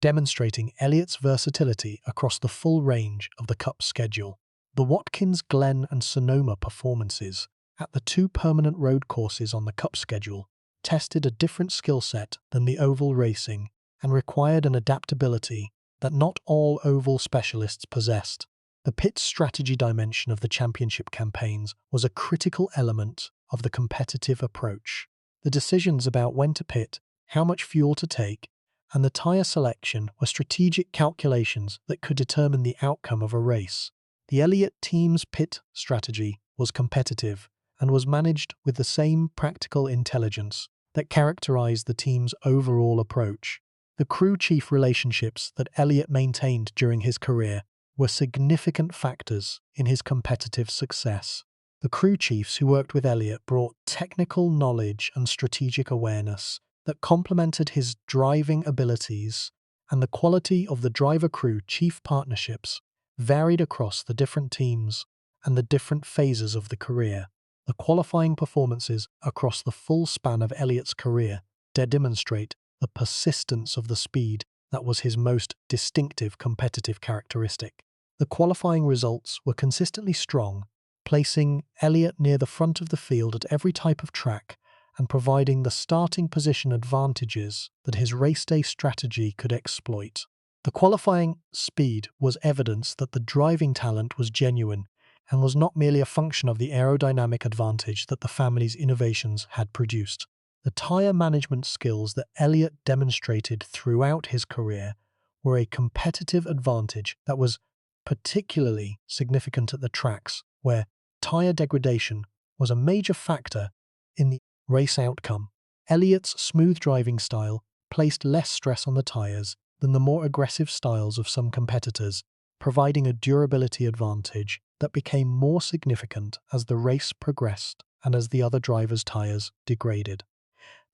demonstrating Elliott's versatility across the full range of the Cup schedule. The Watkins Glen and Sonoma performances at the two permanent road courses on the Cup schedule tested a different skill set than the oval racing and required an adaptability that not all oval specialists possessed. The pit strategy dimension of the championship campaigns was a critical element of the competitive approach. The decisions about when to pit, how much fuel to take, and the tyre selection were strategic calculations that could determine the outcome of a race. The Elliott team's pit strategy was competitive and was managed with the same practical intelligence that characterized the team's overall approach. The crew chief relationships that Elliott maintained during his career were significant factors in his competitive success. The crew chiefs who worked with Elliott brought technical knowledge and strategic awareness that complemented his driving abilities, and the quality of the driver-crew chief partnerships varied across the different teams and the different phases of the career. The qualifying performances across the full span of Elliott's career demonstrate the persistence of the speed that was his most distinctive competitive characteristic. The qualifying results were consistently strong, placing Elliott near the front of the field at every type of track and providing the starting position advantages that his race day strategy could exploit. The qualifying speed was evidence that the driving talent was genuine and was not merely a function of the aerodynamic advantage that the family's innovations had produced. The tyre management skills that Elliott demonstrated throughout his career were a competitive advantage that was particularly significant at the tracks where tyre degradation was a major factor in the race outcome. Elliott's smooth driving style placed less stress on the tyres than the more aggressive styles of some competitors, providing a durability advantage that became more significant as the race progressed and as the other drivers' tyres degraded.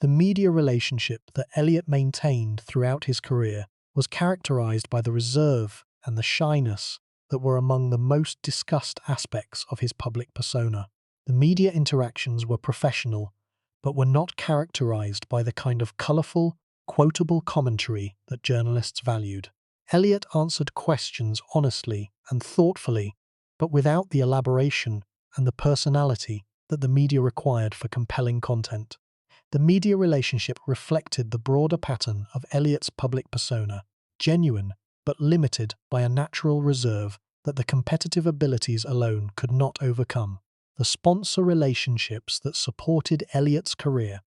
The media relationship that Elliott maintained throughout his career was characterized by the reserve and the shyness that were among the most discussed aspects of his public persona. The media interactions were professional, but were not characterized by the kind of colorful, quotable commentary that journalists valued. Elliott answered questions honestly and thoughtfully, but without the elaboration and the personality that the media required for compelling content. The media relationship reflected the broader pattern of Elliott's public persona, genuine but limited by a natural reserve that the competitive abilities alone could not overcome. The sponsor relationships that supported Elliott's career,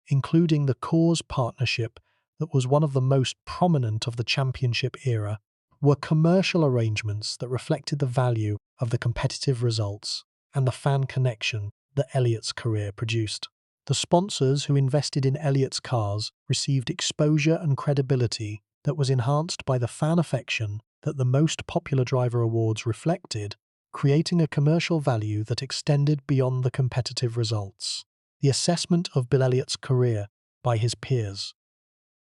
including the Coors partnership that was one of the most prominent of the championship era, were commercial arrangements that reflected the value of the competitive results and the fan connection that Elliott's career produced. The sponsors who invested in Elliott's cars received exposure and credibility that was enhanced by the fan affection that the most popular driver awards reflected, creating a commercial value that extended beyond the competitive results. The assessment of Bill Elliott's career by his peers,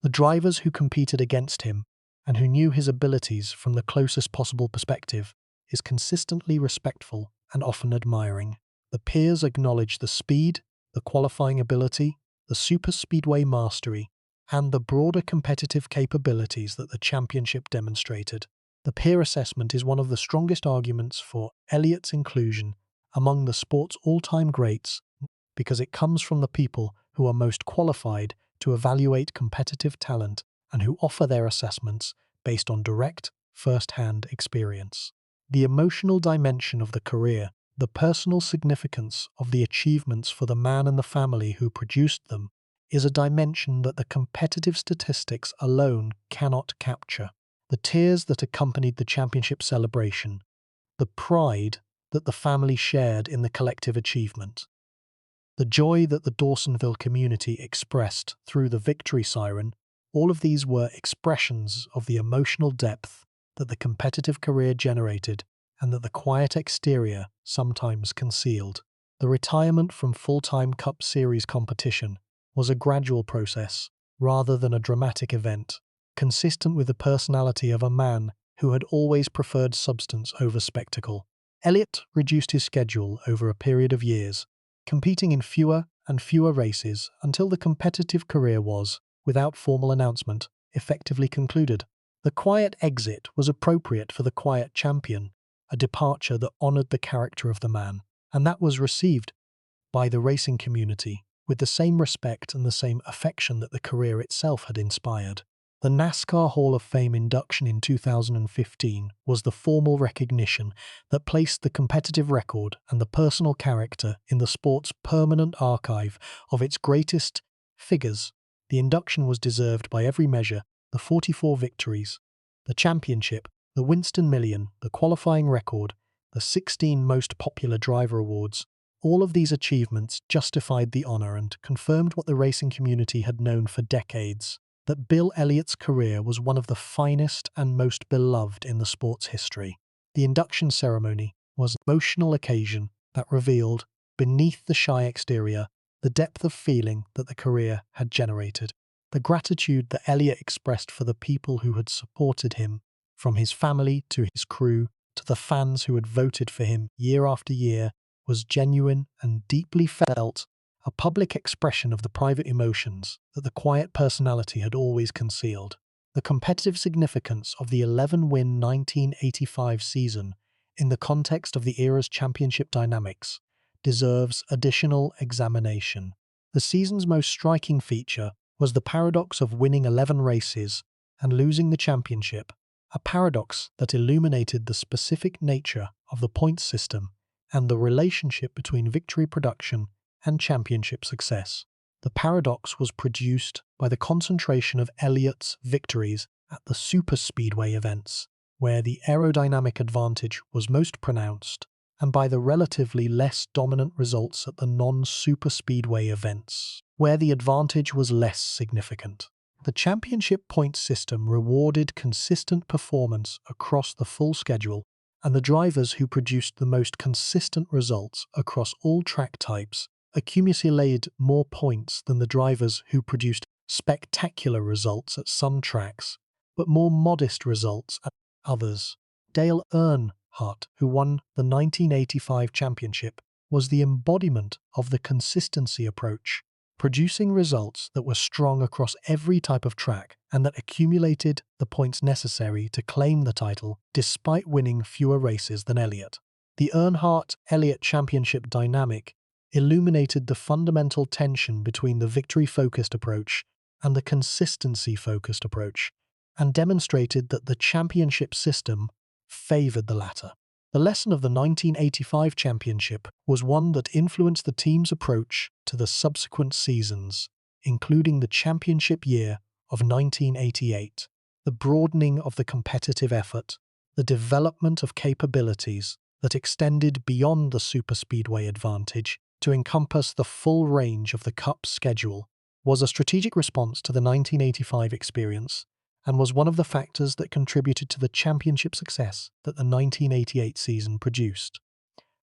the drivers who competed against him and who knew his abilities from the closest possible perspective, is consistently respectful and often admiring. The peers acknowledge the speed, the qualifying ability, the superspeedway mastery, and the broader competitive capabilities that the championship demonstrated. The peer assessment is one of the strongest arguments for Elliott's inclusion among the sport's all-time greats because it comes from the people who are most qualified to evaluate competitive talent and who offer their assessments based on direct, first-hand experience. The emotional dimension of the career, the personal significance of the achievements for the man and the family who produced them, is a dimension that the competitive statistics alone cannot capture. The tears that accompanied the championship celebration, the pride that the family shared in the collective achievement, the joy that the Dawsonville community expressed through the victory siren, all of these were expressions of the emotional depth that the competitive career generated and that the quiet exterior sometimes concealed. The retirement from full-time Cup Series competition was a gradual process rather than a dramatic event, consistent with the personality of a man who had always preferred substance over spectacle. Elliott reduced his schedule over a period of years, competing in fewer and fewer races until the competitive career was, without formal announcement, effectively concluded. The quiet exit was appropriate for the quiet champion, a departure that honoured the character of the man, and that was received by the racing community with the same respect and the same affection that the career itself had inspired. The NASCAR Hall of Fame induction in 2015 was the formal recognition that placed the competitive record and the personal character in the sport's permanent archive of its greatest figures. The induction was deserved by every measure: the 44 victories, the championship, the Winston Million, the qualifying record, the 16 most popular driver awards. All of these achievements justified the honour and confirmed what the racing community had known for decades: that Bill Elliott's career was one of the finest and most beloved in the sport's history. The induction ceremony was an emotional occasion that revealed, beneath the shy exterior, the depth of feeling that the career had generated. The gratitude that Elliott expressed for the people who had supported him, from his family to his crew to the fans who had voted for him year after year, was genuine and deeply felt, a public expression of the private emotions that the quiet personality had always concealed. The competitive significance of the 11-win 1985 season in the context of the era's championship dynamics deserves additional examination. The season's most striking feature was the paradox of winning 11 races and losing the championship, a paradox that illuminated the specific nature of the points system and the relationship between victory production and championship success. The paradox was produced by the concentration of Elliotts' victories at the superspeedway events, where the aerodynamic advantage was most pronounced, and by the relatively less dominant results at the non-superspeedway events, where the advantage was less significant. The championship point system rewarded consistent performance across the full schedule, and the drivers who produced the most consistent results across all track types accumulated more points than the drivers who produced spectacular results at some tracks, but more modest results at others. Dale Earnhardt, who won the 1985 championship, was the embodiment of the consistency approach, producing results that were strong across every type of track and that accumulated the points necessary to claim the title despite winning fewer races than Elliott. The Earnhardt-Elliott championship dynamic illuminated the fundamental tension between the victory-focused approach and the consistency-focused approach, and demonstrated that the championship system favoured the latter. The lesson of the 1985 championship was one that influenced the team's approach to the subsequent seasons, including the championship year of 1988, the broadening of the competitive effort, the development of capabilities that extended beyond the superspeedway advantage to encompass the full range of the Cup schedule, was a strategic response to the 1985 experience and was one of the factors that contributed to the championship success that the 1988 season produced.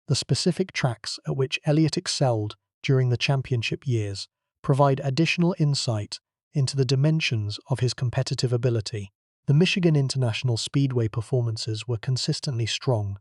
The specific tracks at which Elliott excelled during the championship years provide additional insight into the dimensions of his competitive ability. The Michigan International Speedway performances were consistently strong,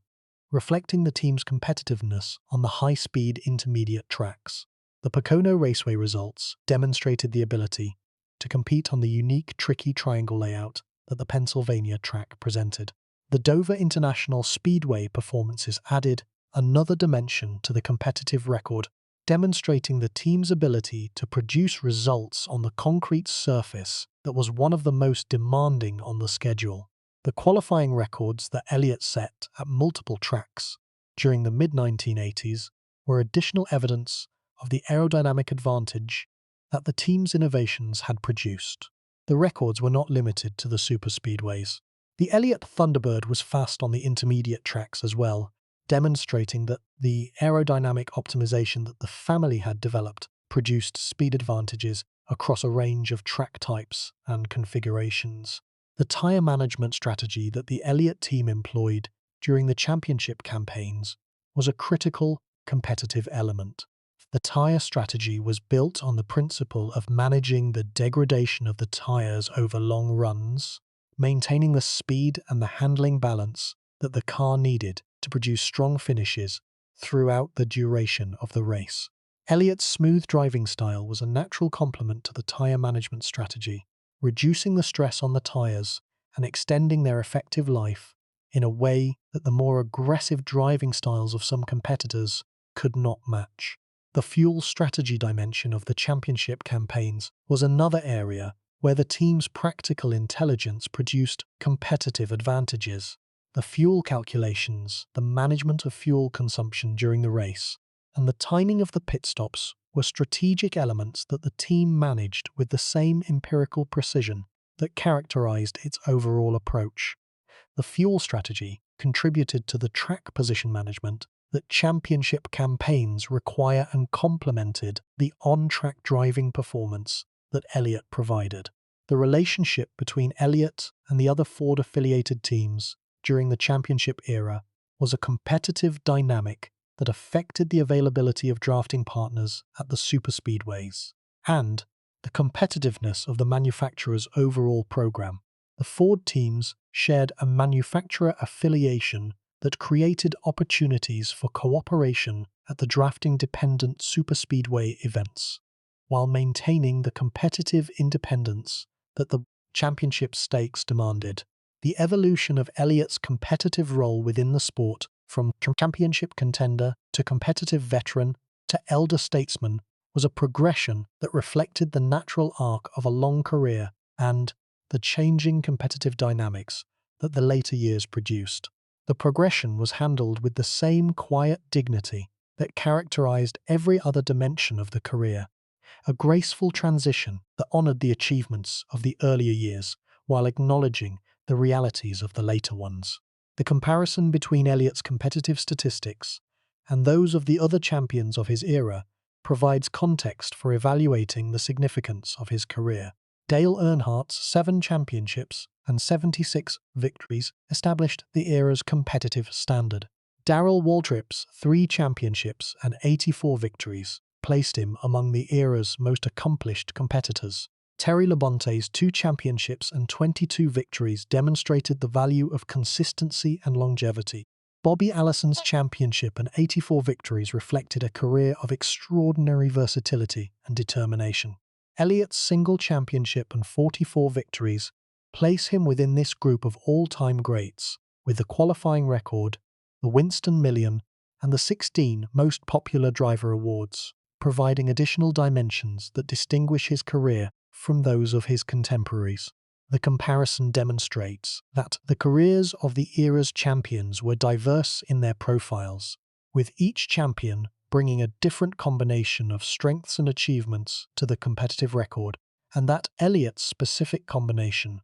reflecting the team's competitiveness on the high-speed intermediate tracks. The Pocono Raceway results demonstrated the ability to compete on the unique, tricky triangle layout that the Pennsylvania track presented. The Dover International Speedway performances added another dimension to the competitive record demonstrating the team's ability to produce results on the concrete surface that was one of the most demanding on the schedule. The qualifying records that Elliott set at multiple tracks during the mid-1980s were additional evidence of the aerodynamic advantage that the team's innovations had produced. The records were not limited to the superspeedways. The Elliott Thunderbird was fast on the intermediate tracks as well, demonstrating that the aerodynamic optimization that the family had developed produced speed advantages across a range of track types and configurations. The tyre management strategy that the Elliott team employed during the championship campaigns was a critical competitive element. The tyre strategy was built on the principle of managing the degradation of the tyres over long runs, maintaining the speed and the handling balance that the car needed to produce strong finishes throughout the duration of the race. Elliott's smooth driving style was a natural complement to the tyre management strategy, reducing the stress on the tyres and extending their effective life in a way that the more aggressive driving styles of some competitors could not match. The fuel strategy dimension of the championship campaigns was another area where the team's practical intelligence produced competitive advantages. The fuel calculations, the management of fuel consumption during the race, and the timing of the pit stops were strategic elements that the team managed with the same empirical precision that characterized its overall approach. The fuel strategy contributed to the track position management that championship campaigns require and complemented the on-track driving performance that Elliott provided. The relationship between Elliott and the other Ford-affiliated teams during the championship era was a competitive dynamic that affected the availability of drafting partners at the superspeedways and the competitiveness of the manufacturer's overall program. The Ford teams shared a manufacturer affiliation that created opportunities for cooperation at the drafting-dependent superspeedway events, while maintaining the competitive independence that the championship stakes demanded. The evolution of Elliott's competitive role within the sport, from championship contender to competitive veteran to elder statesman, was a progression that reflected the natural arc of a long career and the changing competitive dynamics that the later years produced. The progression was handled with the same quiet dignity that characterized every other dimension of the career, a graceful transition that honored the achievements of the earlier years while acknowledging the realities of the later ones. The comparison between Elliott's competitive statistics and those of the other champions of his era provides context for evaluating the significance of his career. Dale Earnhardt's 7 championships and 76 victories established the era's competitive standard. Darrell Waltrip's 3 championships and 84 victories placed him among the era's most accomplished competitors. Terry Labonte's 2 championships and 22 victories demonstrated the value of consistency and longevity. Bobby Allison's championship and 84 victories reflected a career of extraordinary versatility and determination. Elliott's single championship and 44 victories place him within this group of all-time greats, with the qualifying record, the Winston Million, and the 16 most popular driver awards, providing additional dimensions that distinguish his career from those of his contemporaries. The comparison demonstrates that the careers of the era's champions were diverse in their profiles, with each champion bringing a different combination of strengths and achievements to the competitive record, and that Elliott's specific combination,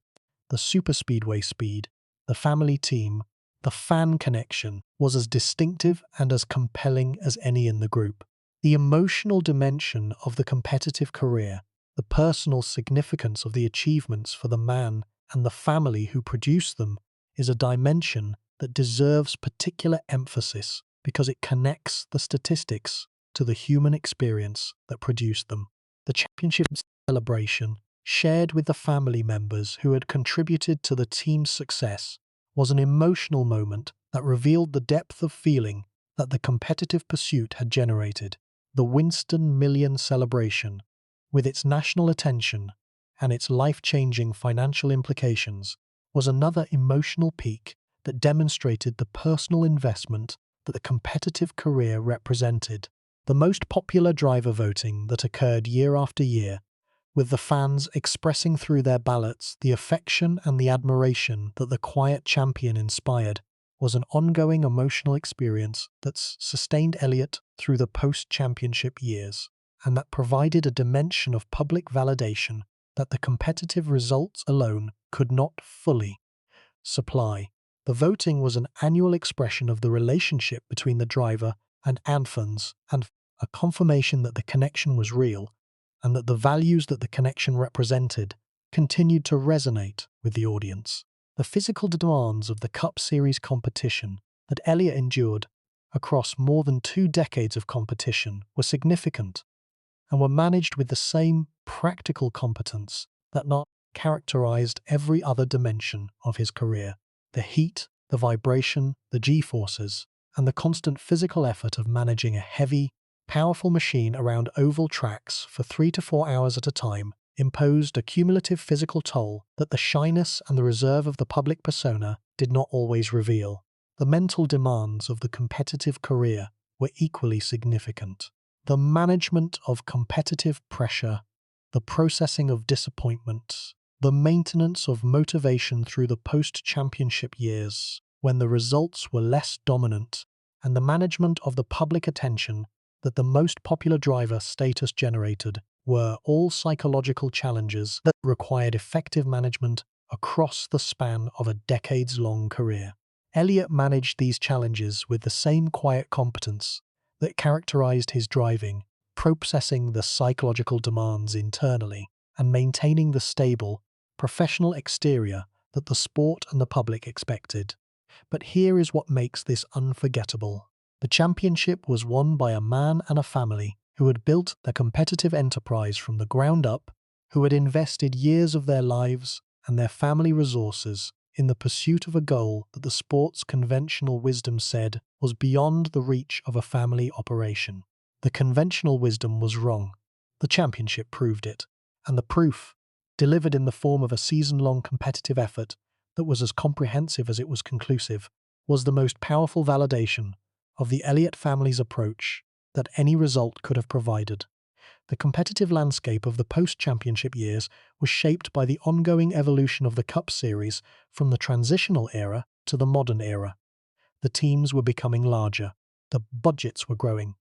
the superspeedway speed, the family team, the fan connection, was as distinctive and as compelling as any in the group. The emotional dimension of the competitive career, the personal significance of the achievements for the man and the family who produced them, is a dimension that deserves particular emphasis because it connects the statistics to the human experience that produced them. The championship celebration, shared with the family members who had contributed to the team's success, was an emotional moment that revealed the depth of feeling that the competitive pursuit had generated. The Winston Million celebration, with its national attention and its life-changing financial implications, was another emotional peak that demonstrated the personal investment that the competitive career represented. the most popular driver voting that occurred year after year, with the fans expressing through their ballots the affection and the admiration that the quiet champion inspired, was an ongoing emotional experience that's sustained Elliott through the post-championship years, and that provided a dimension of public validation that the competitive results alone could not fully supply. The voting was an annual expression of the relationship between the driver and fans, and a confirmation that the connection was real, and that the values that the connection represented continued to resonate with the audience. The physical demands of the Cup Series competition that Elliott endured across more than 2 decades of competition were significant and were managed with the same practical competence that not characterized every other dimension of his career. The heat, the vibration, the G-forces, and the constant physical effort of managing a heavy, powerful machine around oval tracks for 3 to 4 hours at a time imposed a cumulative physical toll that the shyness and the reserve of the public persona did not always reveal. The mental demands of the competitive career were equally significant. The management of competitive pressure, the processing of disappointment, the maintenance of motivation through the post-championship years, when the results were less dominant, and the management of the public attention that the most popular driver status generated were all psychological challenges that required effective management across the span of a decades-long career. Elliott managed these challenges with the same quiet competence that characterized his driving, processing the psychological demands internally and maintaining the stable, professional exterior that the sport and the public expected. But here is what makes this unforgettable. The championship was won by a man and a family who had built their competitive enterprise from the ground up, who had invested years of their lives and their family resources in the pursuit of a goal that the sport's conventional wisdom said was beyond the reach of a family operation. The conventional wisdom was wrong. The championship proved it, and the proof, delivered in the form of a season-long competitive effort that was as comprehensive as it was conclusive, was the most powerful validation of the Elliott family's approach that any result could have provided. The competitive landscape of the post-championship years was shaped by the ongoing evolution of the Cup Series from the transitional era to the modern era. The teams were becoming larger, the budgets were growing,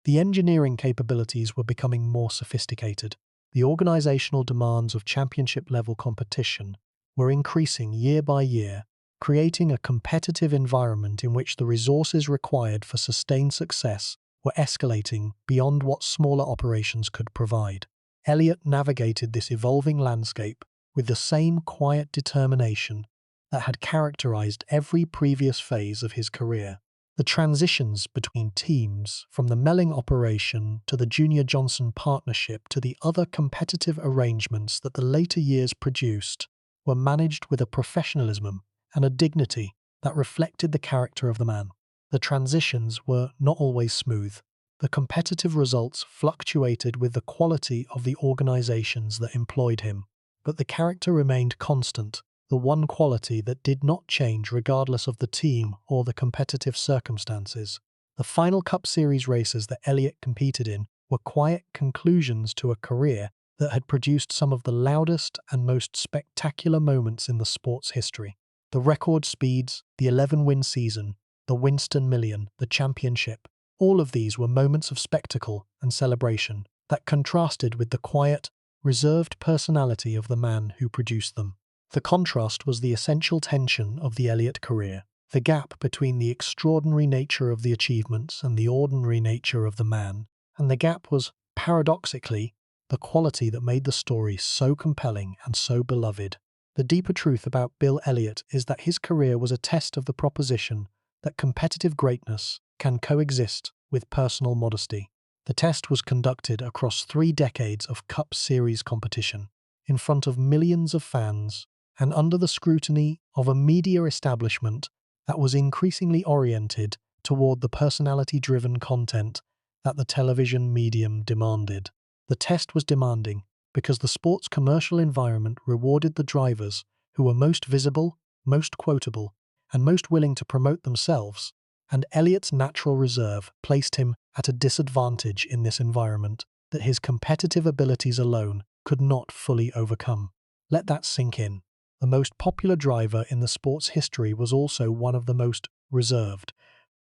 the engineering capabilities were becoming more sophisticated, the organizational demands of championship-level competition were increasing year by year, creating a competitive environment in which the resources required for sustained success were escalating beyond what smaller operations could provide. Elliott navigated this evolving landscape with the same quiet determination that had characterized every previous phase of his career. The transitions between teams, from the Melling operation to the Junior Johnson partnership to the other competitive arrangements that the later years produced, were managed with a professionalism and a dignity that reflected the character of the man. The transitions were not always smooth. The competitive results fluctuated with the quality of the organizations that employed him, but the character remained constant, the one quality that did not change regardless of the team or the competitive circumstances. The final Cup Series races that Elliott competed in were quiet conclusions to a career that had produced some of the loudest and most spectacular moments in the sport's history. The record speeds, the 11-win season, the Winston Million, the championship, all of these were moments of spectacle and celebration that contrasted with the quiet, reserved personality of the man who produced them. The contrast was the essential tension of the Elliott career, the gap between the extraordinary nature of the achievements and the ordinary nature of the man, and the gap was, paradoxically, the quality that made the story so compelling and so beloved. The deeper truth about Bill Elliott is that his career was a test of the proposition that competitive greatness can coexist with personal modesty. The test was conducted across 3 decades of Cup Series competition, in front of millions of fans, and under the scrutiny of a media establishment that was increasingly oriented toward the personality-driven content that the television medium demanded. The test was demanding because the sport's commercial environment rewarded the drivers who were most visible, most quotable, and most willing to promote themselves, and Elliott's natural reserve placed him at a disadvantage in this environment that his competitive abilities alone could not fully overcome. Let that sink in. The most popular driver in the sport's history was also one of the most reserved,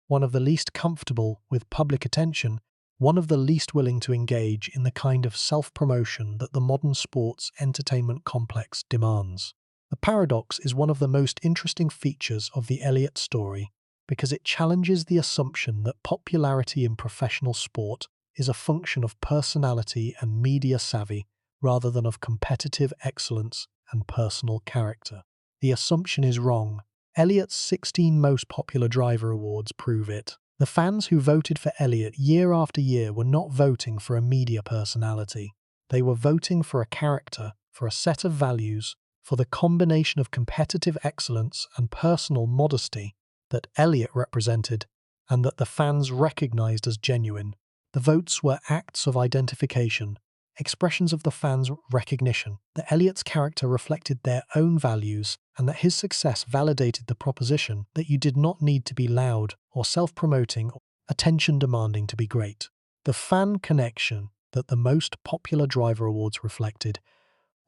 one of the least comfortable with public attention, one of the least willing to engage in the kind of self-promotion that the modern sports entertainment complex demands. The paradox is one of the most interesting features of the Elliott story because it challenges the assumption that popularity in professional sport is a function of personality and media savvy rather than of competitive excellence and personal character. The assumption is wrong. Elliott's 16 most popular driver awards prove it. The fans who voted for Elliott year after year were not voting for a media personality. They were voting for a character, for a set of values, for the combination of competitive excellence and personal modesty that Elliott represented and that the fans recognized as genuine. The votes were acts of identification, expressions of the fans' recognition that Elliott's character reflected their own values and that his success validated the proposition that you did not need to be loud or self-promoting or attention-demanding to be great. The fan connection that the most popular driver awards reflected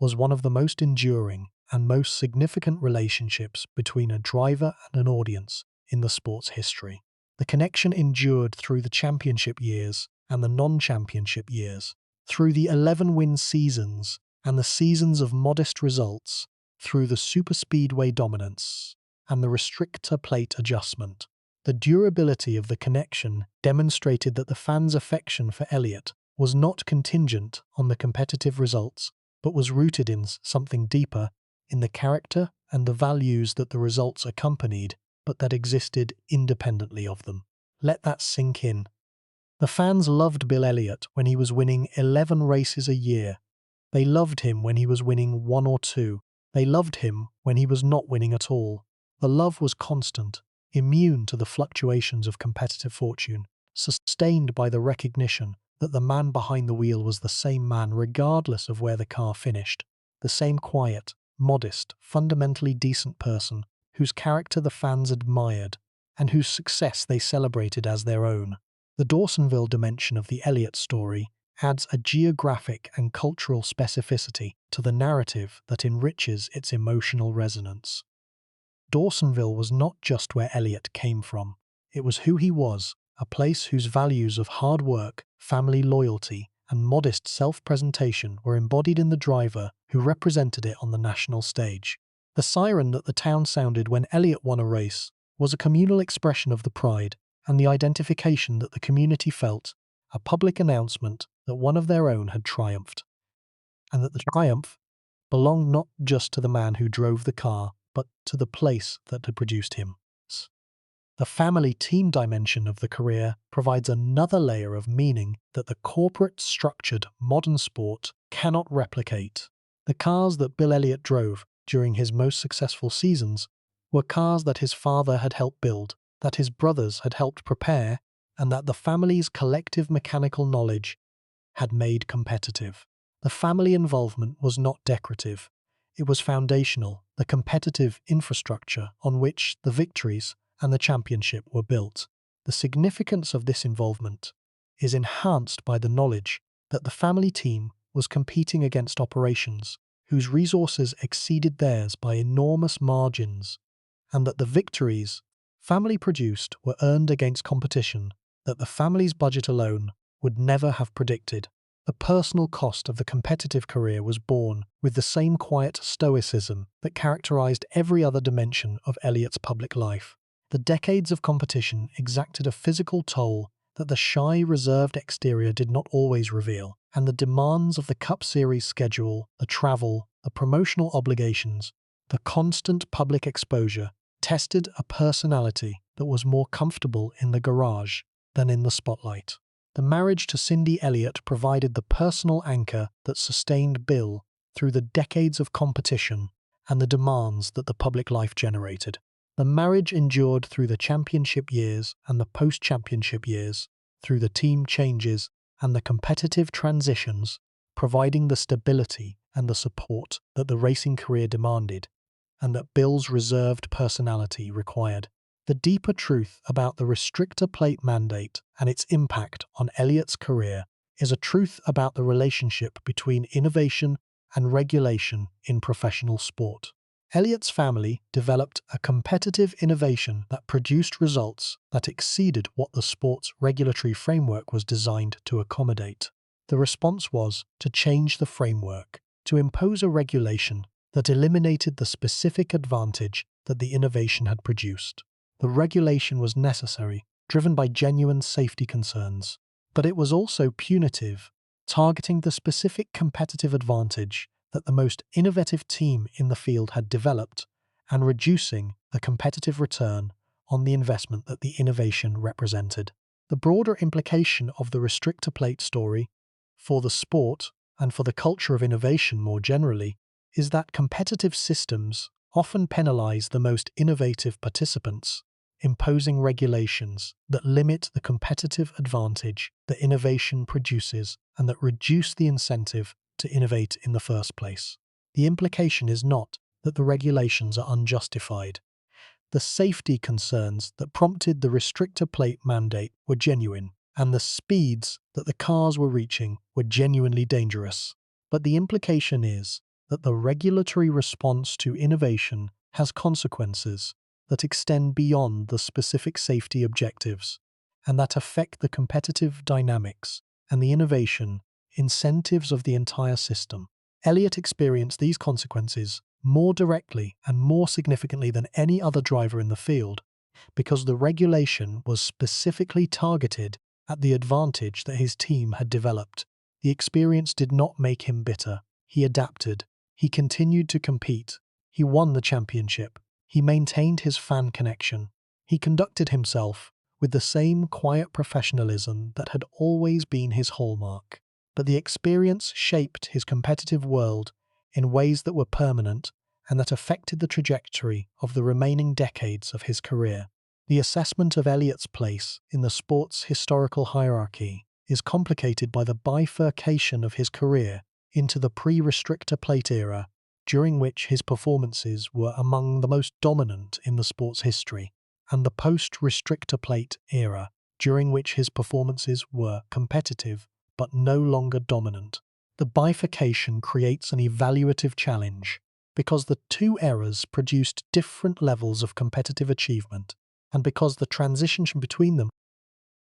was one of the most enduring and most significant relationships between a driver and an audience in the sport's history. The connection endured through the championship years and the non-championship years, through the 11-win seasons and the seasons of modest results, through the superspeedway dominance and the restrictor plate adjustment. The durability of the connection demonstrated that the fans' affection for Elliott was not contingent on the competitive results, but was rooted in something deeper, in the character and the values that the results accompanied, but that existed independently of them. Let that sink in. The fans loved Bill Elliott when he was winning 11 races a year. They loved him when he was winning 1 or 2. They loved him when he was not winning at all. The love was constant, immune to the fluctuations of competitive fortune, sustained by the recognition that the man behind the wheel was the same man regardless of where the car finished, the same quiet, modest, fundamentally decent person whose character the fans admired and whose success they celebrated as their own. The Dawsonville dimension of the Elliott story adds a geographic and cultural specificity to the narrative that enriches its emotional resonance. Dawsonville was not just where Elliott came from, it was who he was, a place whose values of hard work, family loyalty, and modest self-presentation were embodied in the driver who represented it on the national stage. The siren that the town sounded when Elliott won a race was a communal expression of the pride and the identification that the community felt, a public announcement that one of their own had triumphed, and that the triumph belonged not just to the man who drove the car, but to the place that had produced him. The family team dimension of the career provides another layer of meaning that the corporate-structured modern sport cannot replicate. The cars that Bill Elliott drove during his most successful seasons were cars that his father had helped build, that his brothers had helped prepare, and that the family's collective mechanical knowledge had made competitive. The family involvement was not decorative. It was foundational, the competitive infrastructure on which the victories and the championship were built. The significance of this involvement is enhanced by the knowledge that the family team was competing against operations whose resources exceeded theirs by enormous margins, and that the victories family produced were earned against competition that the family's budget alone would never have predicted. The personal cost of the competitive career was borne with the same quiet stoicism that characterized every other dimension of Elliott's public life. The decades of competition exacted a physical toll that the shy, reserved exterior did not always reveal, and the demands of the Cup Series schedule, the travel, the promotional obligations, the constant public exposure tested a personality that was more comfortable in the garage than in the spotlight. The marriage to Cindy Elliott provided the personal anchor that sustained Bill through the decades of competition and the demands that the public life generated. The marriage endured through the championship years and the post-championship years, through the team changes and the competitive transitions, providing the stability and the support that the racing career demanded and that Bill's reserved personality required. The deeper truth about the restrictor plate mandate and its impact on Elliott's career is a truth about the relationship between innovation and regulation in professional sport. Elliott's family developed a competitive innovation that produced results that exceeded what the sport's regulatory framework was designed to accommodate. The response was to change the framework, to impose a regulation that eliminated the specific advantage that the innovation had produced. The regulation was necessary, driven by genuine safety concerns, but it was also punitive, targeting the specific competitive advantage that the most innovative team in the field had developed and reducing the competitive return on the investment that the innovation represented. The broader implication of the restrictor plate story for the sport and for the culture of innovation more generally is that competitive systems often penalize the most innovative participants, imposing regulations that limit the competitive advantage that innovation produces and that reduce the incentive to innovate in the first place. The implication is not that the regulations are unjustified. The safety concerns that prompted the restrictor plate mandate were genuine, and the speeds that the cars were reaching were genuinely dangerous. But the implication is that the regulatory response to innovation has consequences that extend beyond the specific safety objectives and that affect the competitive dynamics and the innovation incentives of the entire system. Elliott experienced these consequences more directly and more significantly than any other driver in the field because the regulation was specifically targeted at the advantage that his team had developed. The experience did not make him bitter. He adapted. He continued to compete. He won the championship. He maintained his fan connection. He conducted himself with the same quiet professionalism that had always been his hallmark. But the experience shaped his competitive world in ways that were permanent and that affected the trajectory of the remaining decades of his career. The assessment of Elliott's place in the sport's historical hierarchy is complicated by the bifurcation of his career into the pre-restrictor plate era, during which his performances were among the most dominant in the sport's history, and the post-restrictor plate era, during which his performances were competitive but no longer dominant. The bifurcation creates an evaluative challenge because the two eras produced different levels of competitive achievement, and because the transition between them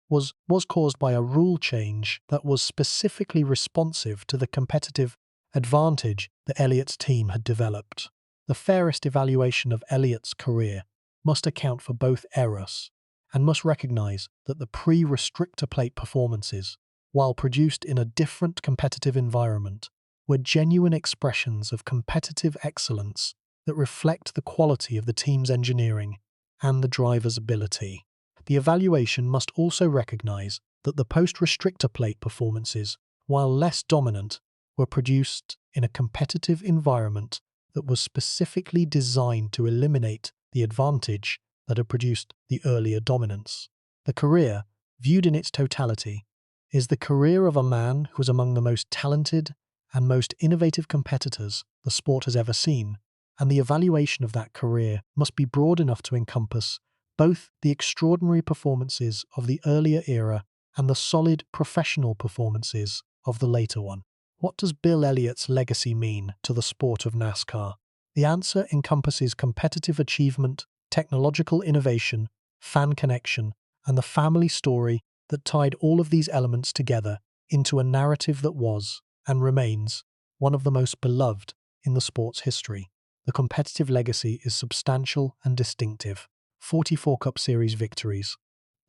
was caused by a rule change that was specifically responsive to the competitive advantage that Elliott's team had developed. The fairest evaluation of Elliott's career must account for both eras and must recognize that the pre-restrictor plate performances, while produced in a different competitive environment, were genuine expressions of competitive excellence that reflect the quality of the team's engineering and the driver's ability. The evaluation must also recognize that the post-restrictor plate performances, while less dominant, were produced in a competitive environment that was specifically designed to eliminate the advantage that had produced the earlier dominance. The career, viewed in its totality, is the career of a man who was among the most talented and most innovative competitors the sport has ever seen, and the evaluation of that career must be broad enough to encompass both the extraordinary performances of the earlier era and the solid professional performances of the later one. What does Bill Elliott's legacy mean to the sport of NASCAR? The answer encompasses competitive achievement, technological innovation, fan connection, and the family story that tied all of these elements together into a narrative that was, and remains, one of the most beloved in the sport's history. The competitive legacy is substantial and distinctive. 44 Cup Series victories,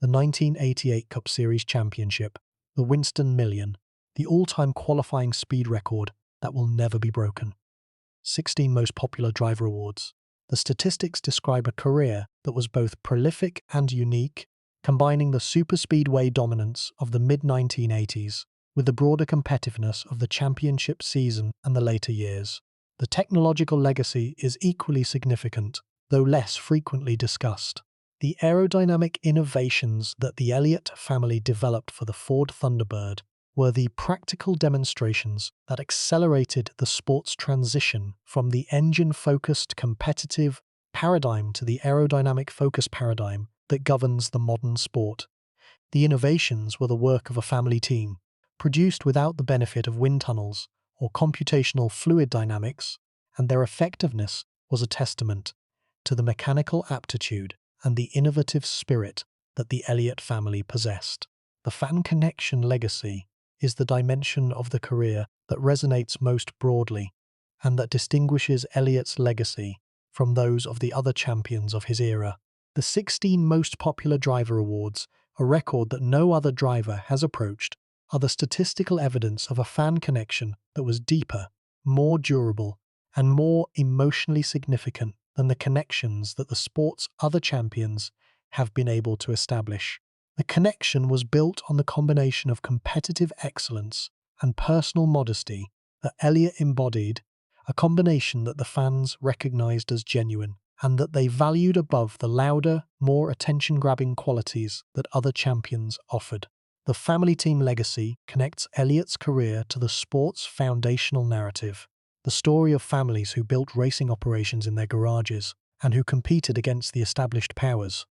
the 1988 Cup Series championship, the Winston Million, the all-time qualifying speed record that will never be broken. 16 most popular driver awards. The statistics describe a career that was both prolific and unique, combining the superspeedway dominance of the mid-1980s with the broader competitiveness of the championship season and the later years. The technological legacy is equally significant, though less frequently discussed. The aerodynamic innovations that the Elliott family developed for the Ford Thunderbird were the practical demonstrations that accelerated the sport's transition from the engine-focused competitive paradigm to the aerodynamic focus paradigm that governs the modern sport. The innovations were the work of a family team, produced without the benefit of wind tunnels or computational fluid dynamics, and their effectiveness was a testament to the mechanical aptitude and the innovative spirit that the Elliott family possessed. The fan connection legacy is the dimension of the career that resonates most broadly and that distinguishes Elliott's legacy from those of the other champions of his era. The 16 most popular driver awards, a record that no other driver has approached, are the statistical evidence of a fan connection that was deeper, more durable, and more emotionally significant than the connections that the sport's other champions have been able to establish. The connection was built on the combination of competitive excellence and personal modesty that Elliott embodied, a combination that the fans recognized as genuine and that they valued above the louder, more attention-grabbing qualities that other champions offered. The family team legacy connects Elliott's career to the sport's foundational narrative, the story of families who built racing operations in their garages and who competed against the established powers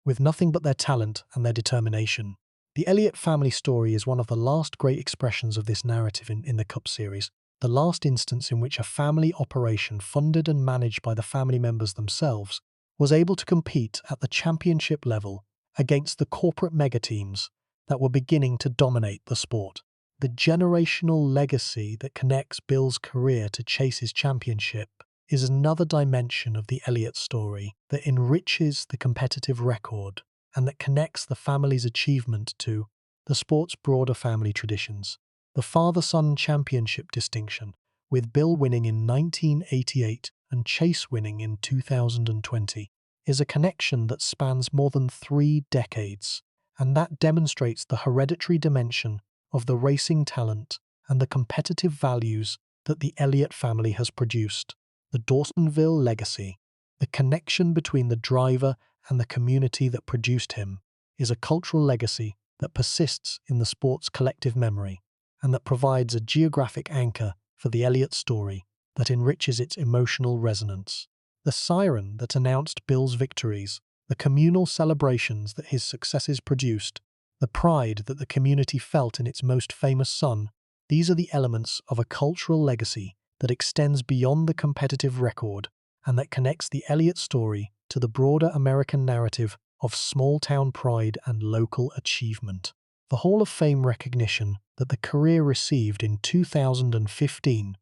with nothing but their talent and their determination. The Elliott family story is one of the last great expressions of this narrative in the Cup Series, the last instance in which a family operation funded and managed by the family members themselves was able to compete at the championship level against the corporate megateams that were beginning to dominate the sport. The generational legacy that connects Bill's career to Chase's championship is another dimension of the Elliott story that enriches the competitive record and that connects the family's achievement to the sport's broader family traditions. The father-son championship distinction, with Bill winning in 1988 and Chase winning in 2020, is a connection that spans more than 3 decades, and that demonstrates the hereditary dimension of the racing talent and the competitive values that the Elliott family has produced. The Dawsonville legacy, the connection between the driver and the community that produced him, is a cultural legacy that persists in the sport's collective memory and that provides a geographic anchor for the Elliott story that enriches its emotional resonance. The siren that announced Bill's victories, the communal celebrations that his successes produced, the pride that the community felt in its most famous son, these are the elements of a cultural legacy that extends beyond the competitive record and that connects the Elliott story to the broader American narrative of small-town pride and local achievement. The Hall of Fame recognition that the career received in 2015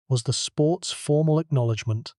was the sport's formal acknowledgement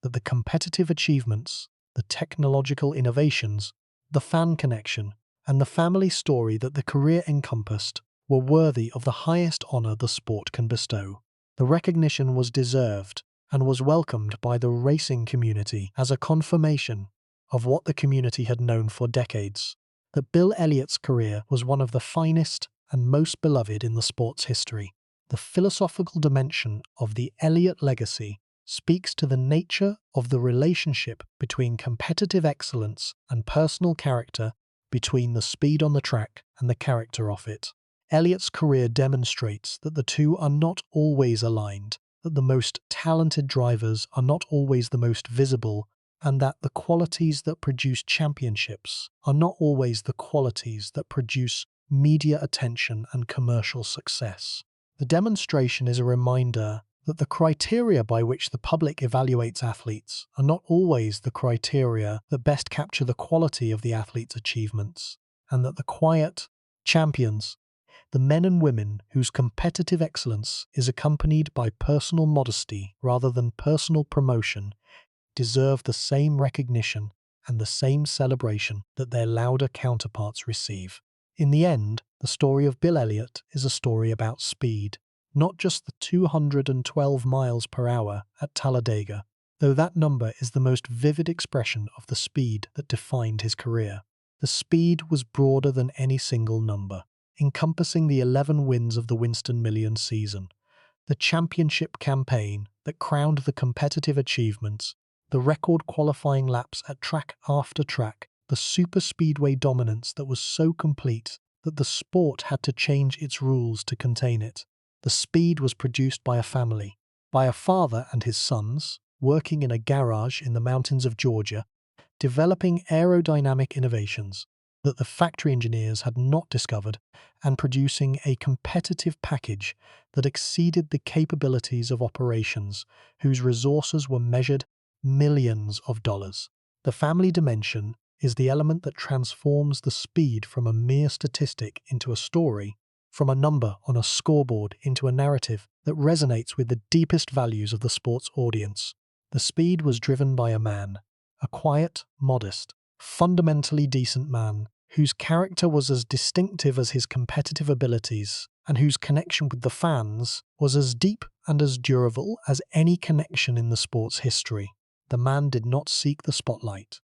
that the competitive achievements, the technological innovations, the fan connection, and the family story that the career encompassed were worthy of the highest honor the sport can bestow. The recognition was deserved and was welcomed by the racing community as a confirmation of what the community had known for decades, that Bill Elliott's career was one of the finest and most beloved in the sport's history. The philosophical dimension of the Elliott legacy speaks to the nature of the relationship between competitive excellence and personal character, between the speed on the track and the character of it. Elliott's career demonstrates that the two are not always aligned, that the most talented drivers are not always the most visible, and that the qualities that produce championships are not always the qualities that produce media attention and commercial success. The demonstration is a reminder that the criteria by which the public evaluates athletes are not always the criteria that best capture the quality of the athlete's achievements, and that the quiet champions, the men and women whose competitive excellence is accompanied by personal modesty rather than personal promotion, deserve the same recognition and the same celebration that their louder counterparts receive. In the end, the story of Bill Elliott is a story about speed, not just the 212 miles per hour at Talladega, though that number is the most vivid expression of the speed that defined his career. The speed was broader than any single number, encompassing the 11 wins of the Winston Million season, the championship campaign that crowned the competitive achievements, the record qualifying laps at track after track, the superspeedway dominance that was so complete that the sport had to change its rules to contain it. The speed was produced by a family, by a father and his sons, working in a garage in the mountains of Georgia, developing aerodynamic innovations that the factory engineers had not discovered and producing a competitive package that exceeded the capabilities of operations whose resources were measured millions of dollars. The family dimension is the element that transforms the speed from a mere statistic into a story, from a number on a scoreboard into a narrative that resonates with the deepest values of the sports audience. The speed was driven by a man, a quiet, modest, fundamentally decent man whose character was as distinctive as his competitive abilities and whose connection with the fans was as deep and as durable as any connection in the sport's history. The man did not seek the spotlight.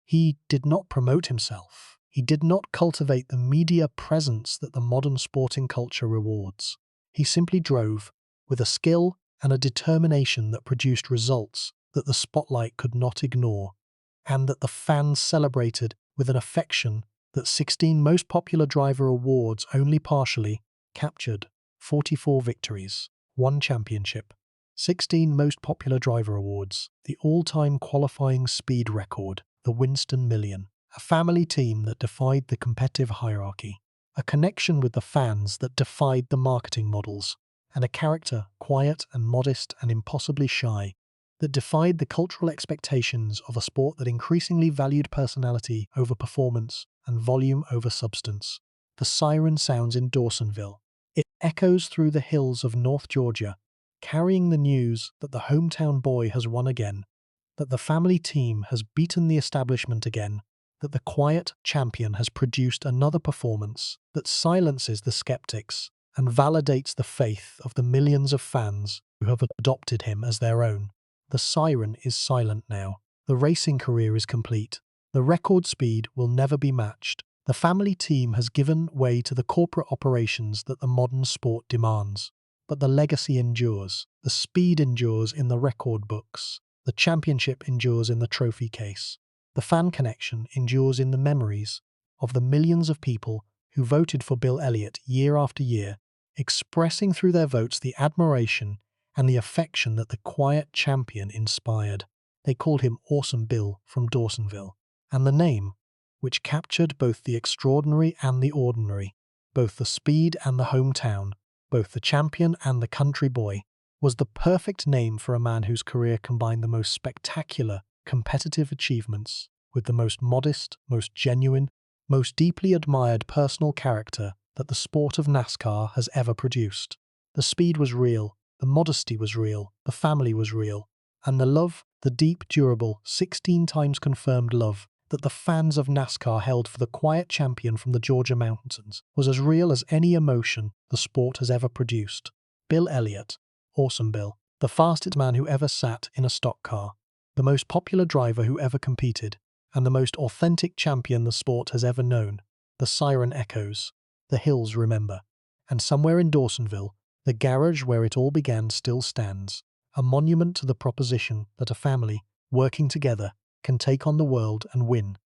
He did not promote himself. He did not cultivate the media presence that the modern sporting culture rewards. He simply drove with a skill and a determination that produced results that the spotlight could not ignore, and that the fans celebrated with an affection that 16 Most Popular Driver Awards only partially captured. 44 victories, 1 championship, 16 Most Popular Driver Awards, the all-time qualifying speed record, the Winston Million, a family team that defied the competitive hierarchy, a connection with the fans that defied the marketing models, and a character quiet and modest and impossibly shy that defied the cultural expectations of a sport that increasingly valued personality over performance and volume over substance. The siren sounds in Dawsonville. It echoes through the hills of North Georgia, carrying the news that the hometown boy has won again, that the family team has beaten the establishment again, that the quiet champion has produced another performance that silences the skeptics and validates the faith of the millions of fans who have adopted him as their own. The siren is silent now. The racing career is complete. The record speed will never be matched. The family team has given way to the corporate operations that the modern sport demands. But the legacy endures. The speed endures in the record books. The championship endures in the trophy case. The fan connection endures in the memories of the millions of people who voted for Bill Elliott year after year, expressing through their votes the admiration and the affection that the quiet champion inspired. They called him Awesome Bill from Dawsonville, and the name, which captured both the extraordinary and the ordinary, both the speed and the hometown, both the champion and the country boy, was the perfect name for a man whose career combined the most spectacular, competitive achievements with the most modest, most genuine, most deeply admired personal character that the sport of NASCAR has ever produced. The speed was real, the modesty was real, the family was real, and the love, the deep, durable, 16 times confirmed love that the fans of NASCAR held for the quiet champion from the Georgia mountains was as real as any emotion the sport has ever produced. Bill Elliott, Awesome Bill, the fastest man who ever sat in a stock car, the most popular driver who ever competed, and the most authentic champion the sport has ever known. The siren echoes, the hills remember, and somewhere in Dawsonville, the garage where it all began still stands, a monument to the proposition that a family, working together, can take on the world and win.